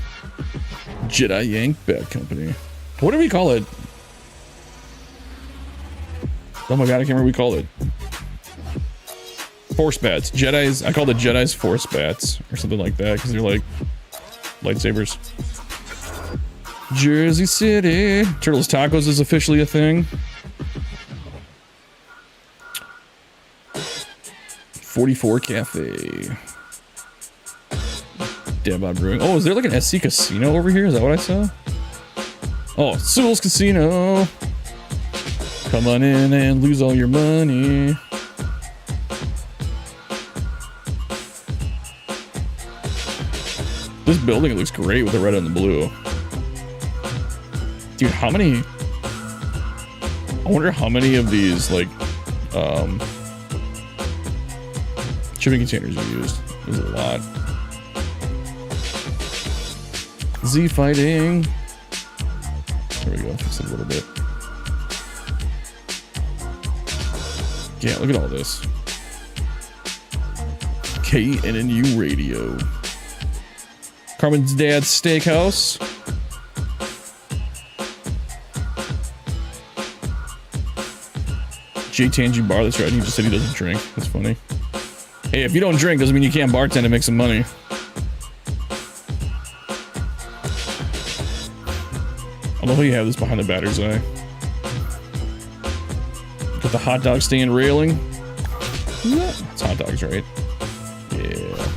Jedi Yank Bat Company. What do we call it? Oh my god, I can't remember what we call it. Force bats. Jedis. I call the Jedis force bats or something like that because they're like lightsabers. Jersey City. Turtles Tacos is officially a thing. 44 Cafe. Dad Brewing. Oh, is there like an SC Casino over here? Is that what I saw? Oh, Sewell's Casino. Come on in and lose all your money. This building looks great with the red and the blue. Dude, how many... I wonder how many of these, like, shipping containers are used. There's a lot. Z fighting. There we go. Fix it a little bit. Yeah, look at all this. KNNU radio. Carmen's dad's steakhouse. J Tangy bar. That's right. He just said he doesn't drink. That's funny. Hey, if you don't drink, doesn't mean you can't bartend and make some money. I love how you have this behind the batter's eye. Got the hot dog stand railing. It's hot dogs, right? Yeah.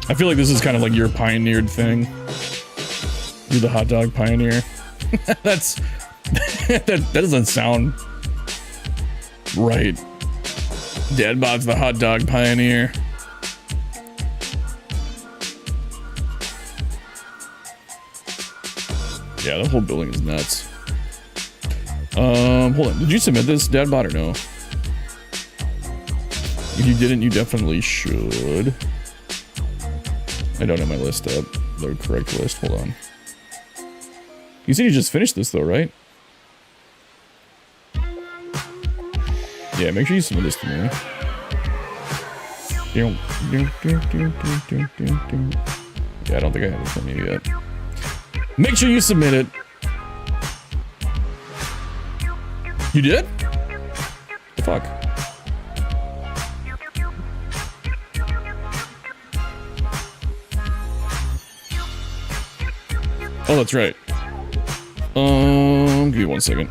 I feel like this is kind of like your pioneered thing. You're the hot dog pioneer. That's that doesn't sound right. Dadbot's the hot dog pioneer. Yeah, the whole building is nuts. Hold on. Did you submit this, Dadbot, or no? If you didn't, you definitely should. I don't have my list up. The correct list. Hold on. You said you just finished this, though, right? Yeah, make sure you submit this to me. Yeah, I don't think I have it from you yet. Make sure you submit it. You did? The fuck? Oh, that's right. Give me 1 second.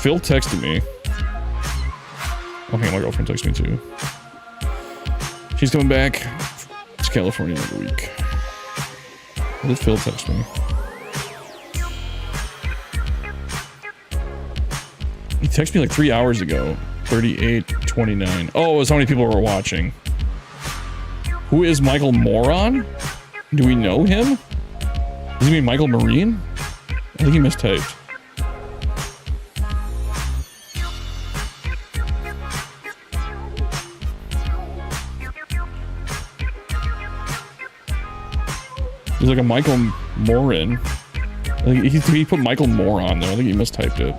Phil texted me. Oh, hey, my girlfriend texted me too. She's coming back to California in a week. What did Phil text me? He texted me like 3 hours ago. 38:29. Oh, it was how many people were watching. Who is Michael Moron? Do we know him? Does he mean Michael Marine? I think he mistyped. There's like a Michael Morin. I think he put Michael Moron there. I think he mistyped it.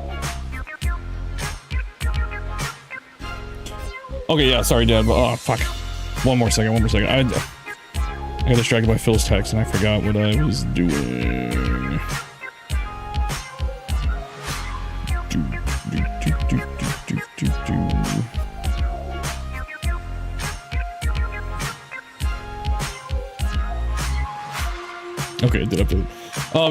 Okay, yeah, sorry, Dad. But, oh, fuck. One more second. I got distracted by Phil's text and I forgot what I was doing. Okay, it did update.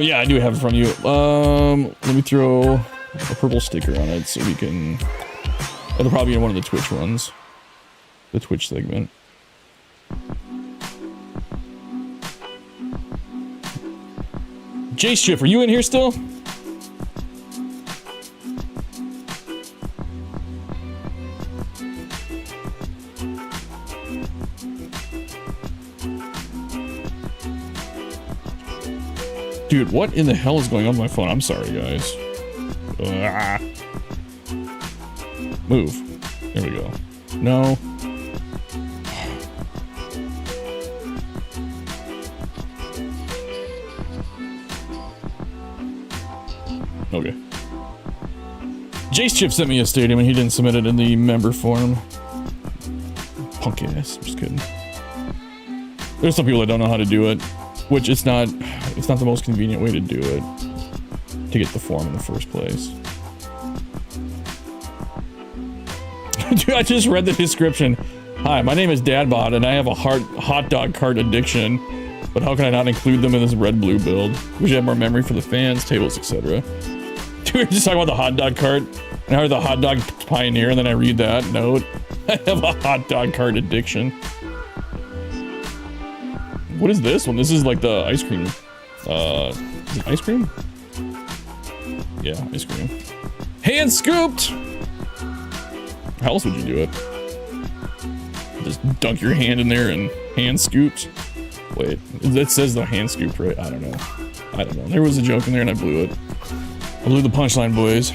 Yeah, I do have it from you. Let me throw a purple sticker on it so we can... It'll probably be in one of the Twitch ones. The Twitch segment. Jace Chip, are you in here still? Dude, what in the hell is going on with my phone? I'm sorry, guys. Move. There we go. No. Okay. Jace Chip sent me a stadium and he didn't submit it in the member form. Punk ass. Just kidding. There's some people that don't know how to do it, which it's not the most convenient way to do it to get the form in the first place. Dude, I just read the description. Hi, my name is Dadbot and I have a hot dog cart addiction, but how can I not include them in this red blue build? We should have more memory for the fans, tables, etc. Dude, we're just talking about the hot dog cart and how the hot dog pioneer, and then I read that note. I have a hot dog cart addiction. What is this one? This is like the ice cream. Is it ice cream? Yeah, ice cream. Hand scooped! How else would you do it? Just dunk your hand in there and hand scooped? Wait, it says the hand scoop, right? I don't know. There was a joke in there and I blew it. I blew the punchline, boys.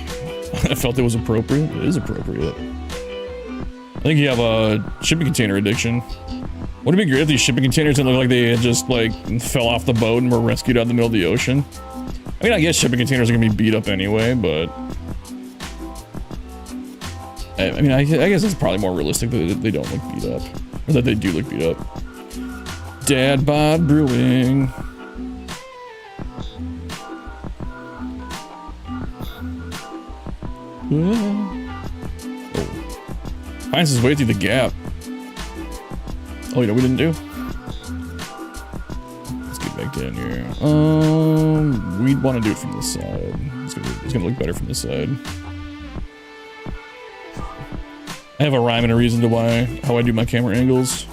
I felt it was appropriate. It is appropriate. I think you have a shipping container addiction. Would it be great if these shipping containers didn't look like they had just like fell off the boat and were rescued out in the middle of the ocean? I mean, I guess shipping containers are gonna be beat up anyway, but I mean, I guess it's probably more realistic that they don't look beat up, or that they do look beat up. Dad Bod Brewing. Oh. Finds his way through the gap. Oh, you know we didn't do? Let's get back down here. We'd want to do it from this side. It's gonna look better from this side. I have a rhyme and a reason to how I do my camera angles.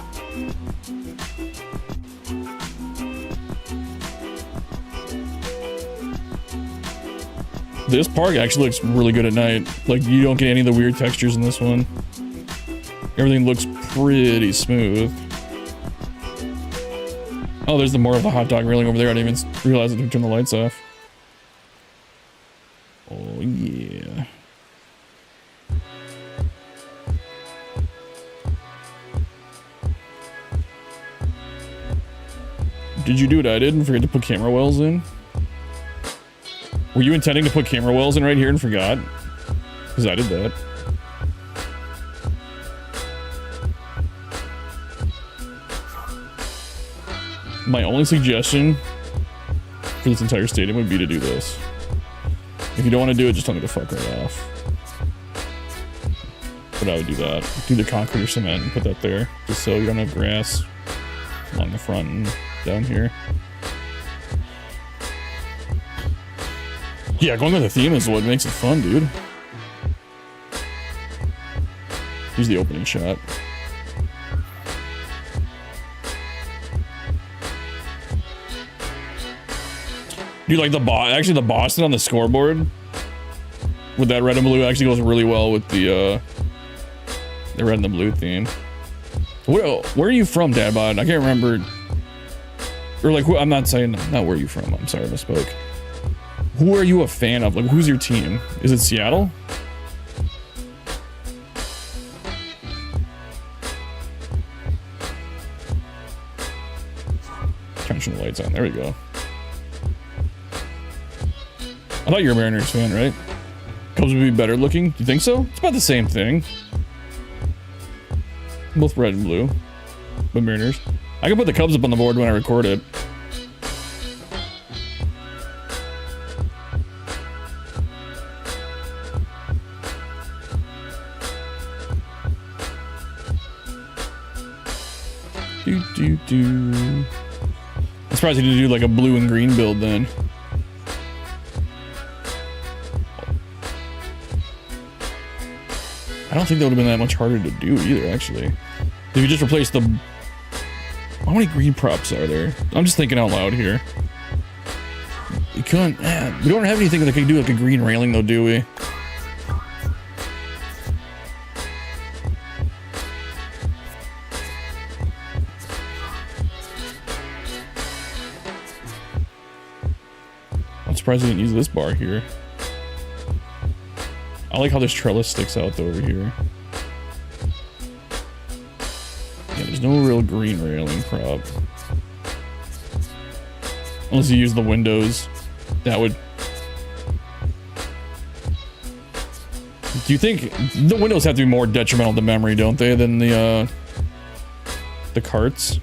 This park actually looks really good at night. Like, you don't get any of the weird textures in this one. Everything looks pretty smooth. Oh, there's more of the hot dog railing over there. I didn't even realize that we turned the lights off. Oh, yeah. Did you do what I did and forget to put camera wells in? Were you intending to put camera wells in right here and forgot? Because I did that. My only suggestion for this entire stadium would be to do this. If you don't want to do it, just tell me to fuck right off. But I would do that. Do the concrete or cement and put that there, just so you don't have grass along the front and down here. Yeah, going with the theme is what makes it fun, dude. Here's the opening shot. Dude, like actually the Boston on the scoreboard with that red and blue actually goes really well with the red and the blue theme. Where are you from, Dadbot? I can't remember. Or like, I'm not saying, not where are you from. I'm sorry, I misspoke. Who are you a fan of? Like, who's your team? Is it Seattle? Turn the lights on. There we go. I thought you were a Mariners fan, right? Cubs would be better looking. Do you think so? It's about the same thing. Both red and blue. But Mariners. I can put the Cubs up on the board when I record it. I'm surprised you didn't do like a blue and green build then. I don't think that would have been that much harder to do either, actually. If you just replace the... How many green props are there? I'm just thinking out loud here. You couldn't... we don't have anything that can do like a green railing though, do we? I'm surprised I didn't use this bar here. I like how this trellis sticks out though over here. Yeah, there's no real green railing prop. Unless you use the windows. That would... Do you think the windows have to be more detrimental to memory, don't they, than the carts?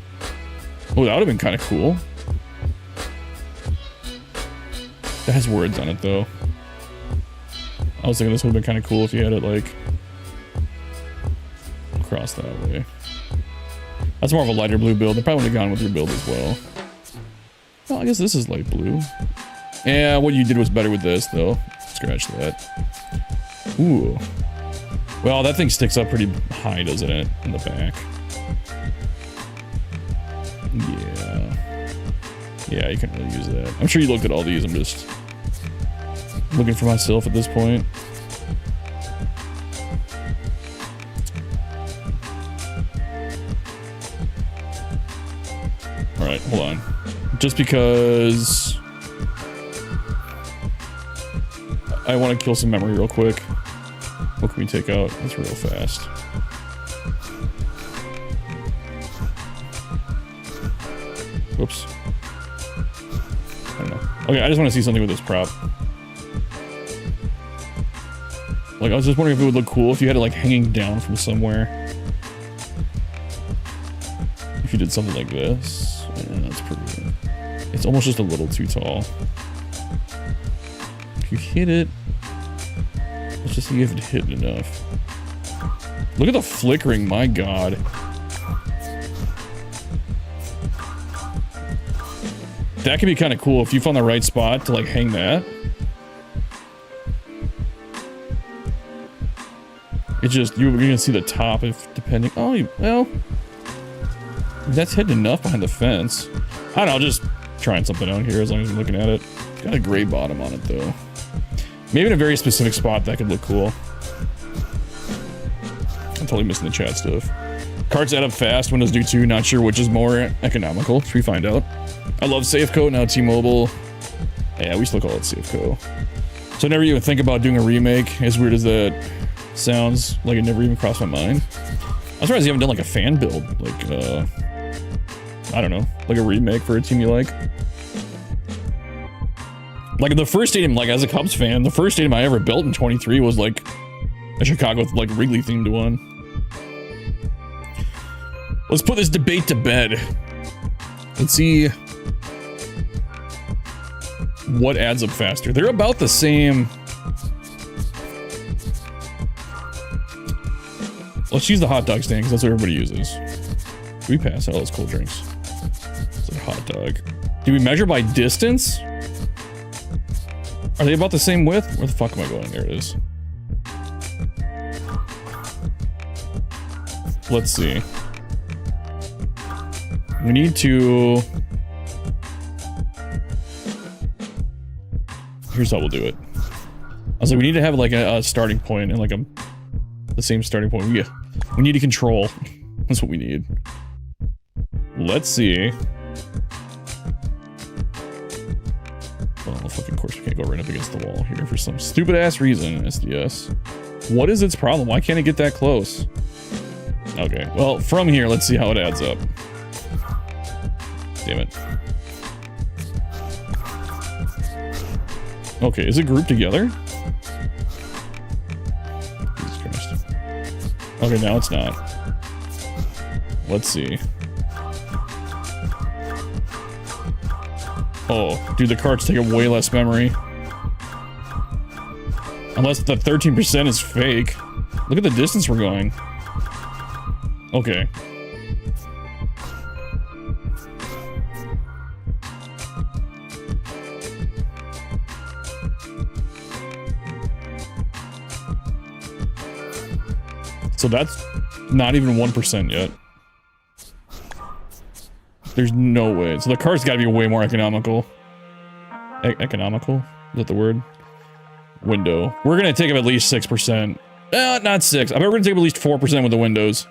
Oh, that would have been kind of cool. That has words on it, though. I was thinking this would have been kind of cool if you had it, like, across that way. That's more of a lighter blue build. They probably would have gone with your build as well. Well, I guess this is light blue. Yeah, what you did was better with this, though. Scratch that. Ooh. Well, that thing sticks up pretty high, doesn't it? In the back. Yeah. Yeah, you couldn't really use that. I'm sure you looked at all these. I'm just looking for myself at this point. Alright, hold on. Just because I want to kill some memory real quick. What can we take out? That's real fast. Whoops. I don't know. Okay, I just want to see something with this prop. Like, I was just wondering if it would look cool if you had it, like, hanging down from somewhere. If you did something like this. Yeah, that's pretty good. It's almost just a little too tall. If you hit it... Let's just see if it hit enough. Look at the flickering, my god. That could be kind of cool if you found the right spot to, like, hang that. It just, you're gonna see the top if depending. Oh, well, that's hidden enough behind the fence. I don't know, just trying something out here as long as I'm looking at it. It's got a gray bottom on it though. Maybe in a very specific spot that could look cool. I'm totally missing the chat stuff. Carts add up fast, Windows do too. Not sure which is more economical. Should we find out? I love Safeco, now T-Mobile. Yeah, we still call it Safeco. So I never even think about doing a remake, as weird as that sounds. Like it never even crossed my mind. I'm surprised you haven't done like a fan build. Like, I don't know. Like a remake for a team you like. Like the first stadium, like as a Cubs fan, the first stadium I ever built in 23 was like a Chicago with like Wrigley themed one. Let's put this debate to bed. Let's see what adds up faster. They're about the same. Let's use the hot dog stand because that's what everybody uses. Do we pass all those cold drinks? It's a hot dog. Do we measure by distance? Are they about the same width? Where the fuck am I going? There it is. Let's see. We need to... Here's how we'll do it. I was like, we need to have like a starting point and like the same starting point. We need to control. That's what we need. Let's see. Well, fucking course we can't go right up against the wall here for some stupid ass reason, SDS. What is its problem? Why can't it get that close? Okay, well, from here, let's see how it adds up. Damn it. Okay, is it grouped together? Jesus Christ. Okay, now it's not. Let's see. Oh, dude, the carts take up way less memory. Unless the 13% is fake. Look at the distance we're going. Okay. So that's not even 1% yet. There's no way. So the car's gotta be way more economical. Economical? Is that the word? Window. We're gonna take up at least 6%. Not 6. I bet we're gonna take up at least 4% with the windows.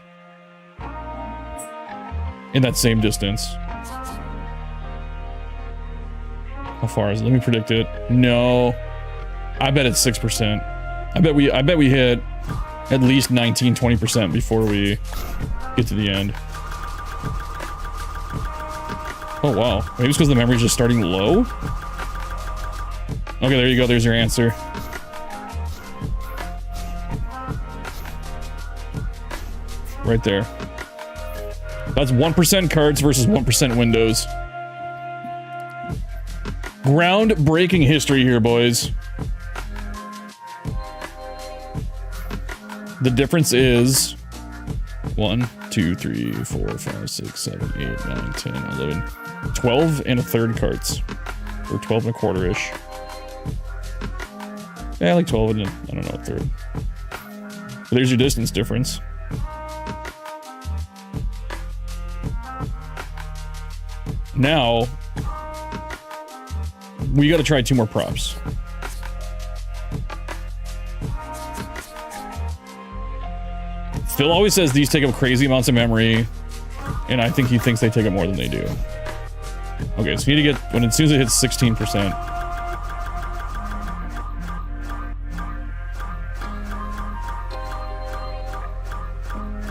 In that same distance. How far is it? Let me predict it. No. I bet it's 6%. I bet we hit at least 19-20% before we get to the end. Oh wow. Maybe it's because the memory's just starting low? Okay, there you go. There's your answer. right there. That's 1% carts versus 1% windows. Groundbreaking history here, boys. The difference is 1, 2, 3, 4, 5, 6, 7, 8, 9, 10, 11, 12 and a third carts. Or 12 and a quarter-ish. Yeah, like 12 and I don't know, a third. But there's your distance difference. Now, we gotta try 2 more props. Phil always says these take up crazy amounts of memory, and I think he thinks they take up more than they do. Okay, so you need to get, as soon as it hits 16%.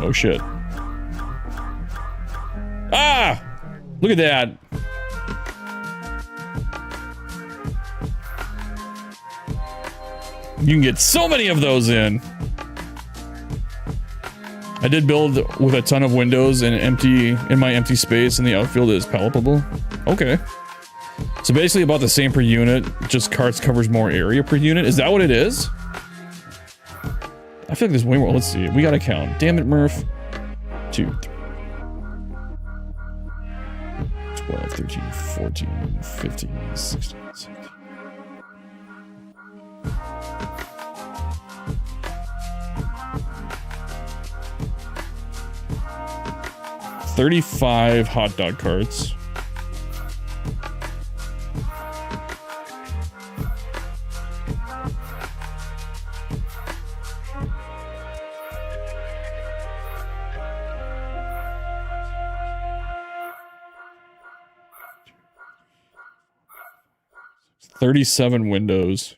Oh shit. Ah! Look at that. You can get so many of those in. I did build with a ton of windows and my empty space, and the outfield is palpable. Okay. So basically about the same per unit, just carts covers more area per unit. Is that what it is? I feel like there's way more. Let's see. We gotta count. Damn it, Murph. 2, 3, 12, 13, 14, 15, 16, 17. 35 hot dog carts. $37 windows.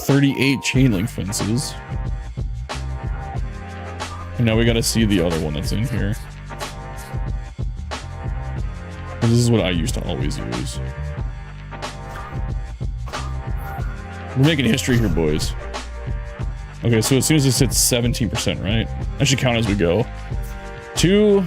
$38 chain link fences. And now we gotta see the other one that's in here. This is what I used to always use. We're making history here, boys. Okay, so as soon as this hits 17%, right? That should count as we go. 2.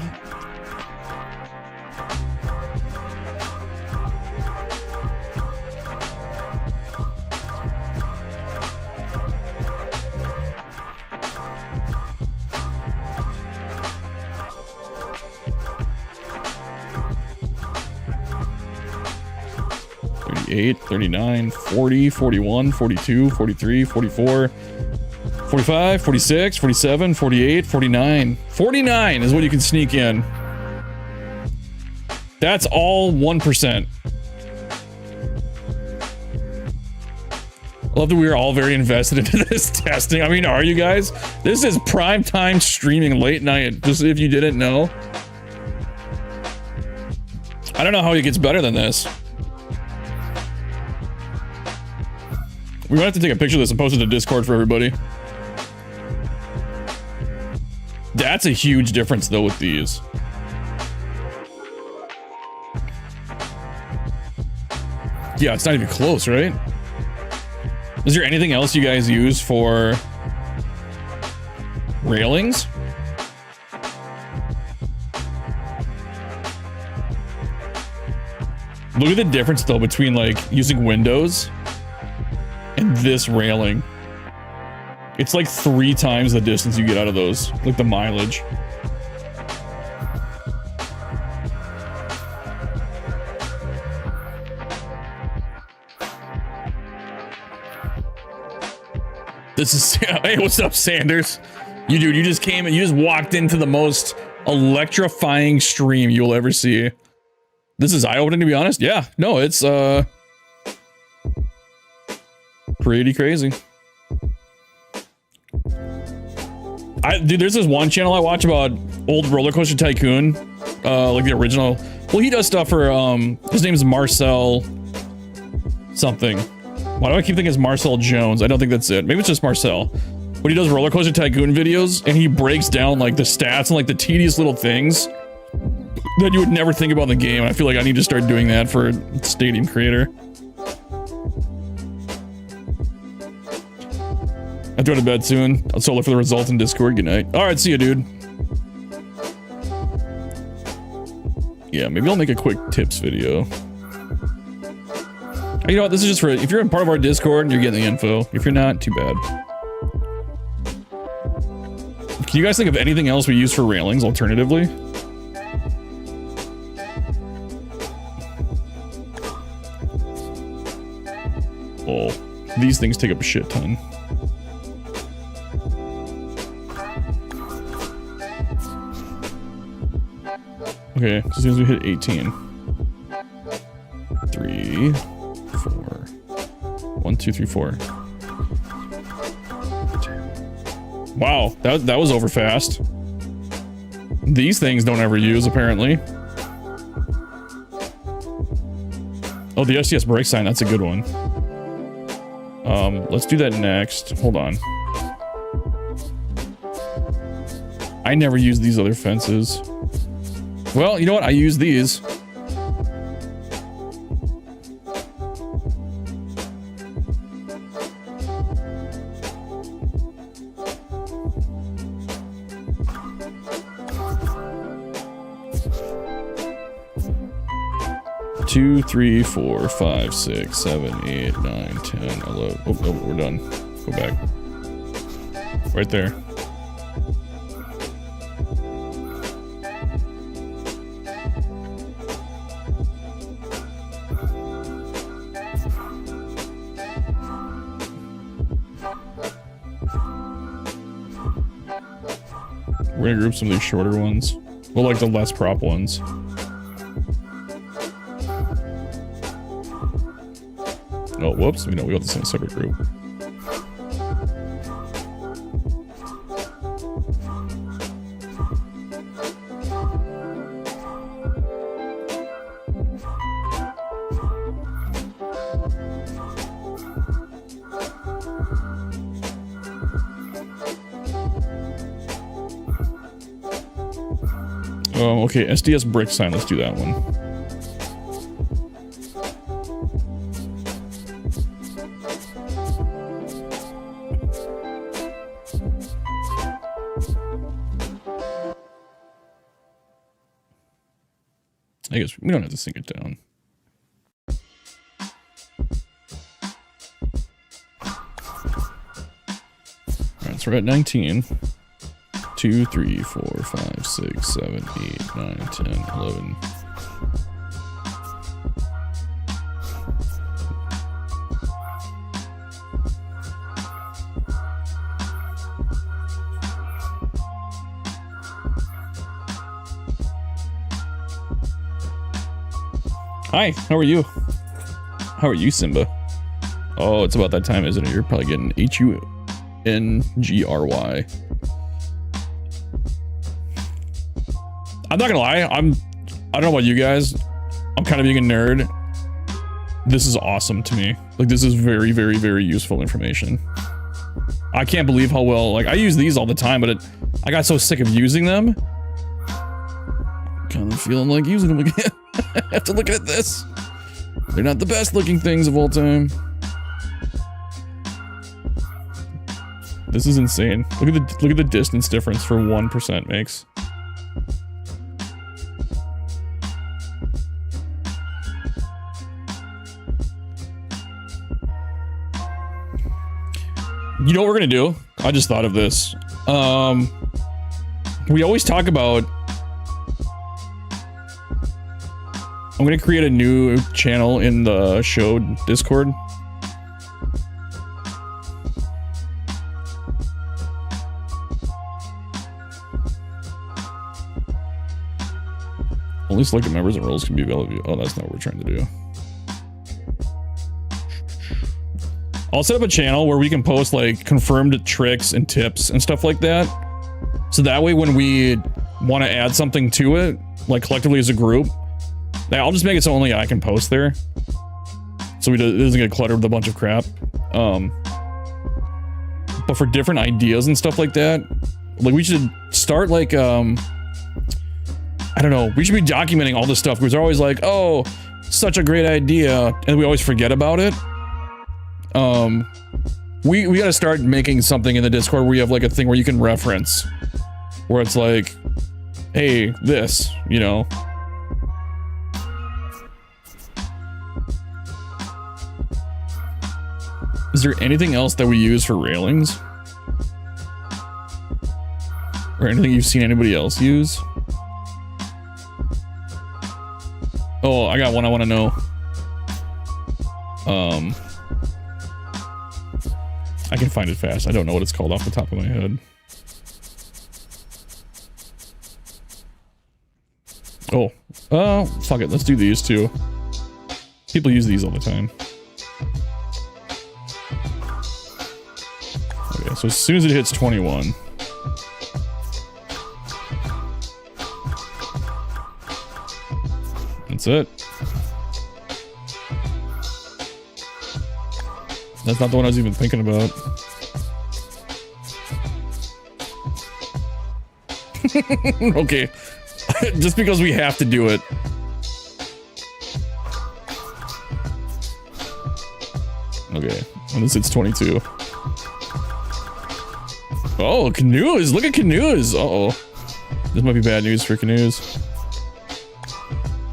$38, $39, $40, $41, $42, $43, $44, $45, $46, $47, $48, $49. $49 is what you can sneak in. That's all 1%. I love that we are all very invested into this testing. I mean, are you guys? This is prime time streaming late night, just if you didn't know. I don't know how it gets better than this. We might have to take a picture of this and post it to Discord for everybody. That's a huge difference, though, with these. Yeah, it's not even close, right? Is there anything else you guys use for railings? Look at the difference, though, between, like, using windows and this railing. It's like 3 times the distance you get out of those, like the mileage. This is, hey, what's up, Sanders? You dude, you just came and you just walked into the most electrifying stream you'll ever see. This is eye-opening, to be honest. Yeah, no, it's pretty crazy. Dude, there's this one channel I watch about old Roller Coaster Tycoon, like the original. Well, he does stuff for his name is Marcel something. Why do I keep thinking it's Marcel Jones? I don't think that's it. Maybe it's just Marcel. When he does Roller Coaster Tycoon videos and he breaks down like the stats and like the tedious little things that you would never think about in the game. I feel like I need to start doing that for a Stadium creator. I have to go to bed soon. I'll solo for the results in Discord. Good night. All right, see you, dude. Yeah, maybe I'll make a quick tips video. You know what? This is just for if you're in part of our Discord, you're getting the info. If you're not, too bad. Can you guys think of anything else we use for railings alternatively? Oh, these things take up a shit ton. Okay, as soon as we hit 18. 3, 4. 1, 2, 3, 4. Wow, that was over fast. These things don't ever use, apparently. Oh, the SDS brake sign, that's a good one. Let's do that next. Hold on. I never use these other fences. Well, you know what? I use these. Two, 3, 4, 5, 6, 7, 8, 9, 10, 11. Oh, no, we're done. Go back. Right there. We're gonna group some of these shorter ones. Well, like the less prop ones. Oh, whoops. We got this in a separate group. Okay, SDS brick sign. Let's do that one. I guess we don't have to sink it down. Alright, so we're at 19. 2, 3, 4, 5, 6, 7, 8, 9, 10, 11. Hi, how are you? How are you, Simba? Oh, it's about that time, isn't it? You're probably getting HUNGRY. I'm not gonna lie, I don't know about you guys. I'm kind of being a nerd. This is awesome to me. Like, this is very, very, very useful information. I can't believe how well, like, I use these all the time, but I got so sick of using them. Kind of feeling like using them again. After looking at this. They're not the best looking things of all time. This is insane. Look at the distance difference for 1% makes. You know what we're gonna do? I just thought of this. We always talk about... I'm gonna create a new channel in the show Discord. Only selected members and roles can be available. Oh, that's not what we're trying to do. I'll set up a channel where we can post like confirmed tricks and tips and stuff like that. So that way when we want to add something to it, like collectively as a group, I'll just make it so only I can post there. so it doesn't get cluttered with a bunch of crap. But for different ideas and stuff like that, like we should start like I don't know, we should be documenting all this stuff because they're always like, oh, such a great idea, and we always forget about it. We got to start making something in the Discord where you have like a thing where you can reference, where it's like, hey, this, you know. Is there anything else that we use for railings? Or anything you've seen anybody else use? Oh, I got one I want to know. I can find it fast. I don't know what it's called off the top of my head. Oh, fuck it. Let's do these too. People use these all the time. Okay, so as soon as it hits 21. That's it. That's not the one I was even thinking about. Okay. Just because we have to do it. Okay. And this hits 22. Oh, canoes! Look at canoes! Uh-oh. This might be bad news for canoes.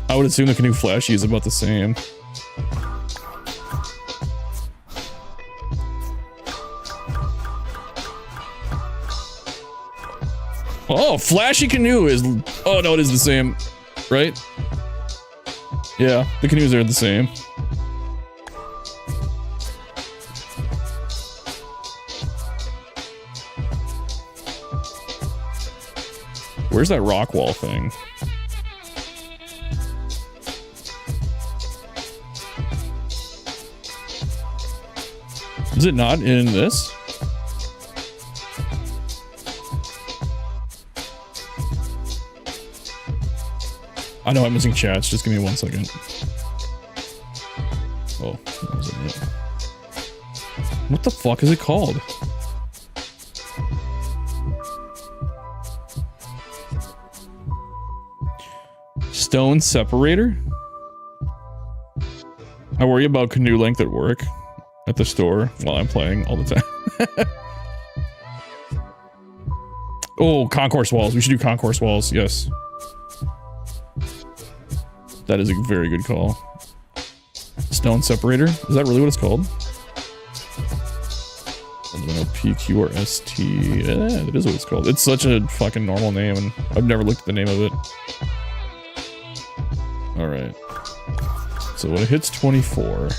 I would assume the canoe flashy is about the same. Oh, flashy canoe is... Oh, no, it is the same. Right? Yeah, the canoes are the same. Where's that rock wall thing? Is it not in this? I know I'm missing chats. Just give me 1 second. Oh, that wasn't it. What the fuck is it called? Stone separator? I worry about canoe length at work. At the store while I'm playing all the time. Oh, concourse walls. We should do concourse walls. Yes. That is a very good call. Stone separator. Is that really what it's called? I don't know, PQ or ST. Yeah, that is what it's called. It's such a fucking normal name, and I've never looked at the name of it. Alright. So when it hits 24...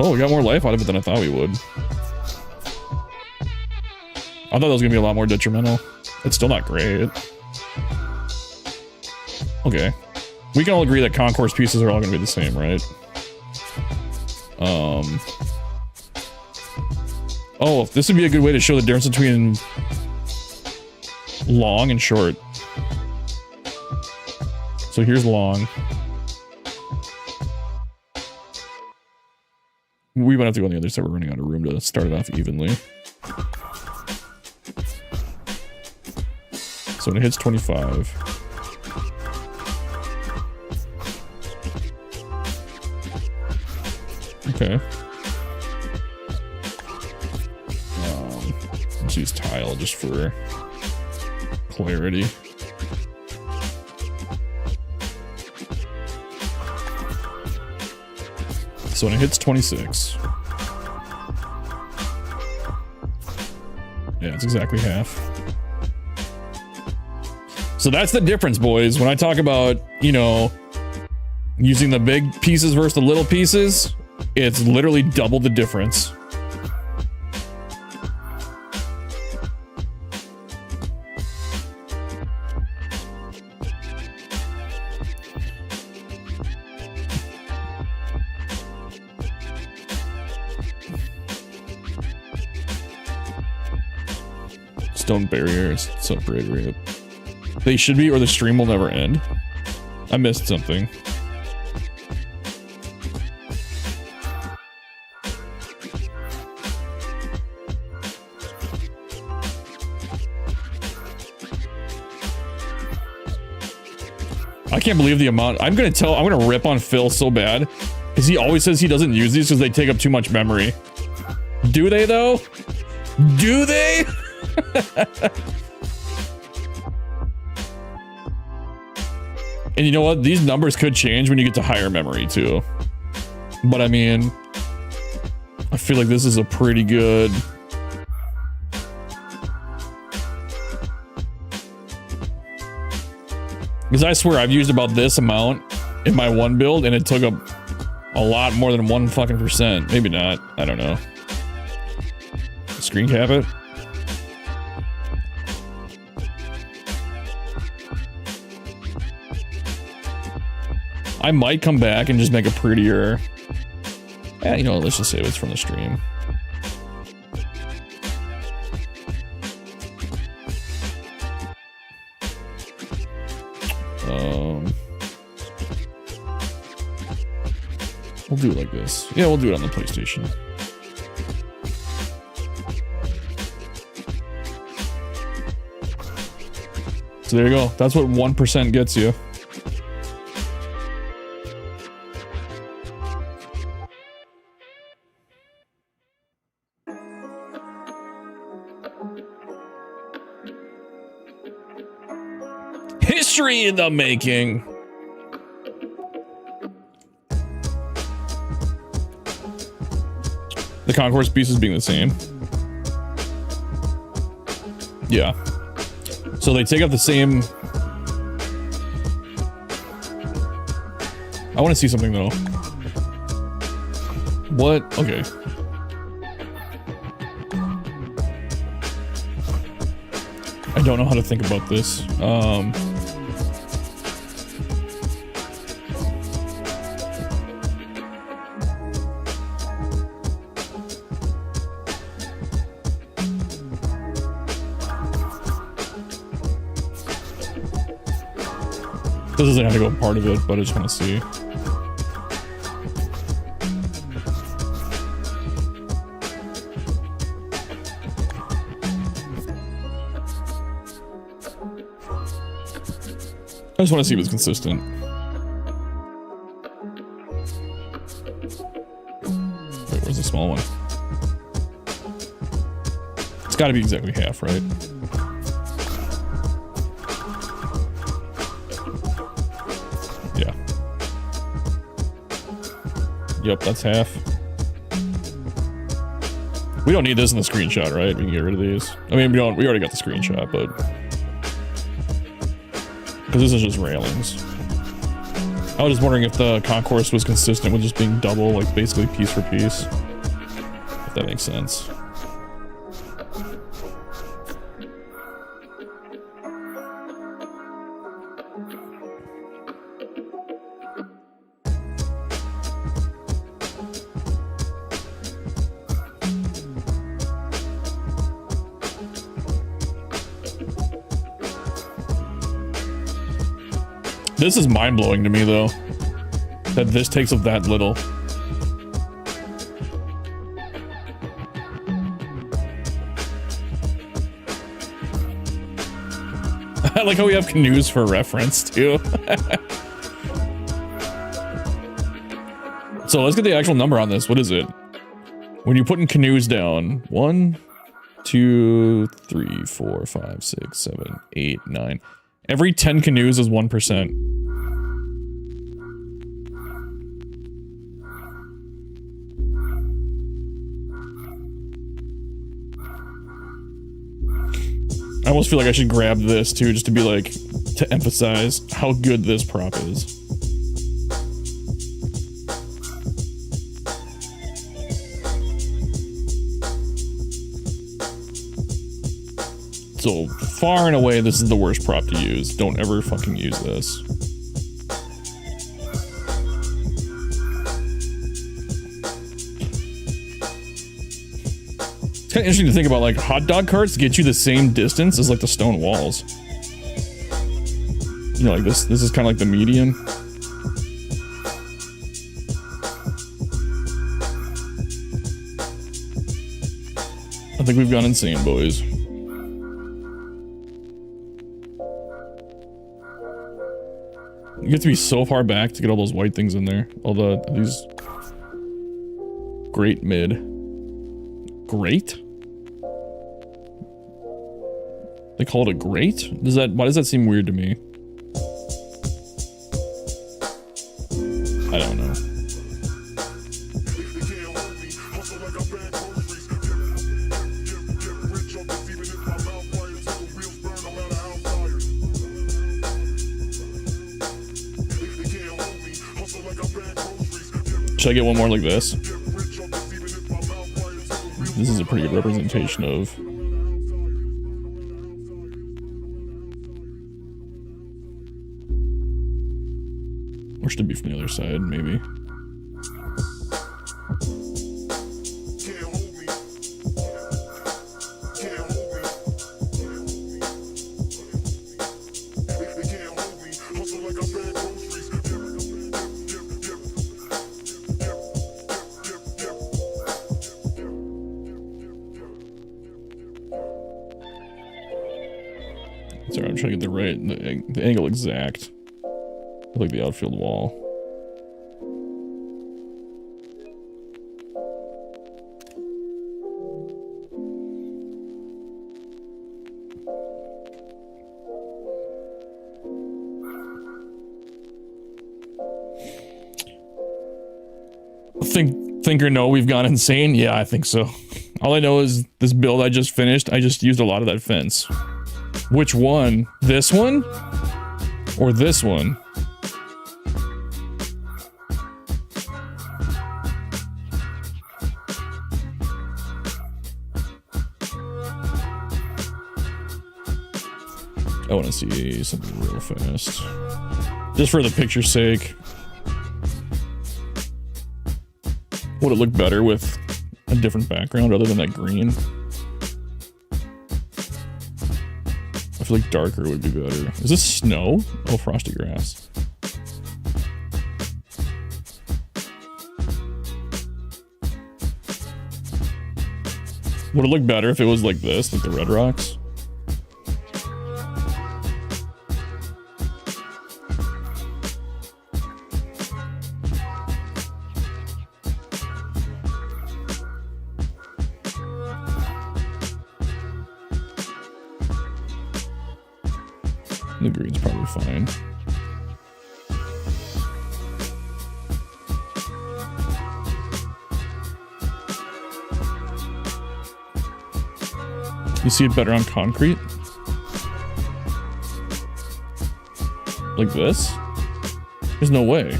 Oh, we got more life out of it than I thought we would. I thought that was gonna be a lot more detrimental. It's still not great. Okay. We can all agree that concourse pieces are all gonna be the same, right? Oh, this would be a good way to show the difference between long and short. So here's long. We might have to go on the other side. We're running out of room to start it off evenly. So when it hits 25. Okay. Let's use tile just for clarity. So when it hits 26. Yeah, it's exactly half. So that's the difference, boys. When I talk about, you know, using the big pieces versus the little pieces, it's literally double the difference. Stone barriers, separator. They should be, or the stream will never end. I missed something. I can't believe the amount. I'm gonna rip on Phil so bad because he always says he doesn't use these because they take up too much memory. Do they though? Do they? And you know what? These numbers could change when you get to higher memory too. But I mean, I feel like this is a pretty good. Because I swear I've used about this amount in my one build and it took up a lot more than 1 fucking %. Maybe not. I don't know. Screen cap it. I might come back and just make a prettier. Yeah, you know what, let's just say it's from the stream. We'll do it like this. Yeah, we'll do it on the PlayStation. So there you go. That's what 1% gets you. History in the making. The concourse pieces being the same. Yeah. So they take up the same. I want to see something though. What? Okay. I don't know how to think about this. This doesn't have to go part of it, but I just want to see. I just want to see if it's consistent. Wait, where's the small one? It's got to be exactly half, right? Yeah. Yep, that's half. We don't need this in the screenshot, right? We can get rid of these. I mean, we already got the screenshot, but... because this is just railings. I was just wondering if the concourse was consistent with just being double, like basically piece for piece. If that makes sense. This is mind-blowing to me, though, that this takes up that little. I like how we have canoes for reference, too. So let's get the actual number on this. What is it? When you're putting canoes down, 1, 2, 3, 4, 5, 6, 7, 8, 9. Every 10 canoes is 1%. I almost feel like I should grab this too, just to be like, to emphasize how good this prop is. So far and away, this is the worst prop to use. Don't ever fucking use this. It's kind of interesting to think about, like, hot dog carts get you the same distance as like the stone walls. You know, like this is kind of like the median. I think we've gone insane, boys. You have to be so far back to get all those white things in there. All these great mid. Great? They call it a grate? Why does that seem weird to me? I don't know. Should I get one more like this? This is a pretty good representation of... Or should it be from the other side, maybe? Sorry, I'm trying to get the angle exact. Like the outfield wall. Think or no, we've gone insane? Yeah, I think so. All I know is this build I just finished, I just used a lot of that fence. Which one? This one? Or this one? I want to see something real fast. Just for the picture's sake. Would it look better with a different background other than that green? I feel like darker would be better. Is this snow? Oh, frosty grass. Would it look better if it was like this, like the red rocks? The green's probably fine. You see it better on concrete? Like this? There's no way.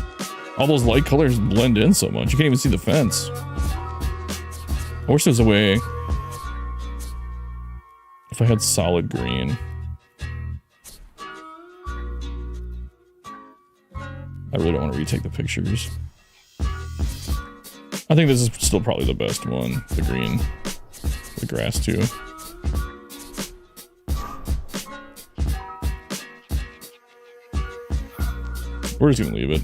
All those light colors blend in so much. You can't even see the fence. I wish there was a way... If I had solid green... I really don't want to retake the pictures. I think this is still probably the best one. The green. The grass too. We're just gonna leave it.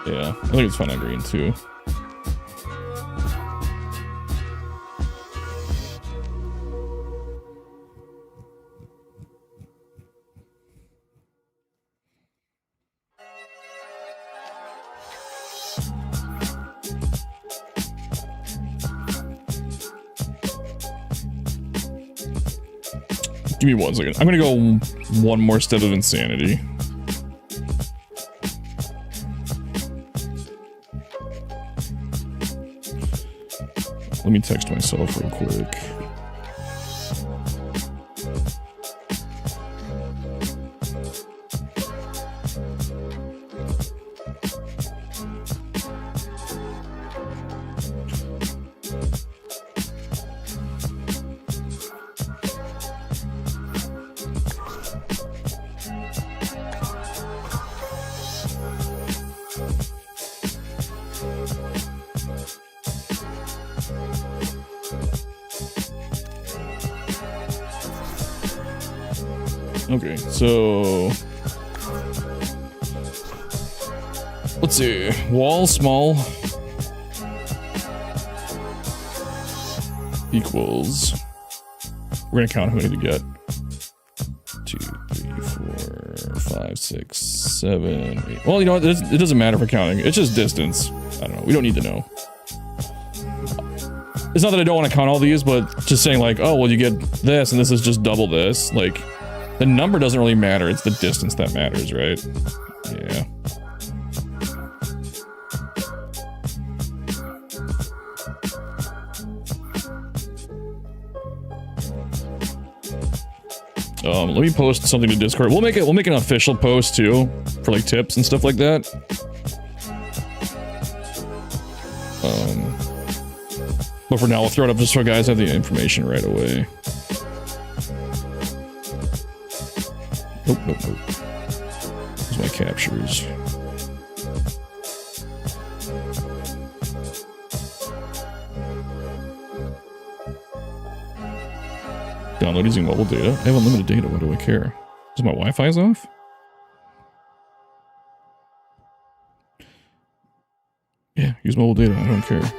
Yeah, I think it's fine on green too. Give me 1 second. I'm gonna go one more step of insanity. Let me text myself real quick. Okay, so Let's see. Wall small equals. We're gonna count how many to get. 2, 3, 4, 5, 6, 7, 8. Well, you know what? It doesn't matter for counting. It's just distance. I don't know. We don't need to know. It's not that I don't want to count all these, but just saying like, oh, well, you get this, and this is just double this. Like, the number doesn't really matter. It's the distance that matters, right? Yeah. Let me post something to Discord. We'll make an official post too for like tips and stuff like that. But for now, we'll throw it up just so guys have the information right away. Nope, nope, nope. There's my captures. Download using mobile data. I have unlimited data. Why do I care? Is my Wi-Fi's off? Yeah, use mobile data. I don't care.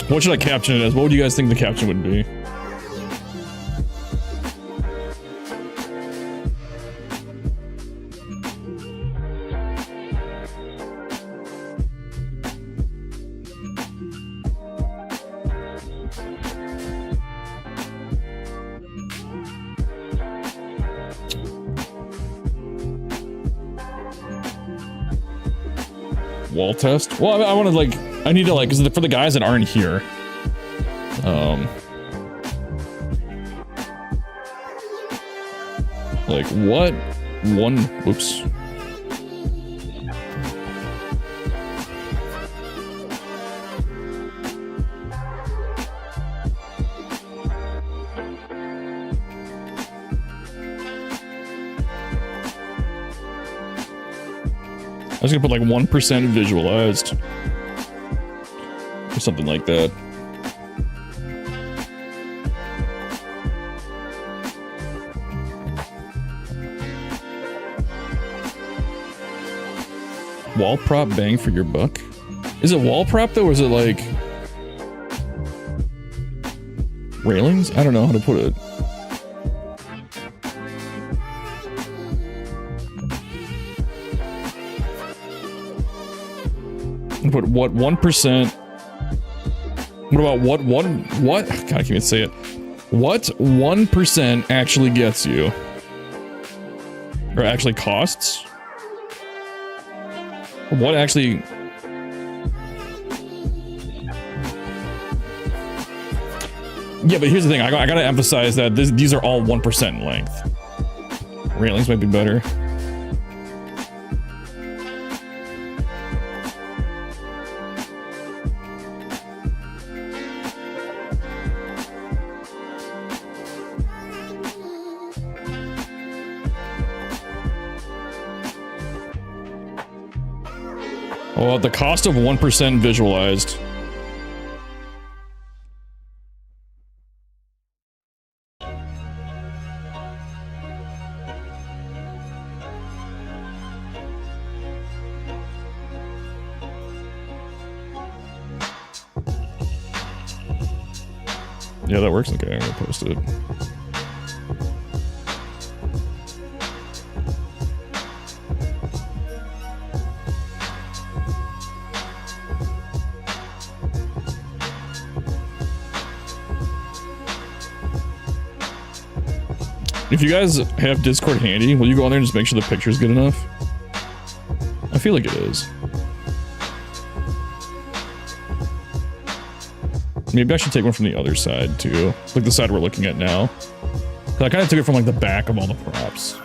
What should I caption it as? What would you guys think the caption would be? Wall test? Well, I want to like, I need to like, because for the guys that aren't here, like what one, oops. I was gonna put like 1% visualized. Or something like that. Wall prop bang for your buck? Is it wall prop though, or is it like railings? I don't know how to put it. Put what 1%? What about what God, I can't even say it. What 1% actually gets you? Or actually costs? What actually? Yeah, but here's the thing. I gotta emphasize that these are all 1% in length. Railings might be better. Well, the cost of 1% visualized. Yeah, that works. Okay, I'm gonna post it. If you guys have Discord handy, will you go on there and just make sure the picture is good enough? I feel like it is. Maybe I should take one from the other side too, like the side we're looking at now. I kind of took it from like the back of all the props.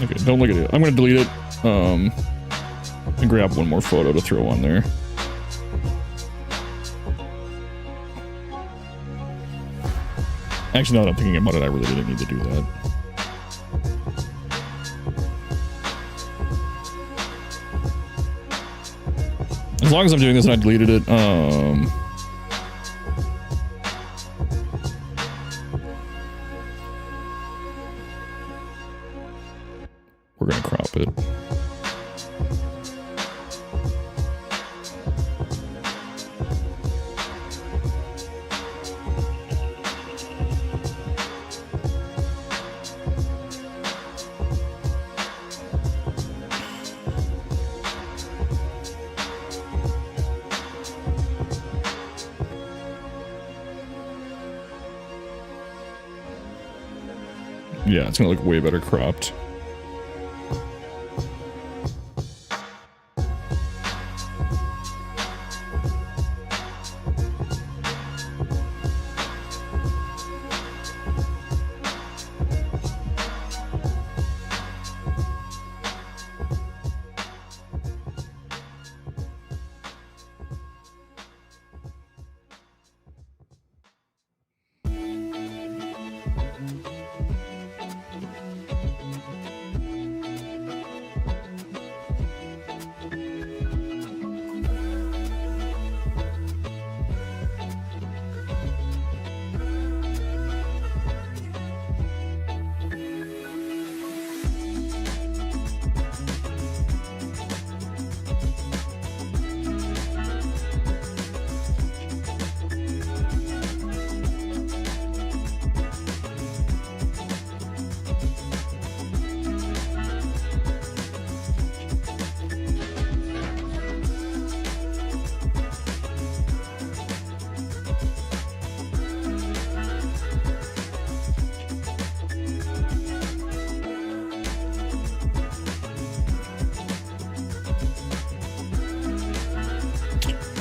Okay, don't look at it. I'm gonna delete it. And grab one more photo to throw on there. Actually, now that I'm thinking about it, I really didn't need to do that. As long as I'm doing this and I deleted it, we're gonna crop it. Yeah, it's gonna look way better cropped.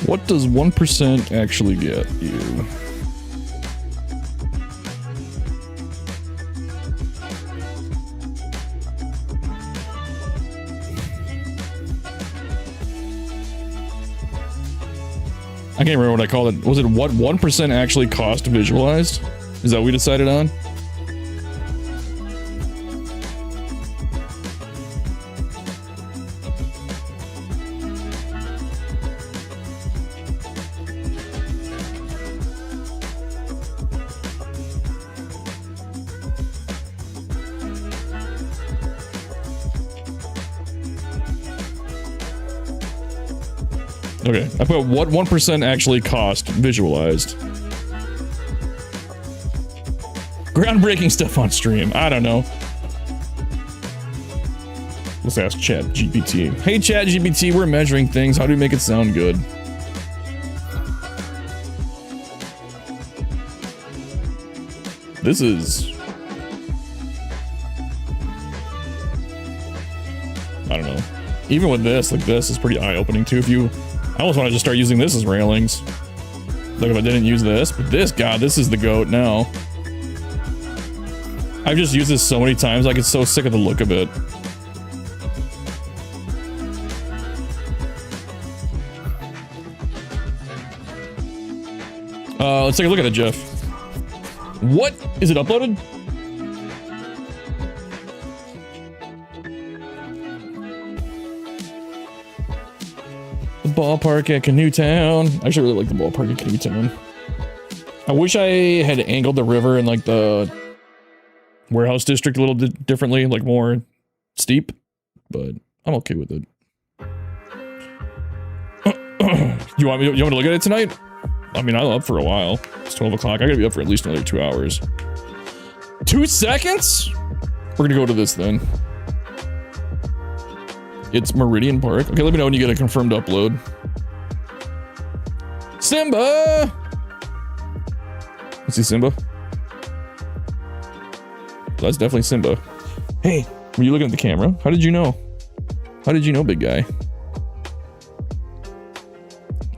What does 1% actually get you? I can't remember what I called it. Was it what 1% actually cost visualized? Is that what we decided on? Okay, I put what 1% actually cost visualized. Groundbreaking stuff on stream. I don't know. Let's ask Chat GPT. Hey Chat GPT, we're measuring things. How do we make it sound good? This is... I don't know. Even with this, like this is pretty eye-opening too. If you... I almost want to just start using this as railings. Like if I didn't use this, but this, God, this is the goat now. I've just used this so many times, I get so sick of the look of it. Let's take a look at it, Jeff. What? Is it uploaded? The ballpark at Canoetown. I actually really like the ballpark at Canoetown. I wish I had angled the river in like the warehouse district a little differently, like more steep, but I'm okay with it. You want me to look at it tonight? I mean, I'm up for a while. It's 12 o'clock. I gotta be up for at least another 2 hours. 2 seconds? We're gonna go to this then. It's Meridian Park. Okay, let me know when you get a confirmed upload. Simba! Let's see Simba. That's definitely Simba. Hey, were you looking at the camera? How did you know? How did you know, big guy?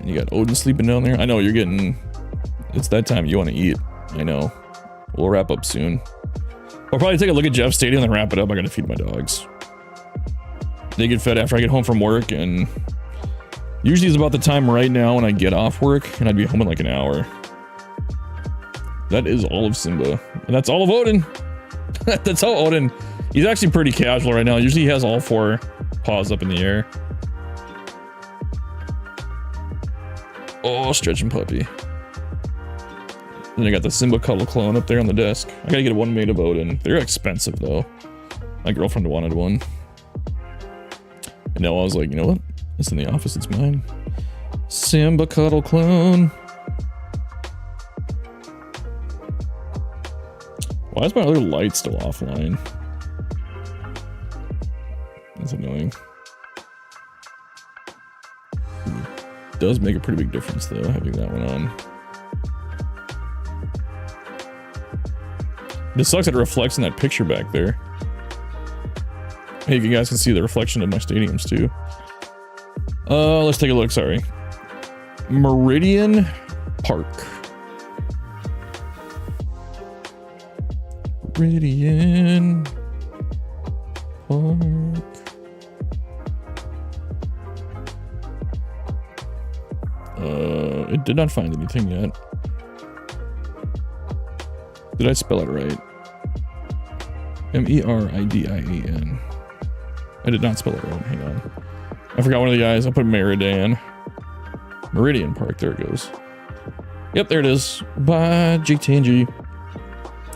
You got Odin sleeping down there. I know you're getting... It's that time you want to eat. I know. We'll wrap up soon. I'll probably take a look at Jeff's stadium and wrap it up. I gotta feed my dogs. They get fed after I get home from work, and usually it's about the time right now when I get off work, and I'd be home in like an hour. That is all of Simba. And that's all of Odin. That's how Odin... He's actually pretty casual right now. Usually he has all 4 paws up in the air. Oh, stretching puppy. Then I got the Simba Cuddle clone up there on the desk. I gotta get one made of Odin. They're expensive though. My girlfriend wanted one. And now I was like, you know what? It's in the office, it's mine. Simba Cuddle clone. Why is my other light still offline? That's annoying. It does make a pretty big difference though, having that one on. This sucks that it reflects in that picture back there. Hey, you guys can see the reflection of my stadiums too. Let's take a look, sorry. Meridian Park. Meridian Park. It did not find anything yet. Did I spell it right? M-E-R-I-D-I-A-N. I did not spell it right. Hang on. I forgot one of the I's. I put Meridian. Meridian Park. There it goes. Yep, there it is. Bye, GTNG.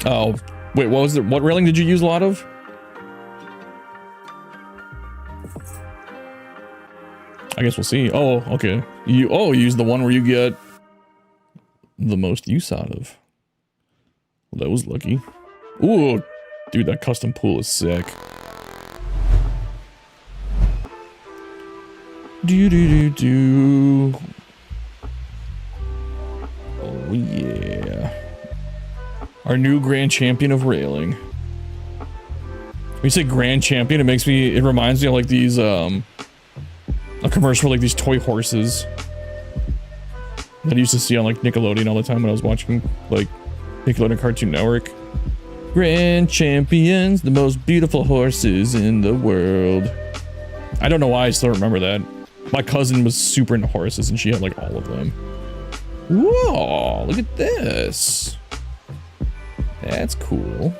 Oh, wait, what was it? What railing did you use a lot of? I guess we'll see. Oh, okay. You use the one where you get the most use out of. Well, that was lucky. Ooh, dude, that custom pool is sick. Do. Oh yeah. Our new grand champion of railing. When you say grand champion, it reminds me of like these a commercial for like these toy horses that I used to see on like Nickelodeon all the time when I was watching like Nickelodeon Cartoon Network. Grand champions, the most beautiful horses in the world. I don't know why I still remember that. My cousin was super into horses and she had like all of them. Whoa, look at this. That's cool.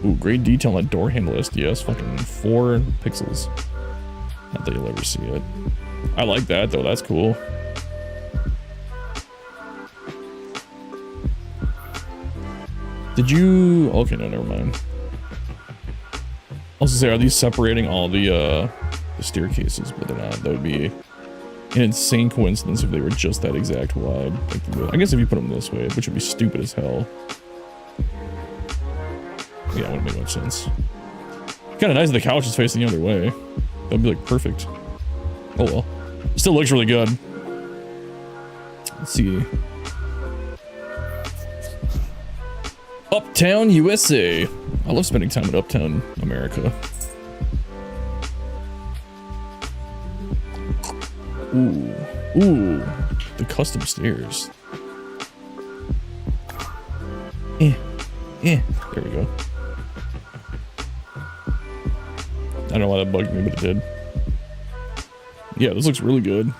Ooh, great detail on that door handle SDS. Fucking 4 pixels. Not that you'll ever see it. I like that though, that's cool. Did you... Okay, no, never mind. I was gonna say, are these separating all the staircases? But they're not. That would be an insane coincidence if they were just that exact wide. Like, I guess if you put them this way, which would be stupid as hell. Yeah, it wouldn't make much sense. Kind of nice if the couch is facing the other way. That'd be like perfect. Oh well. It still looks really good. Let's see. Uptown USA. I love spending time in Uptown America. Ooh, the custom stairs. There we go. I don't know why that bugged me, but it did. Yeah, this looks really good.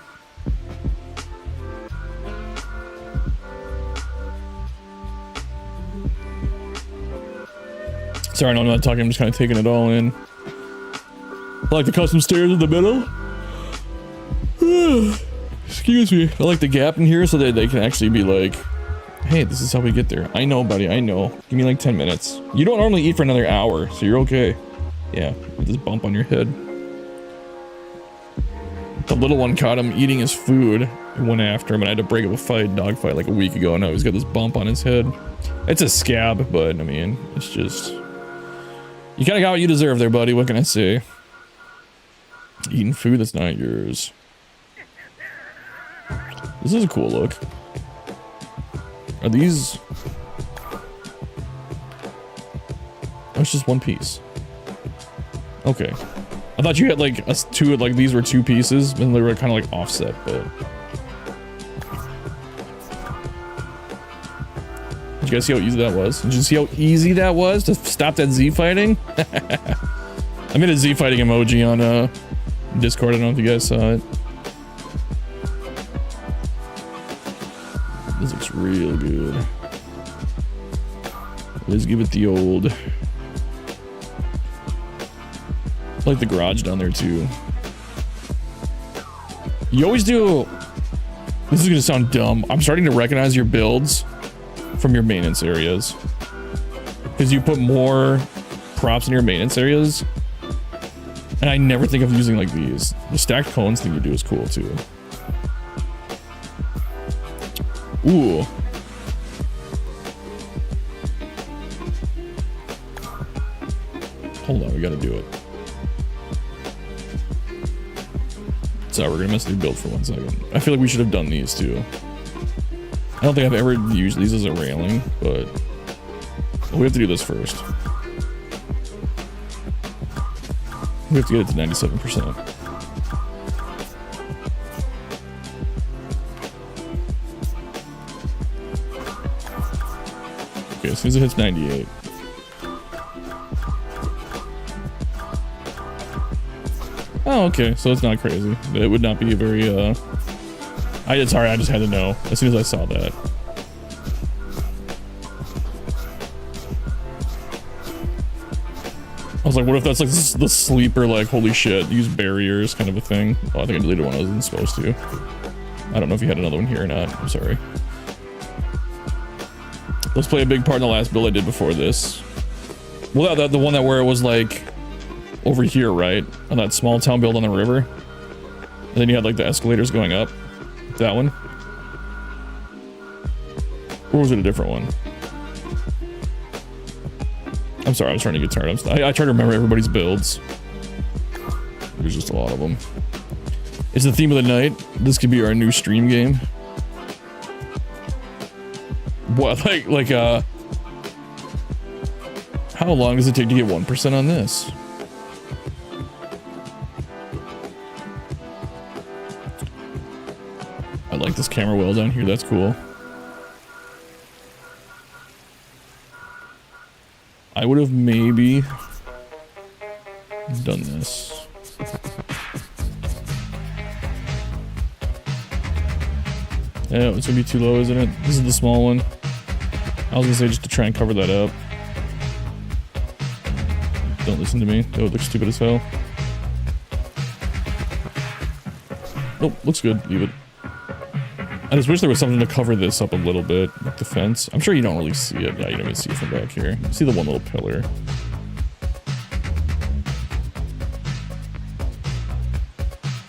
Sorry, no, I'm not talking, I'm just kind of taking it all in. I like the custom stairs in the middle. Excuse me. I like the gap in here so that they can actually be like, hey, this is how we get there. I know, buddy, I know. Give me like 10 minutes. You don't normally eat for another hour, so you're okay. Yeah, with this bump on your head. The little one caught him eating his food and went after him, and I had to break up a dog fight like a week ago, and now he's got this bump on his head. It's a scab, but I mean, it's just... You kinda got what you deserve there, buddy. What can I say? Eating food that's not yours. This is a cool look. Are these... Oh, it's just one piece. Okay. I thought you had like two, like these were 2 pieces and they were kind of like offset, but... you guys see how easy that was? Did you see how easy that was to stop that Z fighting? I made a Z fighting emoji on Discord. I don't know if you guys saw it. This looks real good. Let's give it the old. I like the garage down there too. You always do. This is gonna sound dumb. I'm starting to recognize your builds from your maintenance areas, because you put more props in your maintenance areas, and I never think of using like these. The stacked cones thing you do is cool too. Ooh. Hold on, we gotta do it. So we're gonna mess the build for 1 second. I feel like we should have done these too. I don't think I've ever used these as a railing, but we have to do this first. We have to get it to 97%. Okay, as soon as it hits 98. Oh, okay, so it's not crazy. It would not be a very, sorry, I just had to know as soon as I saw that. I was like, what if that's like the sleeper, like, holy shit, use barriers kind of a thing? Oh, I think I deleted one I wasn't supposed to. I don't know if you had another one here or not. I'm sorry. Let's play a big part in the last build I did before this. Well, the one that where it was like over here, right? On that small town build on the river. And then you had like the escalators going up. That one. Or was it a different one? I'm sorry, I was trying to get tired. I try to remember everybody's builds. There's just a lot of them. It's the theme of the night. This could be our new stream game. What, like, how long does it take to get 1% on this? I like this camera well down here, that's cool. I would have maybe done this. Yeah, it's gonna be too low, isn't it? This is the small one. I was gonna say just to try and cover that up. Don't listen to me. That would look stupid as hell. Nope, looks good. Leave it. I just wish there was something to cover this up a little bit, like the fence. I'm sure you don't really see it. Yeah, you don't even see it from back here. You see the one little pillar.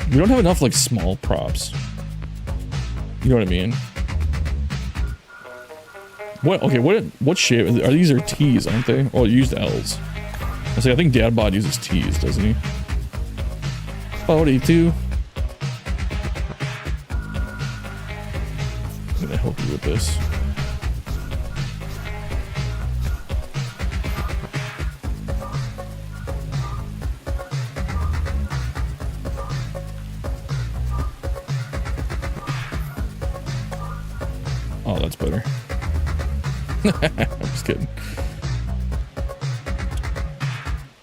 We don't have enough, like, small props. You know what I mean? What? Okay, what shape? Are these T's, aren't they? Oh, you used L's. I think Dad Bod uses T's, doesn't he? 42. I'm gonna help you with this. Oh, that's better. I'm just kidding.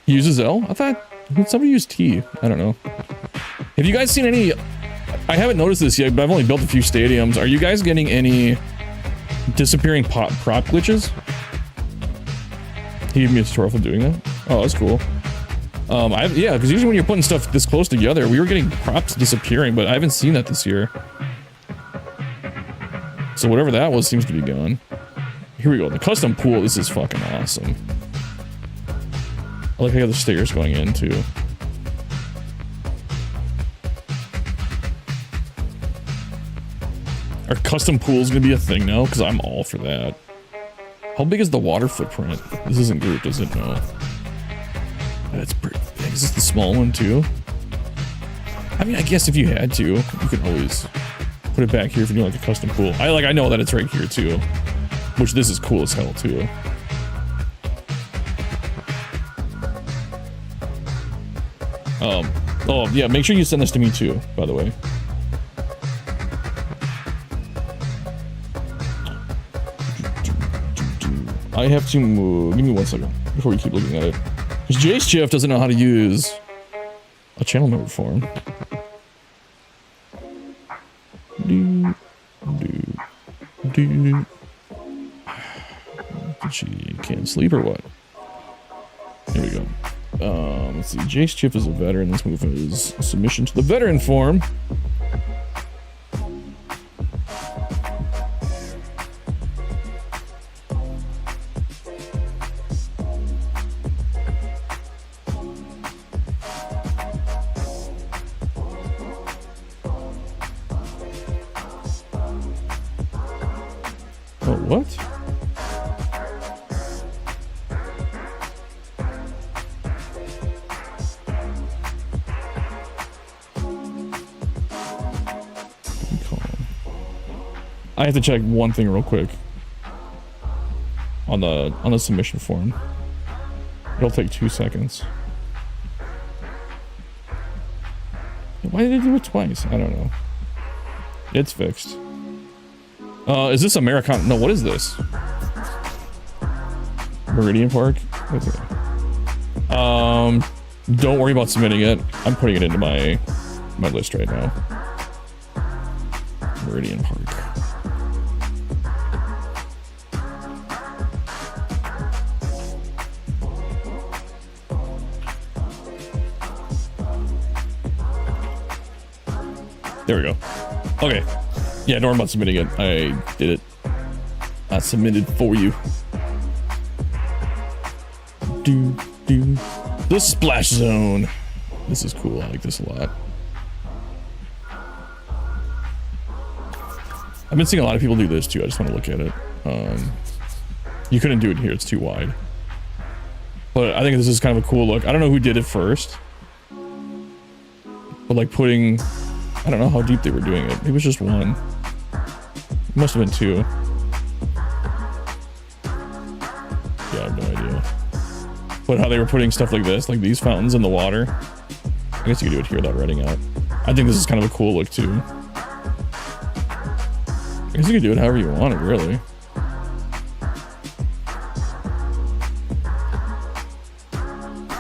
He uses L? I thought somebody used T. I don't know. Have you guys seen any... I haven't noticed this yet, but I've only built a few stadiums. Are you guys getting any disappearing prop glitches? He gave me a tutorial for doing that. Oh, that's cool. Yeah, because usually when you're putting stuff this close together, we were getting props disappearing, but I haven't seen that this year. So whatever that was seems to be gone. Here we go. The custom pool. This is fucking awesome. I like how the stairs going in too. Our custom pool is gonna be a thing now, because I'm all for that. How big is the water footprint? This isn't grouped, is it? No. That's pretty big. Is this the small one too? I mean, I guess if you had to, you could always put it back here if you do like a custom pool. I know that it's right here too, which this is cool as hell too. Oh yeah, make sure you send this to me too, by the way. I have to move. Give me 1 second before we keep looking at it. Because Jace Chief doesn't know how to use a channel member form. She can't sleep or what? Here we go. Let's see. Jace Chief is a veteran. Let's move his submission to the veteran form. Oh, what? I have to check one thing real quick on the submission form. It'll take 2 seconds. Why did they do it twice? I don't know. It's fixed. Is this Americana? No, what is this? Meridian Park? What's it? Don't worry about submitting it. I'm putting it into my list right now. Meridian Park. There we go. Okay. Yeah, don't worry about submitting it. I did it. I submitted for you. The Splash Zone. This is cool. I like this a lot. I've been seeing a lot of people do this too. I just want to look at it. You couldn't do it here. It's too wide. But I think this is kind of a cool look. I don't know who did it first. But like putting... I don't know how deep they were doing it. It was just one. It must have been two. Yeah, I have no idea. But how they were putting stuff like this, like these fountains in the water. I guess you could do it here without writing out. I think this is kind of a cool look too. I guess you could do it however you want it, really.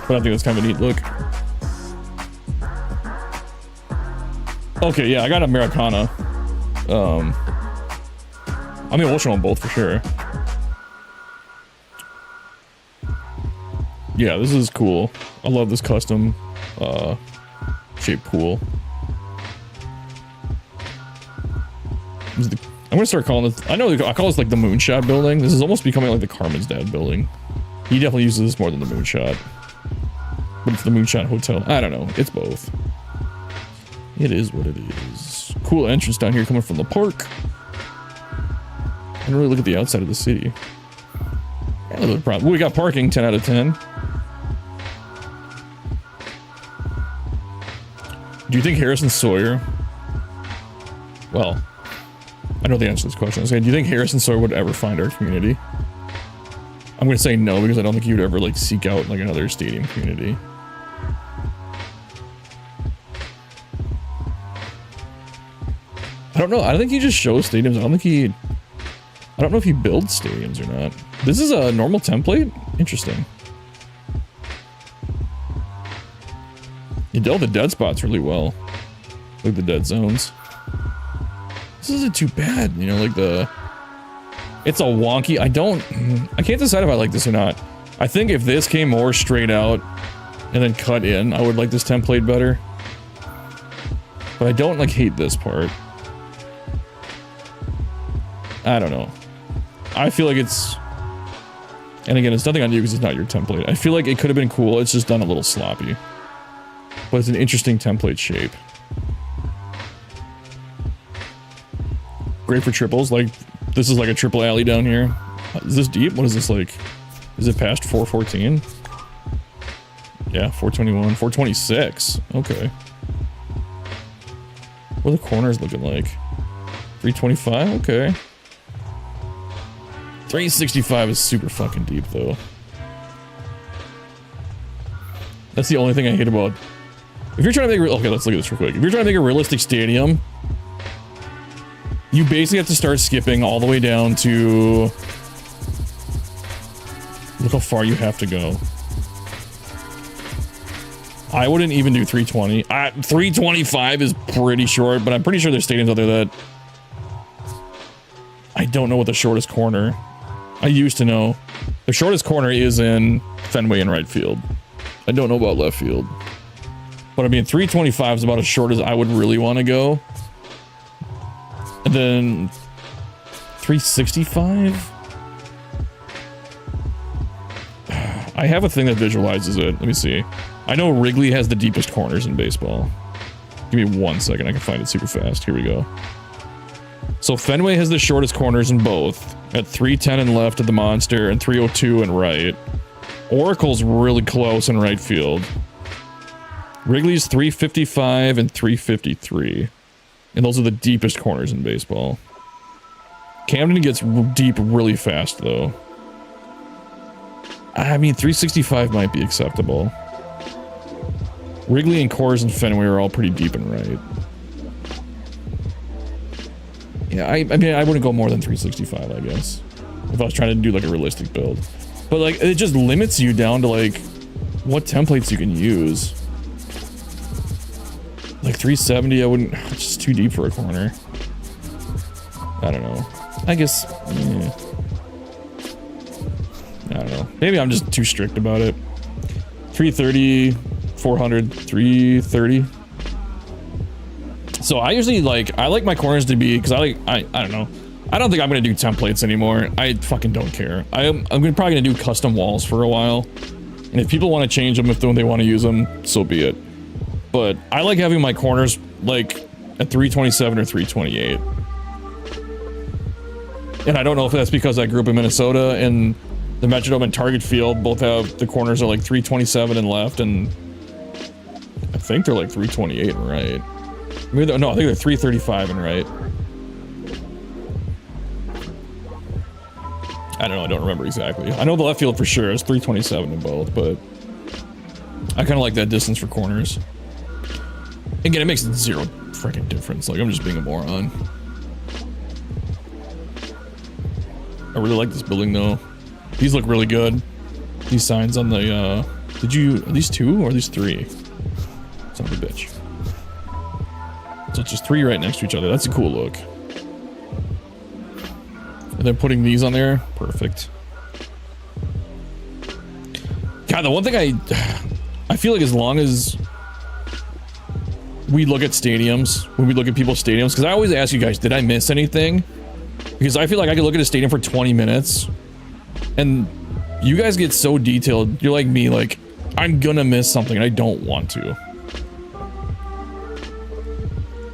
But I think that's kind of a neat look. Okay, yeah, I got Americana. I'm emotional on both for sure. Yeah, this is cool. I love this custom shaped pool. I'm gonna start calling this. I call this like the Moonshot building. This is almost becoming like the Carmen's Dad building. He definitely uses this more than the Moonshot. But it's the Moonshot Hotel. I don't know. It's both. It is what it is. Cool entrance down here coming from the park. I don't really look at the outside of the city. Yeah, no problem. We got parking, 10 out of 10. Do you think Harrison Sawyer... Well, I know the answer to this question. I was saying, do you think Harrison Sawyer would ever find our community? I'm going to say no, because I don't think he would ever like seek out like another stadium community. I don't know. I think he just shows stadiums. I don't know if he builds stadiums or not. This is a normal template? Interesting. You dealt with the dead spots really well. Like the dead zones. This isn't too bad, you know, like it's a wonky, I can't decide if I like this or not. I think if this came more straight out and then cut in, I would like this template better. But I don't like hate this part. I don't know. I feel like it's... And again, it's nothing on you because it's not your template. I feel like it could have been cool. It's just done a little sloppy. But it's an interesting template shape. Great for triples. Like, this is like a triple alley down here. Is this deep? What is this like? Is it past 414? Yeah, 421. 426. Okay. What are the corners looking like? 325? Okay. 365 is super fucking deep, though. That's the only thing I hate about... If you're trying to make... Okay, let's look at this real quick. If you're trying to make a realistic stadium, you basically have to start skipping all the way down to... Look how far you have to go. I wouldn't even do 320. 325 is pretty short, but I'm pretty sure there's stadiums out there that... I don't know what the shortest corner... I used to know. The shortest corner is in Fenway and right field. I don't know about left field. But I mean, 325 is about as short as I would really want to go. And then... 365? I have a thing that visualizes it. Let me see. I know Wrigley has the deepest corners in baseball. Give me 1 second. I can find it super fast. Here we go. So Fenway has the shortest corners in both. At 310 and left at the Monster and 302 and right. Oracle's really close in right field. Wrigley's 355 and 353. And those are the deepest corners in baseball. Camden gets deep really fast, though. I mean, 365 might be acceptable. Wrigley and Coors and Fenway are all pretty deep and right. Yeah, I mean, I wouldn't go more than 365, I guess. If I was trying to do, like, a realistic build. But, like, it just limits you down to, like, what templates you can use. Like, 370, I wouldn't... It's just too deep for a corner. I don't know. I guess... Yeah. I don't know. Maybe I'm just too strict about it. 330, 400, 330. So I usually I like my corners to be, because I don't know. I don't think I'm going to do templates anymore. I fucking don't care. I'm probably going to do custom walls for a while. And if people want to change them, if they want to use them, so be it. But I like having my corners, like, at 327 or 328. And I don't know if that's because I grew up in Minnesota and the Metrodome and Target Field both have, the corners are like 327 and left, and I think they're like 328 and right. Maybe no, I think they're 335 and right. I don't know, I don't remember exactly. I know the left field for sure is 327 in both, but I kind of like that distance for corners. Again, it makes zero freaking difference. Like, I'm just being a moron. I really like this building though. These look really good. These signs on the, are these 2 or are these 3? Son of a bitch. So it's just 3 right next to each other. That's a cool look. And then putting these on there, perfect. God, the one thing I feel like as long as we look at stadiums, when we look at people's stadiums, because I always ask you guys, did I miss anything? Because I feel like I could look at a stadium for 20 minutes and you guys get so detailed. You're like me, like, I'm gonna miss something and I don't want to.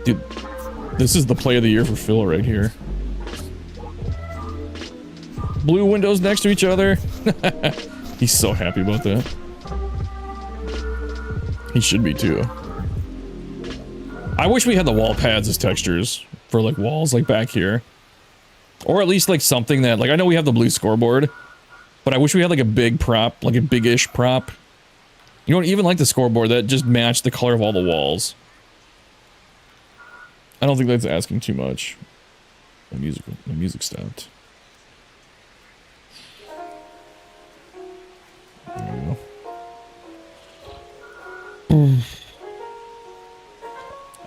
Dude, this is the play of the year for Phil right here. Blue windows next to each other. He's so happy about that. He should be too. I wish we had the wall pads as textures for like walls like back here. Or at least like something that, like, I know we have the blue scoreboard, but I wish we had like a big prop, like a big-ish prop. You know, even like the scoreboard that just matched the color of all the walls. I don't think that's asking too much. My music stopped. There we go.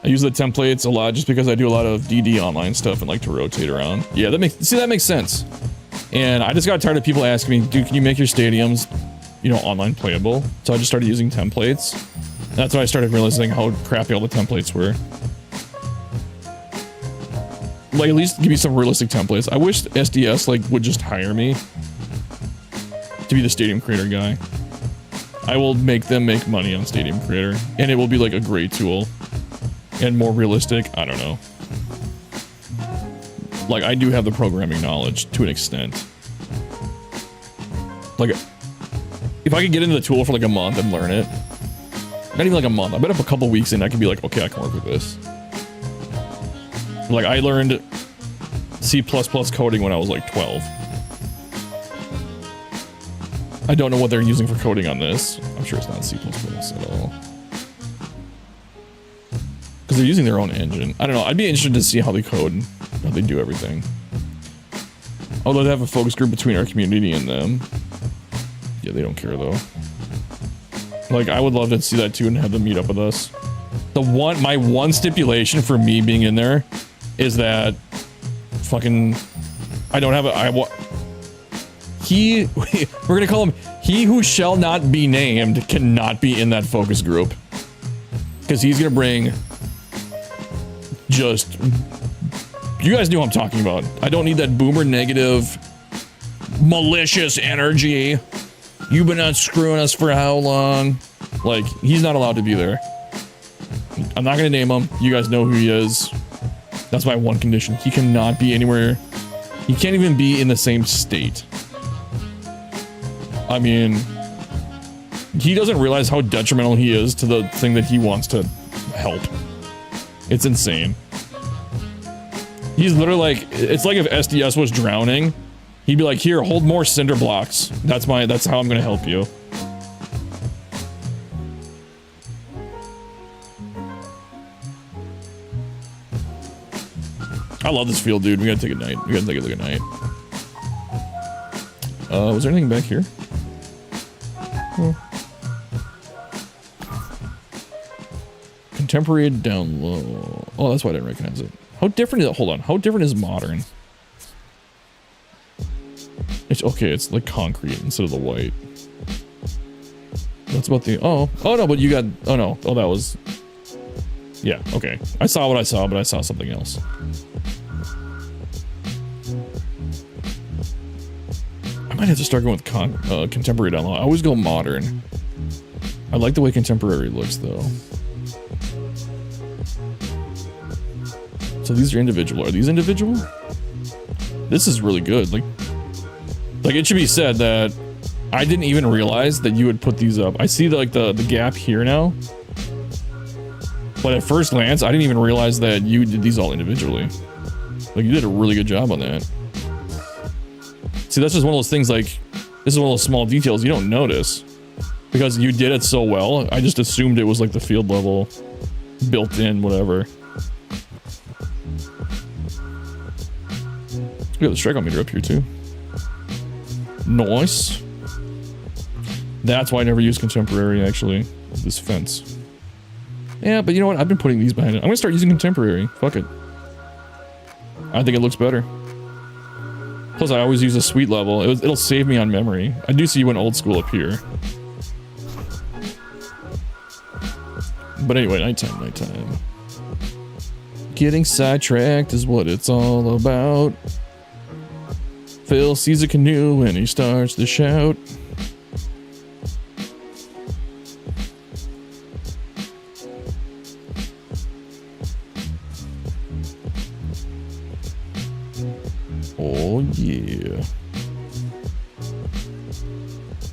I use the templates a lot just because I do a lot of DD online stuff and like to rotate around. Yeah, that makes sense. And I just got tired of people asking me, dude, can you make your stadiums, you know, online playable? So I just started using templates. That's when I started realizing how crappy all the templates were. Like, at least give me some realistic templates. I wish SDS like would just hire me to be the stadium creator guy. I will make them make money on Stadium Creator, and it will be like a great tool. And more realistic, I don't know. Like, I do have the programming knowledge to an extent. Like, if I could get into the tool for like a month and learn it, not even like a month, I bet if a couple weeks in I could be like, okay, I can work with this. Like, I learned C++ coding when I was like 12. I don't know what they're using for coding on this. I'm sure it's not C++ at all. Because they're using their own engine. I don't know. I'd be interested to see how they code and how they do everything. Although they have a focus group between our community and them. Yeah, they don't care though. Like, I would love to see that too and have them meet up with us. My one stipulation for me being in there is that fucking I don't have we're gonna call him he who shall not be named cannot be in that focus group. Because he's gonna bring just you guys know what I'm talking about. I don't need that boomer negative malicious energy. You've been unscrewing us for how long? Like, he's not allowed to be there. I'm not gonna name him. You guys know who he is. That's my one condition. He cannot be anywhere. He can't even be in the same state. I mean, he doesn't realize how detrimental he is to the thing that he wants to help. It's insane. He's literally like, it's like if SDS was drowning, he'd be like, here, hold more cinder blocks. That's how I'm gonna help you. I love this field, dude. We gotta take a night. We gotta take a look at night. Was there anything back here? Oh. Contemporary down low. Oh, that's why I didn't recognize it. How different is it? Hold on. How different is modern? It's okay. It's like concrete instead of the white. That's about the. Oh no, but you got. Oh no. Oh, that was. Yeah. Okay. I saw what I saw, but I saw something else. I might have to start going with contemporary down low. I always go modern. I like the way contemporary looks, though. So these are individual. Are these individual? This is really good. Like it should be said that I didn't even realize that you would put these up. I see the gap here now. But at first glance, I didn't even realize that you did these all individually. Like, you did a really good job on that. See, that's just one of those things, like, this is one of those small details you don't notice. Because you did it so well, I just assumed it was like the field level, built in, whatever. We got the strikeout meter up here too. Nice. That's why I never use contemporary, actually. This fence. Yeah, but you know what? I've been putting these behind it. I'm gonna start using contemporary. Fuck it. I think it looks better. Plus, I always use a sweet level. It'll save me on memory. I do see you went old school up here. But anyway, nighttime. Getting sidetracked is what it's all about. Phil sees a canoe and he starts to shout. Oh yeah.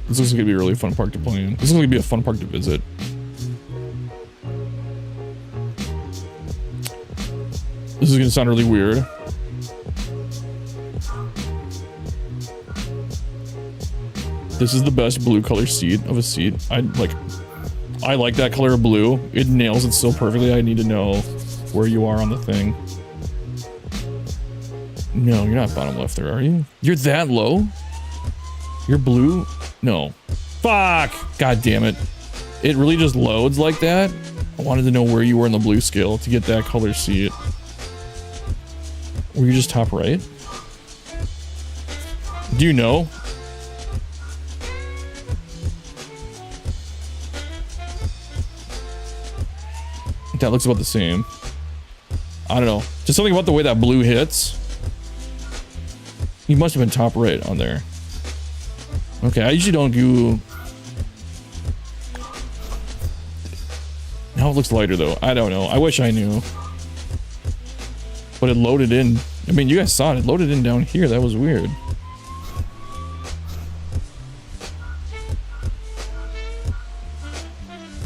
This looks like it'd be a really fun park to play in. This looks like it'd be a fun park to visit. This is gonna sound really weird. This is the best blue color seat of a seat. I like that color of blue. It nails it so perfectly. I need to know where you are on the thing. No, you're not bottom left there, are you? You're that low? You're blue? No. Fuck! God damn it. It really just loads like that? I wanted to know where you were in the blue scale to get that color seat. Were you just top right? Do you know? That looks about the same. I don't know. Just something about the way that blue hits. You must have been top right on there. Okay, I usually don't do... Now it looks lighter though. I don't know. I wish I knew. But it loaded in. I mean, you guys saw it. It loaded in down here. That was weird.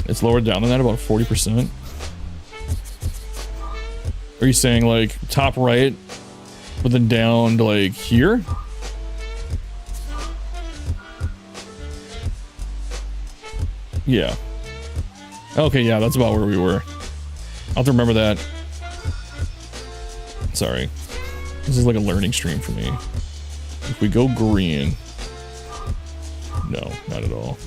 It's lower down than that, about 40%. Are you saying like top right, but then down to like here? Yeah. Okay, yeah, that's about where we were. I'll have to remember that. Sorry. This is like a learning stream for me. If we go green, No, not at all.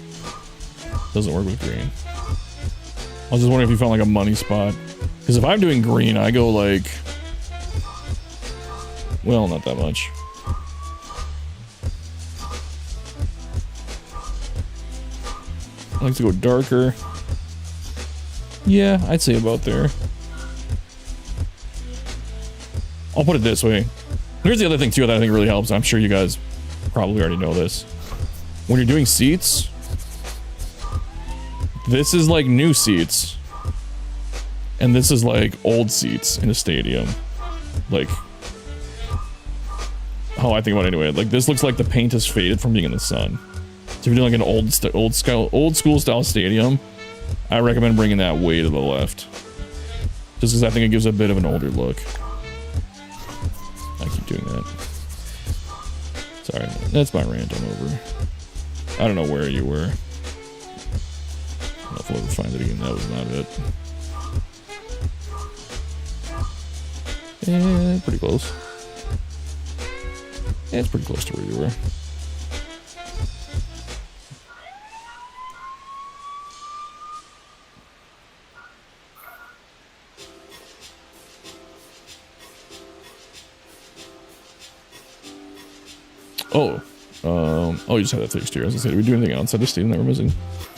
Doesn't work with green. I was just wondering if you found like a money spot. Because if I'm doing green, I go like... Well, not that much. I like to go darker. Yeah, I'd say about there. I'll put it this way. Here's the other thing too that I think really helps. I'm sure you guys probably already know this. When you're doing seats, this is like new seats. And this is like old seats in a stadium. Like, how I think about it anyway. Like, this looks like the paint is faded from being in the sun. So if you're doing like an old school style stadium, I recommend bringing that way to the left. Just because I think it gives a bit of an older look. I keep doing that. Sorry, that's my rant. I'm over. I don't know where you were. I don't know if I'll ever find it again. That was not it. Yeah, pretty close. Yeah, it's pretty close to where you were. Oh, you just had that fixed here. As I said, did we do anything outside the stadium that we're missing?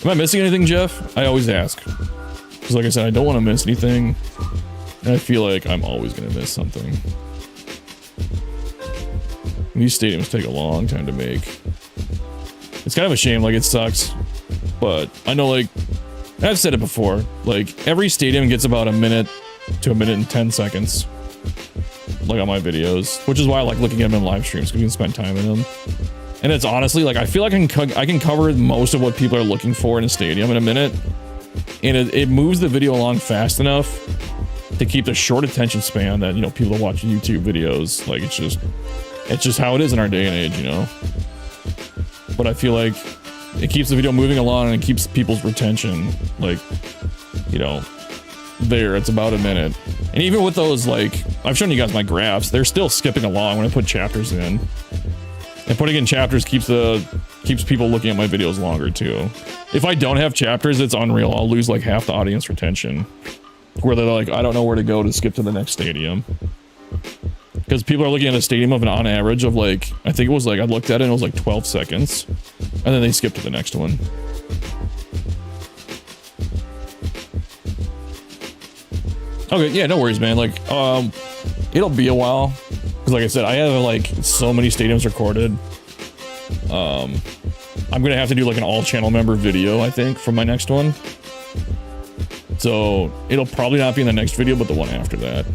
Am I missing anything, Jeff? I always ask. Because like I said, I don't want to miss anything. And I feel like I'm always going to miss something. These stadiums take a long time to make. It's kind of a shame, like it sucks. But I know, like, I've said it before, like every stadium gets about a minute to a minute and 10 seconds. Like on my videos, which is why I like looking at them in live streams, because you can spend time in them. And it's honestly, like, I feel like I can cover most of what people are looking for in a stadium in a minute. And it moves the video along fast enough to keep the short attention span that, you know, people watch YouTube videos. Like, it's just how it is in our day and age, you know? But I feel like it keeps the video moving along and it keeps people's retention, like, you know, there. It's about a minute. And even with those, like, I've shown you guys my graphs, they're still skipping along when I put chapters in. And putting in chapters keeps people looking at my videos longer too. If I don't have chapters, it's unreal. I'll lose like half the audience retention. Where they're like, I don't know where to go to skip to the next stadium. Because people are looking at a stadium of an on average of like, I think it was like, I looked at it and it was like 12 seconds. And then they skip to the next one. Okay, yeah, no worries, man. Like, it'll be a while. Because like I said, I have like so many stadiums recorded. I'm gonna have to do like an all channel member video, I think, for my next one. So it'll probably not be in the next video, but the one after that.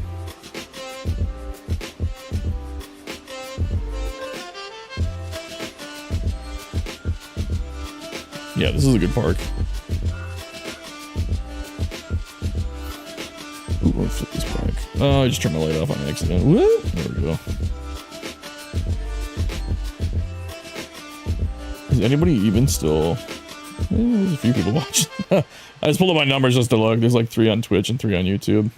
Yeah, this is a good park. Ooh, let's flip this back. Oh, I just turned my light off on accident. Whoop. There we go. Is anybody even still... there's a few people watching. I just pulled up my numbers just to look. There's like 3 on Twitch and 3 on YouTube.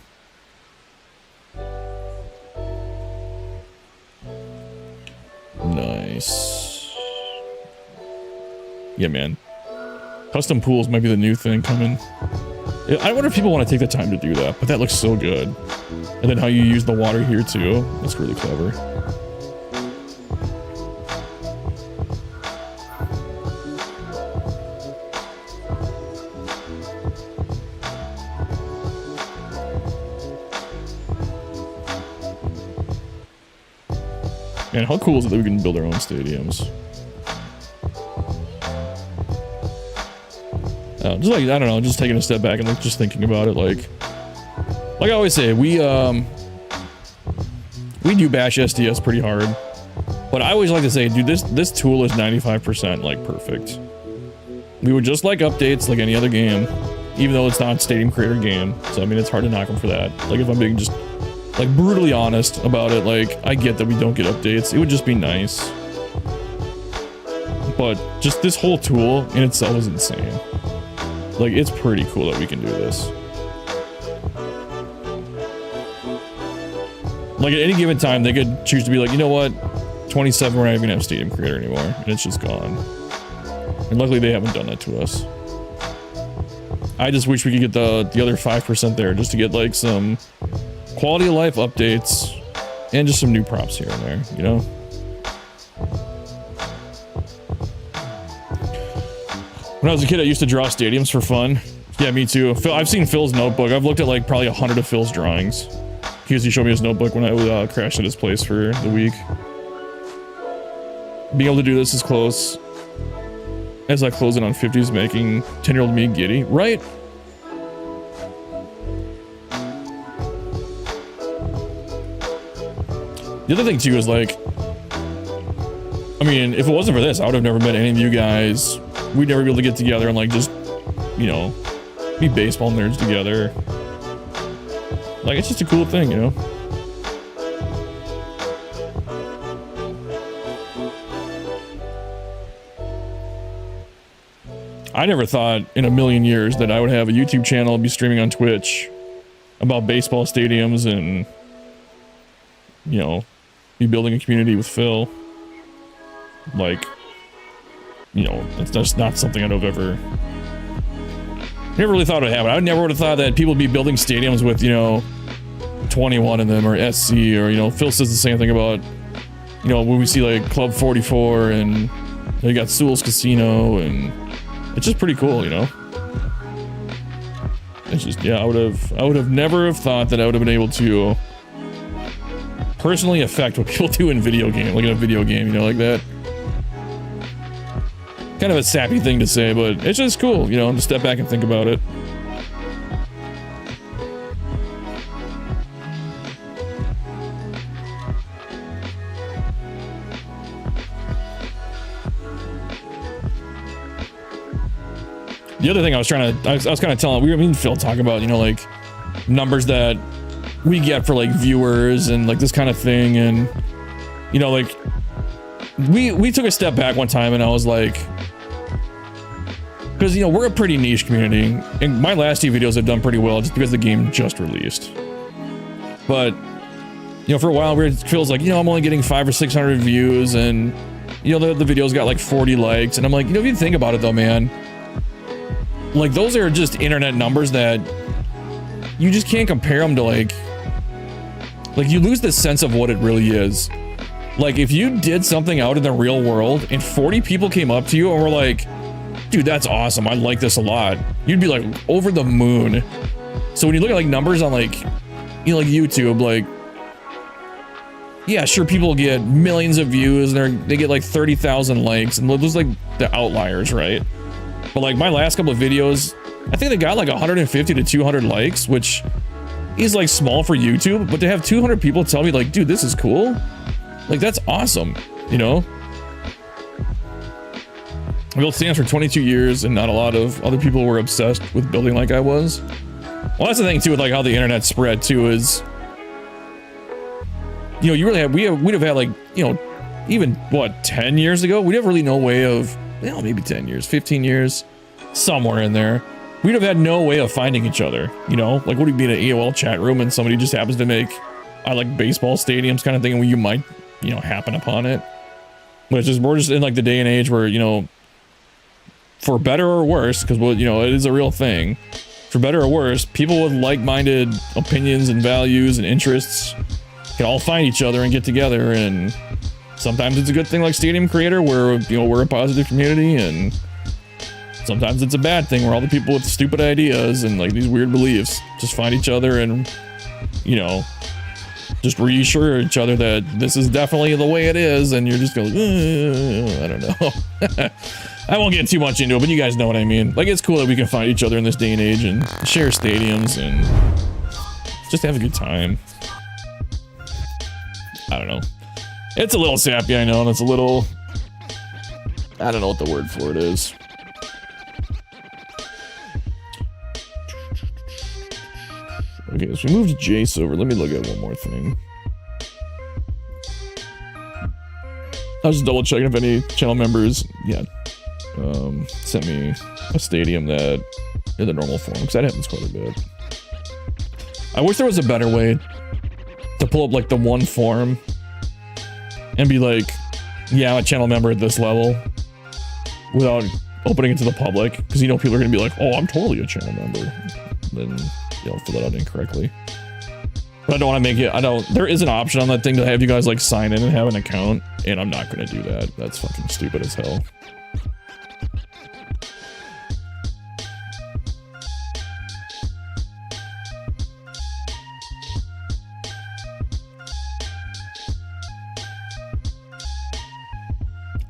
Nice. Yeah, man. Custom pools might be the new thing coming. I wonder if people want to take the time to do that, but that looks so good. And then how you use the water here too. That's really clever. Man, how cool is it that we can build our own stadiums? Just like, I don't know, just taking a step back and like just thinking about it, like I always say, we do bash SDS pretty hard, but I always like to say, dude, this tool is 95% like perfect. We would just like updates like any other game, even though it's not a Stadium Creator game. So I mean, it's hard to knock them for that. Like if I'm being just like brutally honest about it, like I get that we don't get updates. It would just be nice, but just this whole tool in itself is insane. Like, it's pretty cool that we can do this. Like, at any given time, they could choose to be like, you know what? 27, we're not even gonna have Stadium Creator anymore. And it's just gone. And luckily they haven't done that to us. I just wish we could get the other 5% there just to get like some quality of life updates and just some new props here and there, you know? When I was a kid, I used to draw stadiums for fun. Yeah, me too. I've seen Phil's notebook. I've looked at like probably 100 of Phil's drawings. He showed me his notebook when I crashed at his place for the week. Being able to do this as close as I close in on 50s, making 10-year-old me giddy, right? The other thing too is like, I mean, if it wasn't for this, I would have never met any of you guys. We'd never be able to get together and like just, you know, be baseball nerds together. Like, it's just a cool thing, you know? I never thought in a million years that I would have a YouTube channel, be streaming on Twitch about baseball stadiums and, you know, be building a community with Phil. Like, you know, that's just not something I'd have ever... Never really thought it would happen. I never would have thought that people would be building stadiums with, you know, 21 in them or SC or, you know, Phil says the same thing about, you know, when we see like Club 44 and you got Sewell's Casino, and it's just pretty cool, you know? It's just, yeah, I would have never have thought that I would have been able to personally affect what people do in video game, like in a video game, you know, like that. Kind of a sappy thing to say, but it's just cool, you know, to step back and think about it. The other thing I was kind of telling, me and Phil talk about, you know, like numbers that we get for like viewers and like this kind of thing, and you know, like we took a step back one time, and I was like, because, you know, we're a pretty niche community, and my last two videos have done pretty well just because the game just released. But, you know, for a while, it feels like, you know, I'm only getting 500 or 600 views, and, you know, the videos got like 40 likes, and I'm like, you know, if you think about it though, man, like those are just internet numbers that you just can't compare them to like you lose the sense of what it really is. Like, if you did something out in the real world and 40 people came up to you and were like, dude, that's awesome, I like this a lot, you'd be like over the moon. So when you look at like numbers on like, you know, like YouTube, like, yeah, sure, people get millions of views and they get like 30,000 likes, and those like the outliers, right? But like my last couple of videos, I think they got like 150 to 200 likes, which is like small for YouTube, but to have 200 people tell me like, dude, this is cool, like that's awesome, you know? I built stands for 22 years, and not a lot of other people were obsessed with building like I was. Well, that's the thing too with like how the internet spread too, is, you know, you really have, we'd have had like, you know, even what, 10 years ago, we'd have really no way of, you know, maybe 10 years, 15 years, somewhere in there, we'd have had no way of finding each other, you know? Like, would it be in an AOL chat room and somebody just happens to make, I like baseball stadiums kind of thing, and you might, you know, happen upon it. But it's just, we're just in like the day and age where, you know, for better or worse, because, well, you know, it is a real thing, for better or worse, people with like-minded opinions and values and interests can all find each other and get together, and sometimes it's a good thing like Stadium Creator, where, you know, we're a positive community, and sometimes it's a bad thing where all the people with stupid ideas and like these weird beliefs just find each other and, you know, just reassure each other that this is definitely the way it is, and you're just going, I don't know. I won't get too much into it, but you guys know what I mean. Like, it's cool that we can find each other in this day and age and share stadiums and just have a good time. I don't know. It's a little sappy, I know, and it's a little, I don't know what the word for it is. Okay, so we moved Jace over. Let me look at one more thing. I was just double checking if any channel members, yeah, sent me a stadium that in the normal form, because that happens quite a bit. I wish there was a better way to pull up like the one form and be like, yeah, I'm a channel member at this level, without opening it to the public, because you know people are gonna be like, oh, I'm totally a channel member. Then you'll fill it out incorrectly. But I don't want to make it, there is an option on that thing to have you guys like sign in and have an account, and I'm not gonna do that. That's fucking stupid as hell.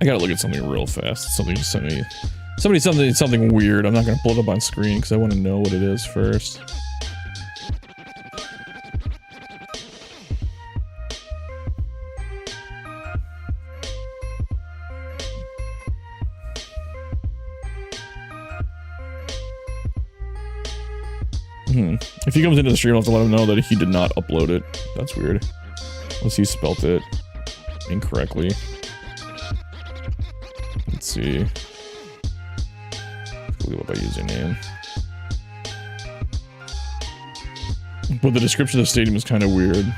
I gotta look at something real fast. Something just sent me. Something weird. I'm not gonna pull it up on screen because I want to know what it is first. If he comes into the stream, I'll have to let him know that he did not upload it. That's weird. Unless he spelt it incorrectly. Let's see. Google it by username. But the description of the stadium is kind of weird.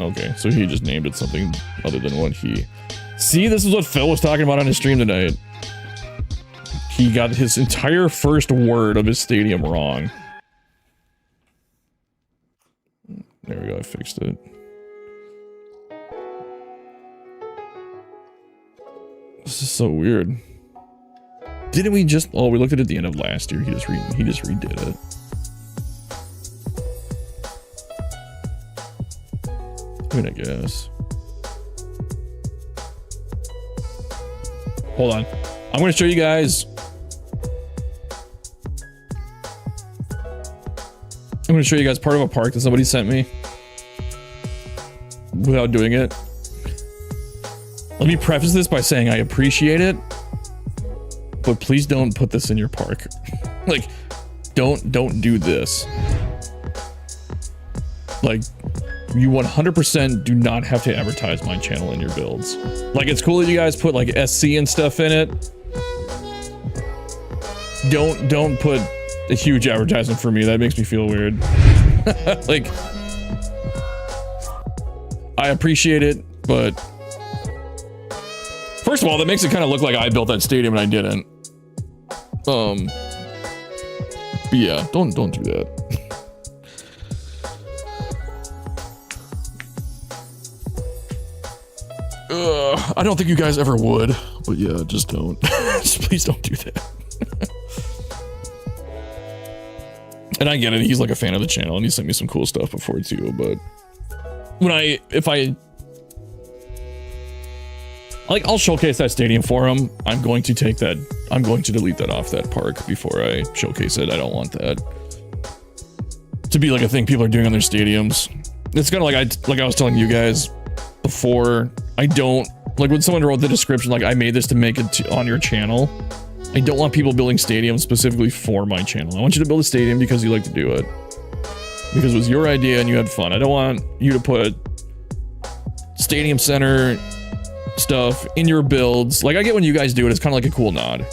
Okay, so he just named it something other than what he... See, this is what Phil was talking about on his stream tonight. He got his entire first word of his stadium wrong. There we go, I fixed it. This is so weird. Didn't we just... Oh, we looked at it at the end of last year. He just redid it. I mean, I guess. Hold on. I'm going to show you guys... I'm going to show you guys part of a park that somebody sent me. Without doing it. Let me preface this by saying I appreciate it, but please don't put this in your park. Like, don't do this. Like, you 100% do not have to advertise my channel in your builds. Like, it's cool that you guys put like SC and stuff in it. Don't put a huge advertisement for me. That makes me feel weird. Like, I appreciate it, but first of all, that makes it kind of look like I built that stadium and I didn't. But yeah, don't do that. I don't think you guys ever would, but yeah, just don't. Just please don't do that. And I get it, he's like a fan of the channel and he sent me some cool stuff before too, but I'll showcase that stadium for him. I'm going to delete that off that park before I showcase it. I don't want that to be like a thing people are doing on their stadiums. It's kind of like I was telling you guys before, I don't, like when someone wrote the description, like I made this to make it on your channel. I don't want people building stadiums specifically for my channel. I want you to build a stadium because you like to do it. Because it was your idea and you had fun. I don't want you to put stadium center stuff in your builds. Like, I get when you guys do it, it's kind of like a cool nod.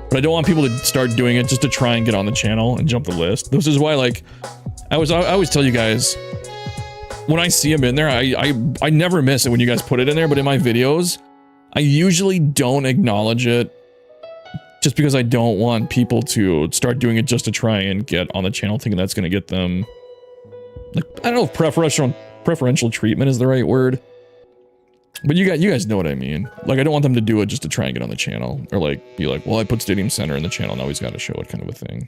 But I don't want people to start doing it just to try and get on the channel and jump the list. This is why, like, I always tell you guys, when I see them in there, I never miss it when you guys put it in there, but in my videos, I usually don't acknowledge it just because I don't want people to start doing it just to try and get on the channel thinking that's going to get them, like, I don't know if preferential treatment is the right word. But you guys know what I mean. Like, I don't want them to do it just to try and get on the channel. Or, like, be like, well, I put Stadium Center in the channel, now he's got to show it, kind of a thing.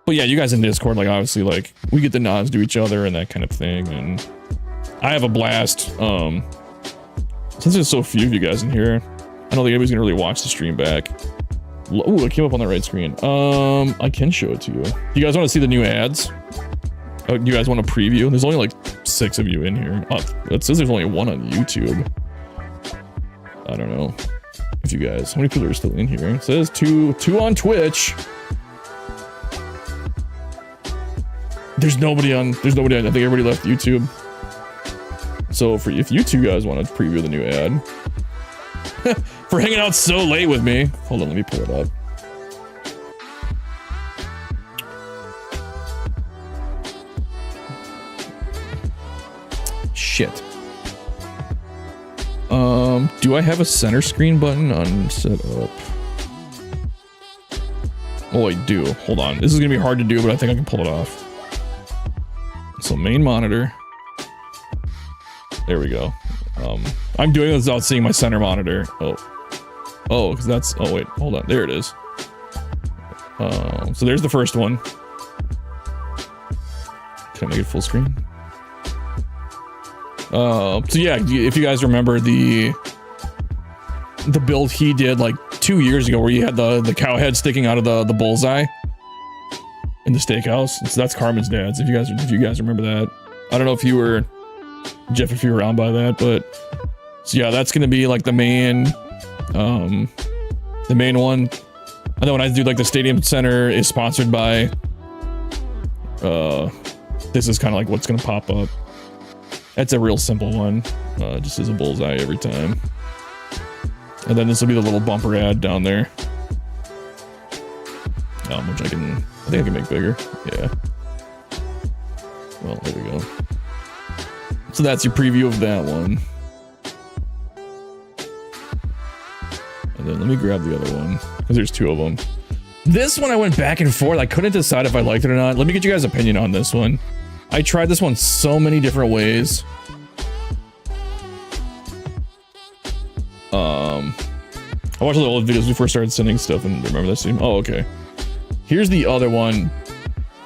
But yeah, you guys in Discord, like, obviously, like, we get the nods to each other and that kind of thing. And I have a blast. Since there's so few of you guys in here, I don't think anybody's gonna really watch the stream back. Ooh, it came up on the right screen. I can show it to you. You guys want to see the new ads? Oh, you guys want to preview? There's only like 6 of you in here. Oh, it says there's only 1 on YouTube. I don't know if you guys, how many people are still in here? It says two on Twitch. There's nobody on, I think everybody left YouTube. So if you two guys want to preview the new ad for hanging out so late with me. Hold on, let me pull it up. Shit. Do I have a center screen button on setup? Oh, I do. Hold on. This is gonna be hard to do, but I think I can pull it off. So main monitor. There we go. I'm doing this without seeing my center monitor. Oh, because that's, oh wait, hold on. There it is. So there's the first one. Can I make it full screen? So yeah, if you guys remember the build he did like 2 years ago where you had the cow head sticking out of the bullseye in the steakhouse. So that's Carmen's dad's, if you guys remember that. I don't know if you were, Jeff, if you were around by that, but so yeah, that's gonna be like the main one. And then when I do like the Stadium Center is sponsored by, this is kind of like what's gonna pop up. That's a real simple one, just as a bullseye every time. And then this will be the little bumper ad down there, which I think I can make bigger. Yeah. Well, there we go. So that's your preview of that one. And then let me grab the other one, because there's two of them. This one I went back and forth. I couldn't decide if I liked it or not. Let me get you guys' opinion on this one. I tried this one so many different ways. I watched the old videos before I started sending stuff and remember that scene. Oh, okay. Here's the other one.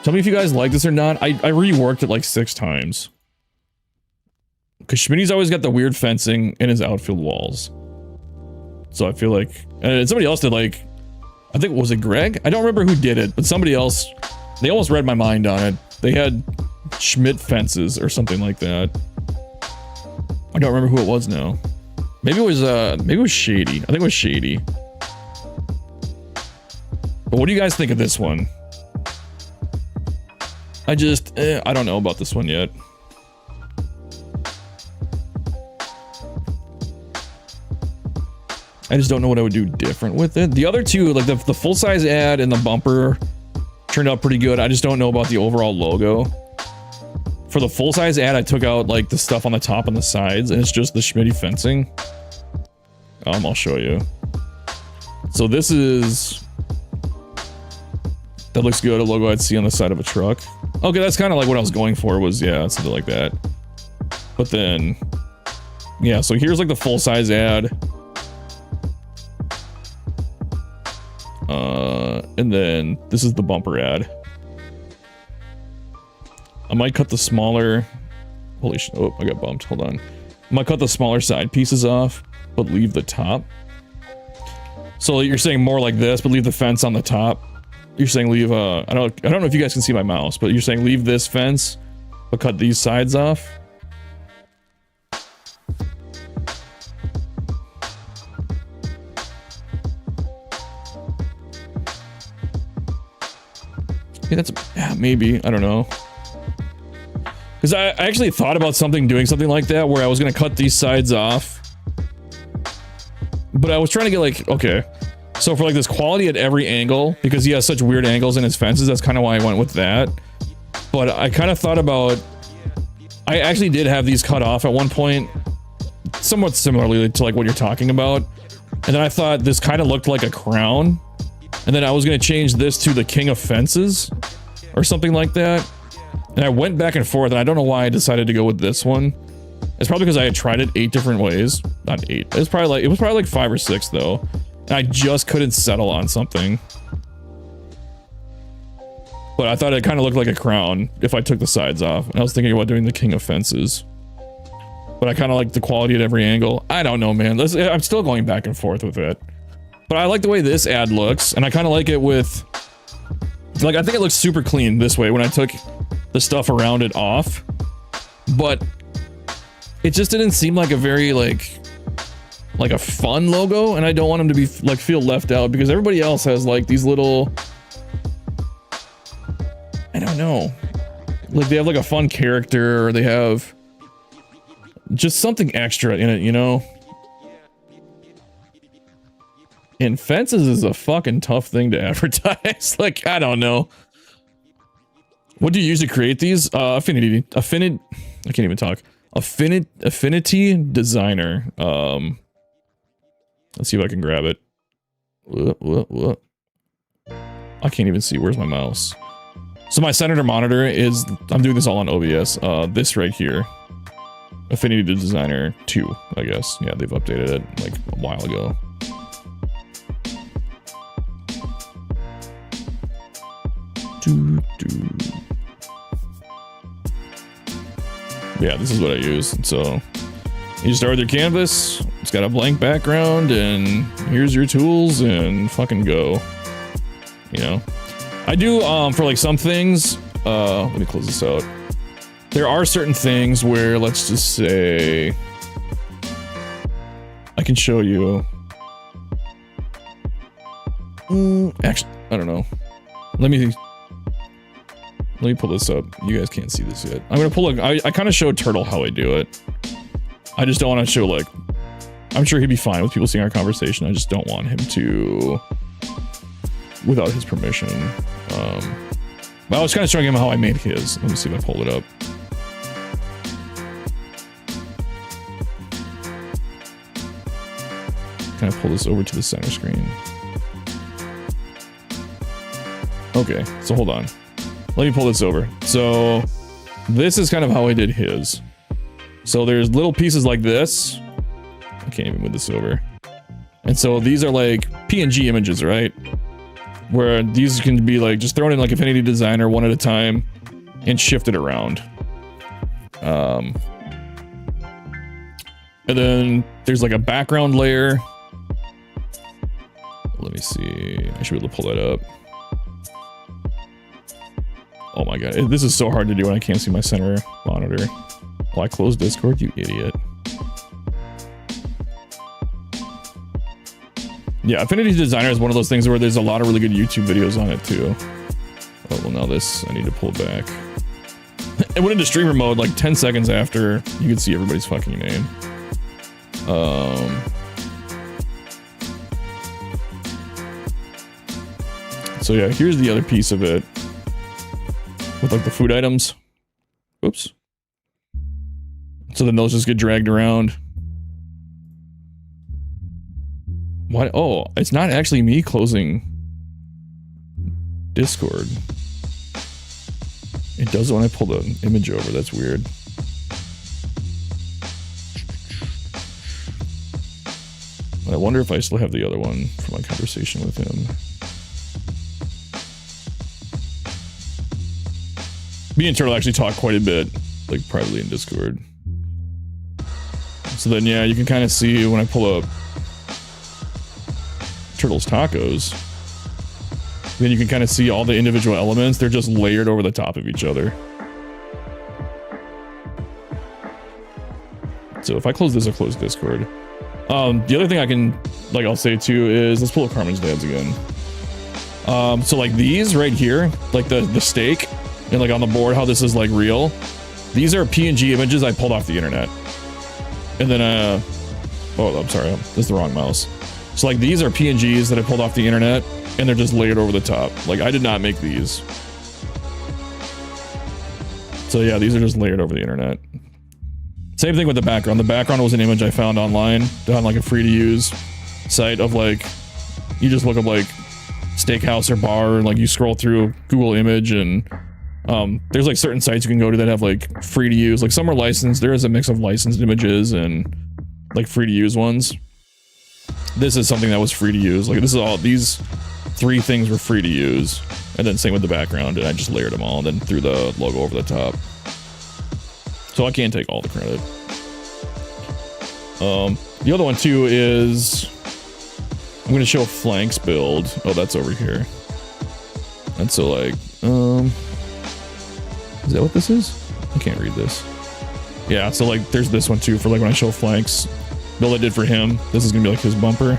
Tell me if you guys like this or not. I reworked it like 6 times. Because Schmitty's always got the weird fencing in his outfield walls. So I feel like, and somebody else did like, I think, was it Greg? I don't remember who did it, but somebody else, they almost read my mind on it. They had Schmidt fences or something like that. I don't remember who it was now. Maybe it was Shady. I think it was Shady. But what do you guys think of this one? I don't know about this one yet. I just don't know what I would do different with it. The other two, like the full-size ad and the bumper, turned out pretty good. I just don't know about the overall logo. For the full-size ad, I took out like the stuff on the top and the sides, and it's just the Schmitty fencing. I'll show you. So this is... That looks good, a logo I'd see on the side of a truck. Okay, that's kind of like what I was going for, was, yeah, something like that. But then... Yeah, so here's like the full-size ad. And then this is the bumper ad. I might cut the smaller... Holy shit, oh, I got bumped, hold on. I might cut the smaller side pieces off, but leave the top. So you're saying more like this, but leave the fence on the top. You're saying leave, I don't know if you guys can see my mouse, but you're saying leave this fence, but cut these sides off. Yeah, that's, yeah, maybe, I don't know. Because I actually thought about doing something like that, where I was going to cut these sides off. But I was trying to get like, okay, so for like this quality at every angle, because he has such weird angles in his fences, that's kind of why I went with that. But I kind of thought about, I actually did have these cut off at one point, somewhat similarly to like what you're talking about. And then I thought this kind of looked like a crown. And then I was going to change this to the King of Fences or something like that. And I went back and forth, and I don't know why I decided to go with this one. It's probably because I had tried it 8 different ways. Not 8. It was probably like 5 or 6 though. And I just couldn't settle on something. But I thought it kind of looked like a crown if I took the sides off. And I was thinking about doing the King of Fences. But I kind of like the quality at every angle. I don't know, man. I'm still going back and forth with it. But I like the way this ad looks, and I kind of like it with... Like, I think it looks super clean this way when I took the stuff around it off. But it just didn't seem like a very, like a fun logo, and I don't want him to be, like, feel left out, because everybody else has, like, these little... I don't know. Like, they have, like, a fun character, or they have just something extra in it, you know? And fences is a fucking tough thing to advertise. Like, I don't know. What do you use to create these? Affinity. I can't even talk. Affinity Designer. Let's see if I can grab it. What? I can't even see. Where's my mouse? So my Senator monitor is, I'm doing this all on OBS. This right here. Affinity Designer 2, I guess. Yeah, they've updated it like a while ago. Yeah, this is what I use. So you start with your canvas. It's got a blank background, and here's your tools, and fucking go. You know, I do for like some things. Let me close this out. There are certain things where, let's just say, I can show you. Actually, I don't know. Let me pull this up. You guys can't see this yet. I'm gonna pull I kind of showed Turtle how I do it. I just don't want to show, like, I'm sure he'd be fine with people seeing our conversation. I just don't want him to, without his permission. But I was kind of showing him how I made his. Let me see if I pull it up. Kind of pull this over to the center screen. Okay, so hold on. Let me pull this over. So this is kind of how I did his. So there's little pieces like this. I can't even move this over. And so these are like PNG images, right? Where these can be like just thrown in like Affinity Designer one at a time and shifted around. And then there's like a background layer. Let me see. I should be able to pull that up. Oh my god, this is so hard to do when I can't see my center monitor. Well, I closed Discord, you idiot. Yeah, Affinity Designer is one of those things where there's a lot of really good YouTube videos on it too. Oh, well now this, I need to pull it back. It went into streamer mode like 10 seconds after you could see everybody's fucking name. So yeah, here's the other piece of it. With like the food items. Oops. So then those just get dragged around. What? Oh, it's not actually me closing Discord. It does it when I pull the image over. That's weird. I wonder if I still have the other one from my conversation with him. Me and Turtle actually talk quite a bit, like privately in Discord. So then, yeah, you can kind of see when I pull up Turtle's tacos, then you can kind of see all the individual elements. They're just layered over the top of each other. So if I close this, I'll close Discord. The other thing I can, like, I'll say too is, let's pull up Carmen's Dads again. So like these right here, like the steak, and like on the board, how this is like real. These are PNG images I pulled off the internet. And then, oh, I'm sorry, that's the wrong mouse. So like these are PNGs that I pulled off the internet, and they're just layered over the top. Like I did not make these. So yeah, these are just layered over the internet. Same thing with the background. The background was an image I found online on like a free to use site of like, you just look up like steakhouse or bar, and like you scroll through Google image, and there's like certain sites you can go to that have like free to use. Like some are licensed. There is a mix of licensed images and like free to use ones. This is something that was free to use. Like this is all, these three things were free to use. And then same with the background, and I just layered them all and then threw the logo over the top. So I can't take all the credit. The other one too is, I'm gonna show a flanks build. Oh, that's over here. And so like, is that what this is? I can't read this. Yeah, so like there's this one too for like when I show flanks build I did for him. This is gonna be like his bumper,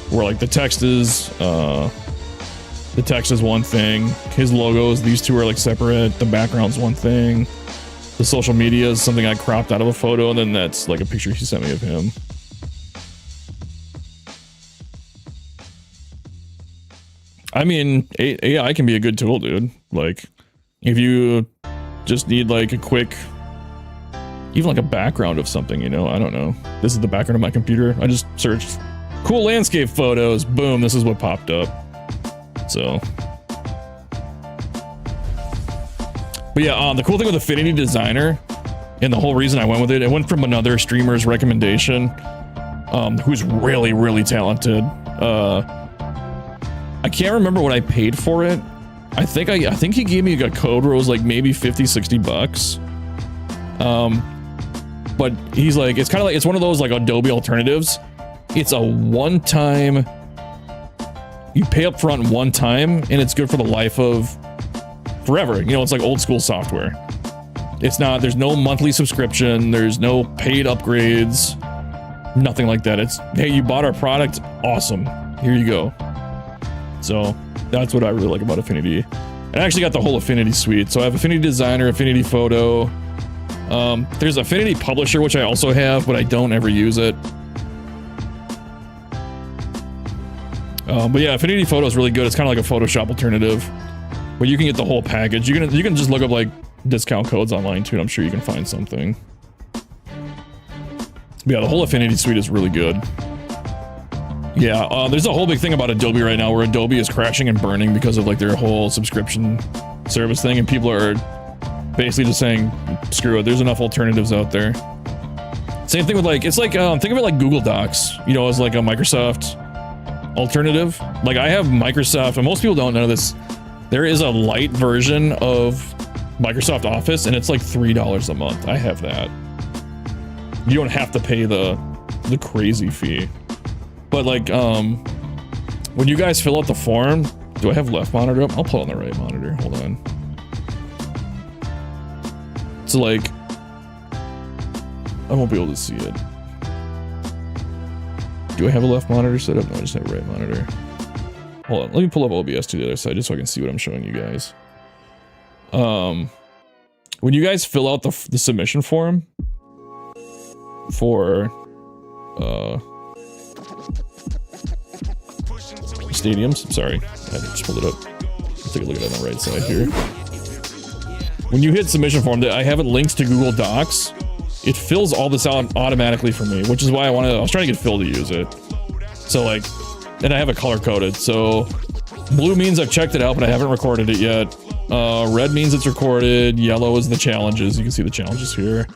where like the text is one thing, his logos, these two are like separate, the background's one thing, the social media is something I cropped out of a photo, and then that's like a picture he sent me of him. I mean, AI can be a good tool, dude. Like, if you just need like a quick even like a background of something, you know, I don't know. This is the background of my computer. I just searched cool landscape photos. Boom, this is what popped up. So, but yeah, the cool thing with Affinity Designer, and the whole reason I went with it, it went from another streamer's recommendation, who's really, really talented. I can't remember what I paid for it. I think he gave me a code where it was like maybe 50, 60 bucks. But he's like, it's kind of like, it's one of those like Adobe alternatives. It's a one-time, you pay up front one time and it's good for the life of forever. You know, it's like old school software. It's not, there's no monthly subscription. There's no paid upgrades, nothing like that. It's, hey, you bought our product. Awesome. Here you go. So that's what I really like about Affinity. I actually got the whole Affinity suite. So I have Affinity Designer, Affinity Photo. There's Affinity Publisher, which I also have, but I don't ever use it. But yeah, Affinity Photo is really good. It's kind of like a Photoshop alternative, but you can get the whole package. You can just look up like discount codes online too, and I'm sure you can find something. But yeah, the whole Affinity suite is really good. Yeah, there's a whole big thing about Adobe right now where Adobe is crashing and burning because of like their whole subscription service thing, and people are basically just saying, screw it, there's enough alternatives out there. Same thing with like, it's like, think of it like Google Docs, you know, as like a Microsoft alternative. Like I have Microsoft, and most people don't know this, there is a light version of Microsoft Office, and it's like $3 a month. I have that. You don't have to pay the crazy fee. But like, when you guys fill out the form, do I have left monitor up? I'll pull on the right monitor. Hold on. So like, I won't be able to see it. Do I have a left monitor set up? No, I just have a right monitor. Hold on, let me pull up OBS to the other side just so I can see what I'm showing you guys. When you guys fill out the submission form for stadiums, sorry, I just pulled it up. Let's take a look at it on the right side here. When you hit submission form, I have it linked to Google Docs. It fills all this out automatically for me, which is why I was trying to get Phil to use it. So like, and I have it color coded. So blue means I've checked it out, but I haven't recorded it yet. Red means it's recorded. Yellow is the challenges. You can see the challenges here.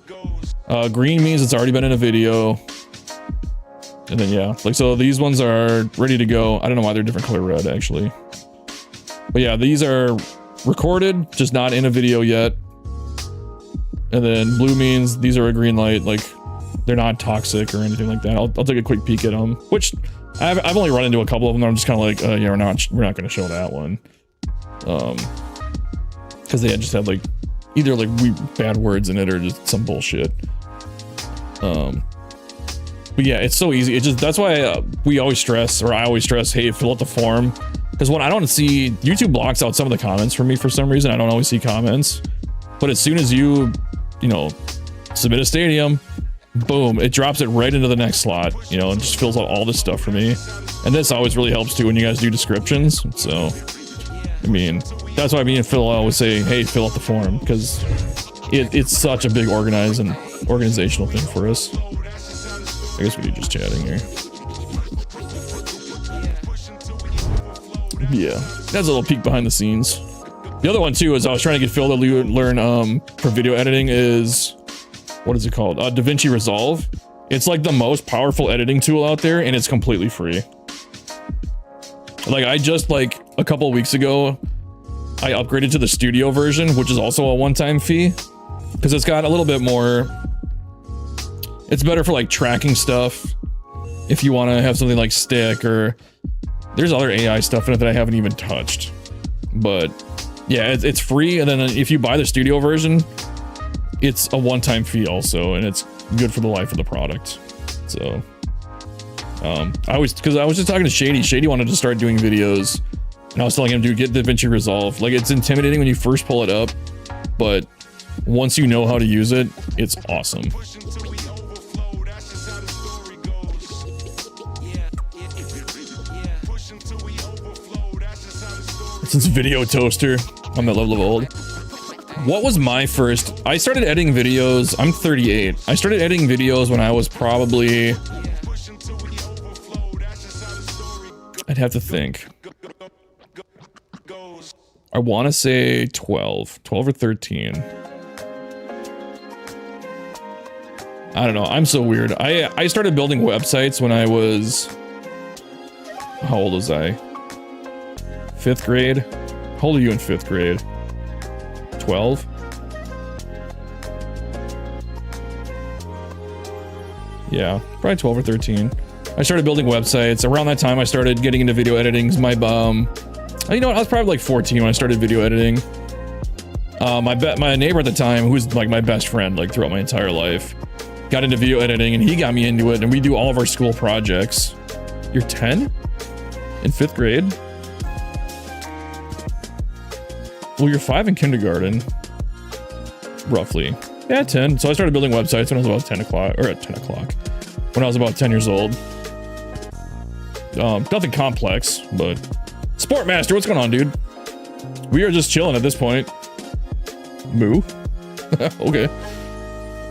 Green means it's already been in a video. And then yeah, like, so these ones are ready to go. I don't know why they're different color red actually. But yeah, these are recorded, just not in a video yet. And then blue means these are a green light, like they're not toxic or anything like that. I'll take a quick peek at them, which I've only run into a couple of them. I'm just kind of like, yeah, we're not going to show that one, because they just had like either like bad words in it or just some bullshit. But yeah, it's so easy. It just, that's why we always stress, or I always stress, hey, fill out the form, because when I don't see, YouTube blocks out some of the comments for me for some reason. I don't always see comments, but as soon as you know, submit a stadium, boom, it drops it right into the next slot, you know, and just fills out all this stuff for me. And this always really helps too when you guys do descriptions. So, I mean, that's why me and Phil always say, hey, fill out the form, because it's such a big organizational thing for us. I guess we do just chatting here. Yeah, that's a little peek behind the scenes. The other one too is I was trying to get Phil to learn for video editing is, what is it called? DaVinci Resolve. It's like the most powerful editing tool out there, and it's completely free. Like I just like a couple of weeks ago, I upgraded to the studio version, which is also a one-time fee, because it's got a little bit more. It's better for like tracking stuff. If you want to have something like stick, or there's other AI stuff in it that I haven't even touched, but yeah, it's free. And then if you buy the studio version, it's a one-time fee also, and it's good for the life of the product. So, because I was just talking to Shady. Shady wanted to start doing videos, and I was telling him to get DaVinci Resolve. Like, it's intimidating when you first pull it up, but once you know how to use it, it's awesome. Since Video Toaster, I'm that level of old. What was my first? I started editing videos. I'm 38. I started editing videos when I was probably... I'd have to think. I want to say 12 or 13. I don't know. I'm so weird. I started building websites when I was... How old was I? 5th grade? How old are you in 5th grade? 12? Yeah, probably 12 or 13. I started building websites. Around that time, I started getting into video editing. You know what? I was probably like 14 when I started video editing. My neighbor at the time, who's like my best friend, like throughout my entire life, got into video editing, and he got me into it. And we do all of our school projects. You're 10? In 5th grade? Well, you're 5 in kindergarten. Roughly. Yeah, 10. So I started building websites when I was about 10 o'clock, or at 10 o'clock. When I was about 10 years old. Nothing complex, but... Sportmaster, what's going on, dude? We are just chilling at this point. Moo. Okay.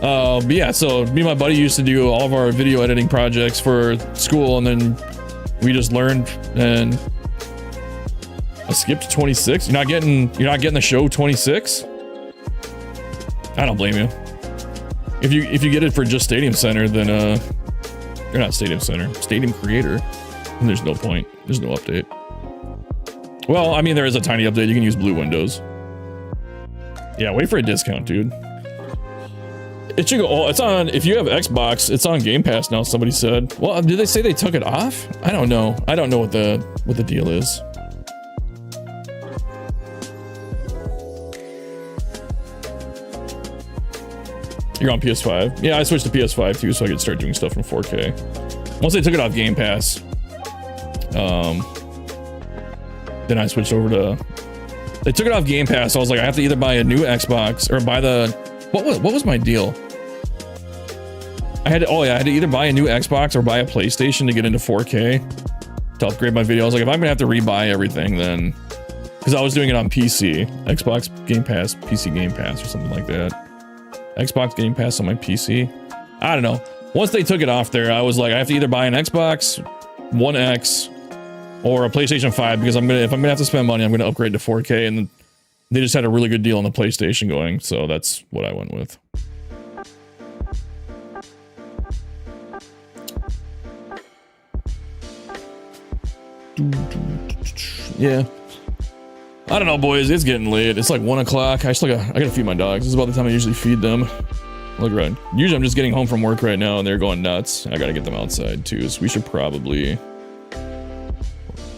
But yeah, so me and my buddy used to do all of our video editing projects for school, and then we just learned, and I skipped 26. You're not getting the show 26? I don't blame you. If you get it for just Stadium Center, then you're not Stadium Center, Stadium Creator. And there's no point. There's no update. Well, I mean, there is a tiny update. You can use blue windows. Yeah, wait for a discount, dude. It should go. Oh, it's on. If you have Xbox, it's on Game Pass now. Somebody said. Well, did they say they took it off? I don't know. I don't know what the deal is. You're on PS5. Yeah, I switched to PS5 too, so I could start doing stuff from 4K. Once they took it off Game Pass, then I switched over to. They took it off Game Pass. So I was like, I have to either buy a new Xbox or buy the. What was my deal? I had to either buy a new Xbox or buy a PlayStation to get into 4K to upgrade my video. I was like, if I'm gonna have to rebuy everything, then because I was doing it on PC, Xbox Game Pass, PC Game Pass, or something like that. Xbox Game Pass on my PC. I don't know. Once they took it off there, I was like, I have to either buy an Xbox One X or a PlayStation 5 because if I'm gonna have to spend money, I'm gonna upgrade to 4K, and they just had a really good deal on the PlayStation going, so that's what I went with. Yeah. I don't know, boys. It's getting late. It's like 1 o'clock. I gotta feed my dogs. This is about the time I usually feed them. Look around. Usually I'm just getting home from work right now and they're going nuts. I gotta get them outside too. So we should probably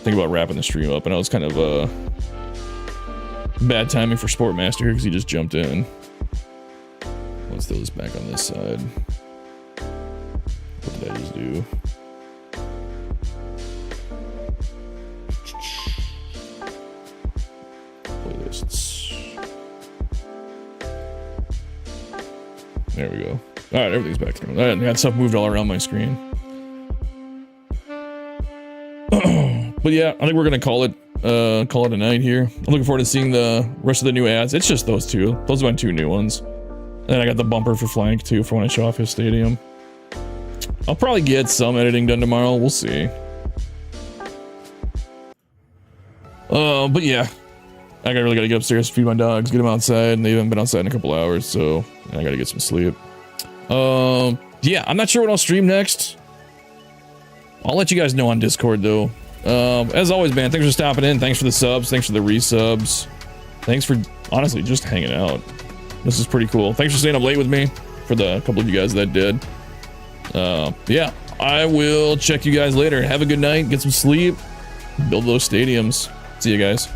think about wrapping the stream up. And I was kind of bad timing for Sportmaster here because he just jumped in. Let's throw this back on this side. What did I just do? Playlists. There we go. All right, everything's back to normal. I had stuff moved all around my screen. But yeah, I think we're gonna call it a night here. I'm looking forward to seeing the rest of the new ads. It's just those two. Those are my two new ones. And I got the bumper for Flank too for when I show off his stadium. I'll probably get some editing done tomorrow. We'll see. But yeah, I really gotta get upstairs, feed my dogs, get them outside, and they haven't been outside in a couple hours, so I gotta get some sleep. Yeah, I'm not sure what I'll stream next. I'll let you guys know on Discord though. As always, man, thanks for stopping in. Thanks for the subs. Thanks for the resubs. Thanks for honestly just hanging out. This is pretty cool. Thanks for staying up late with me for the couple of you guys that did. Yeah, I will check you guys later. Have a good night. Get some sleep. Build those stadiums. See you guys.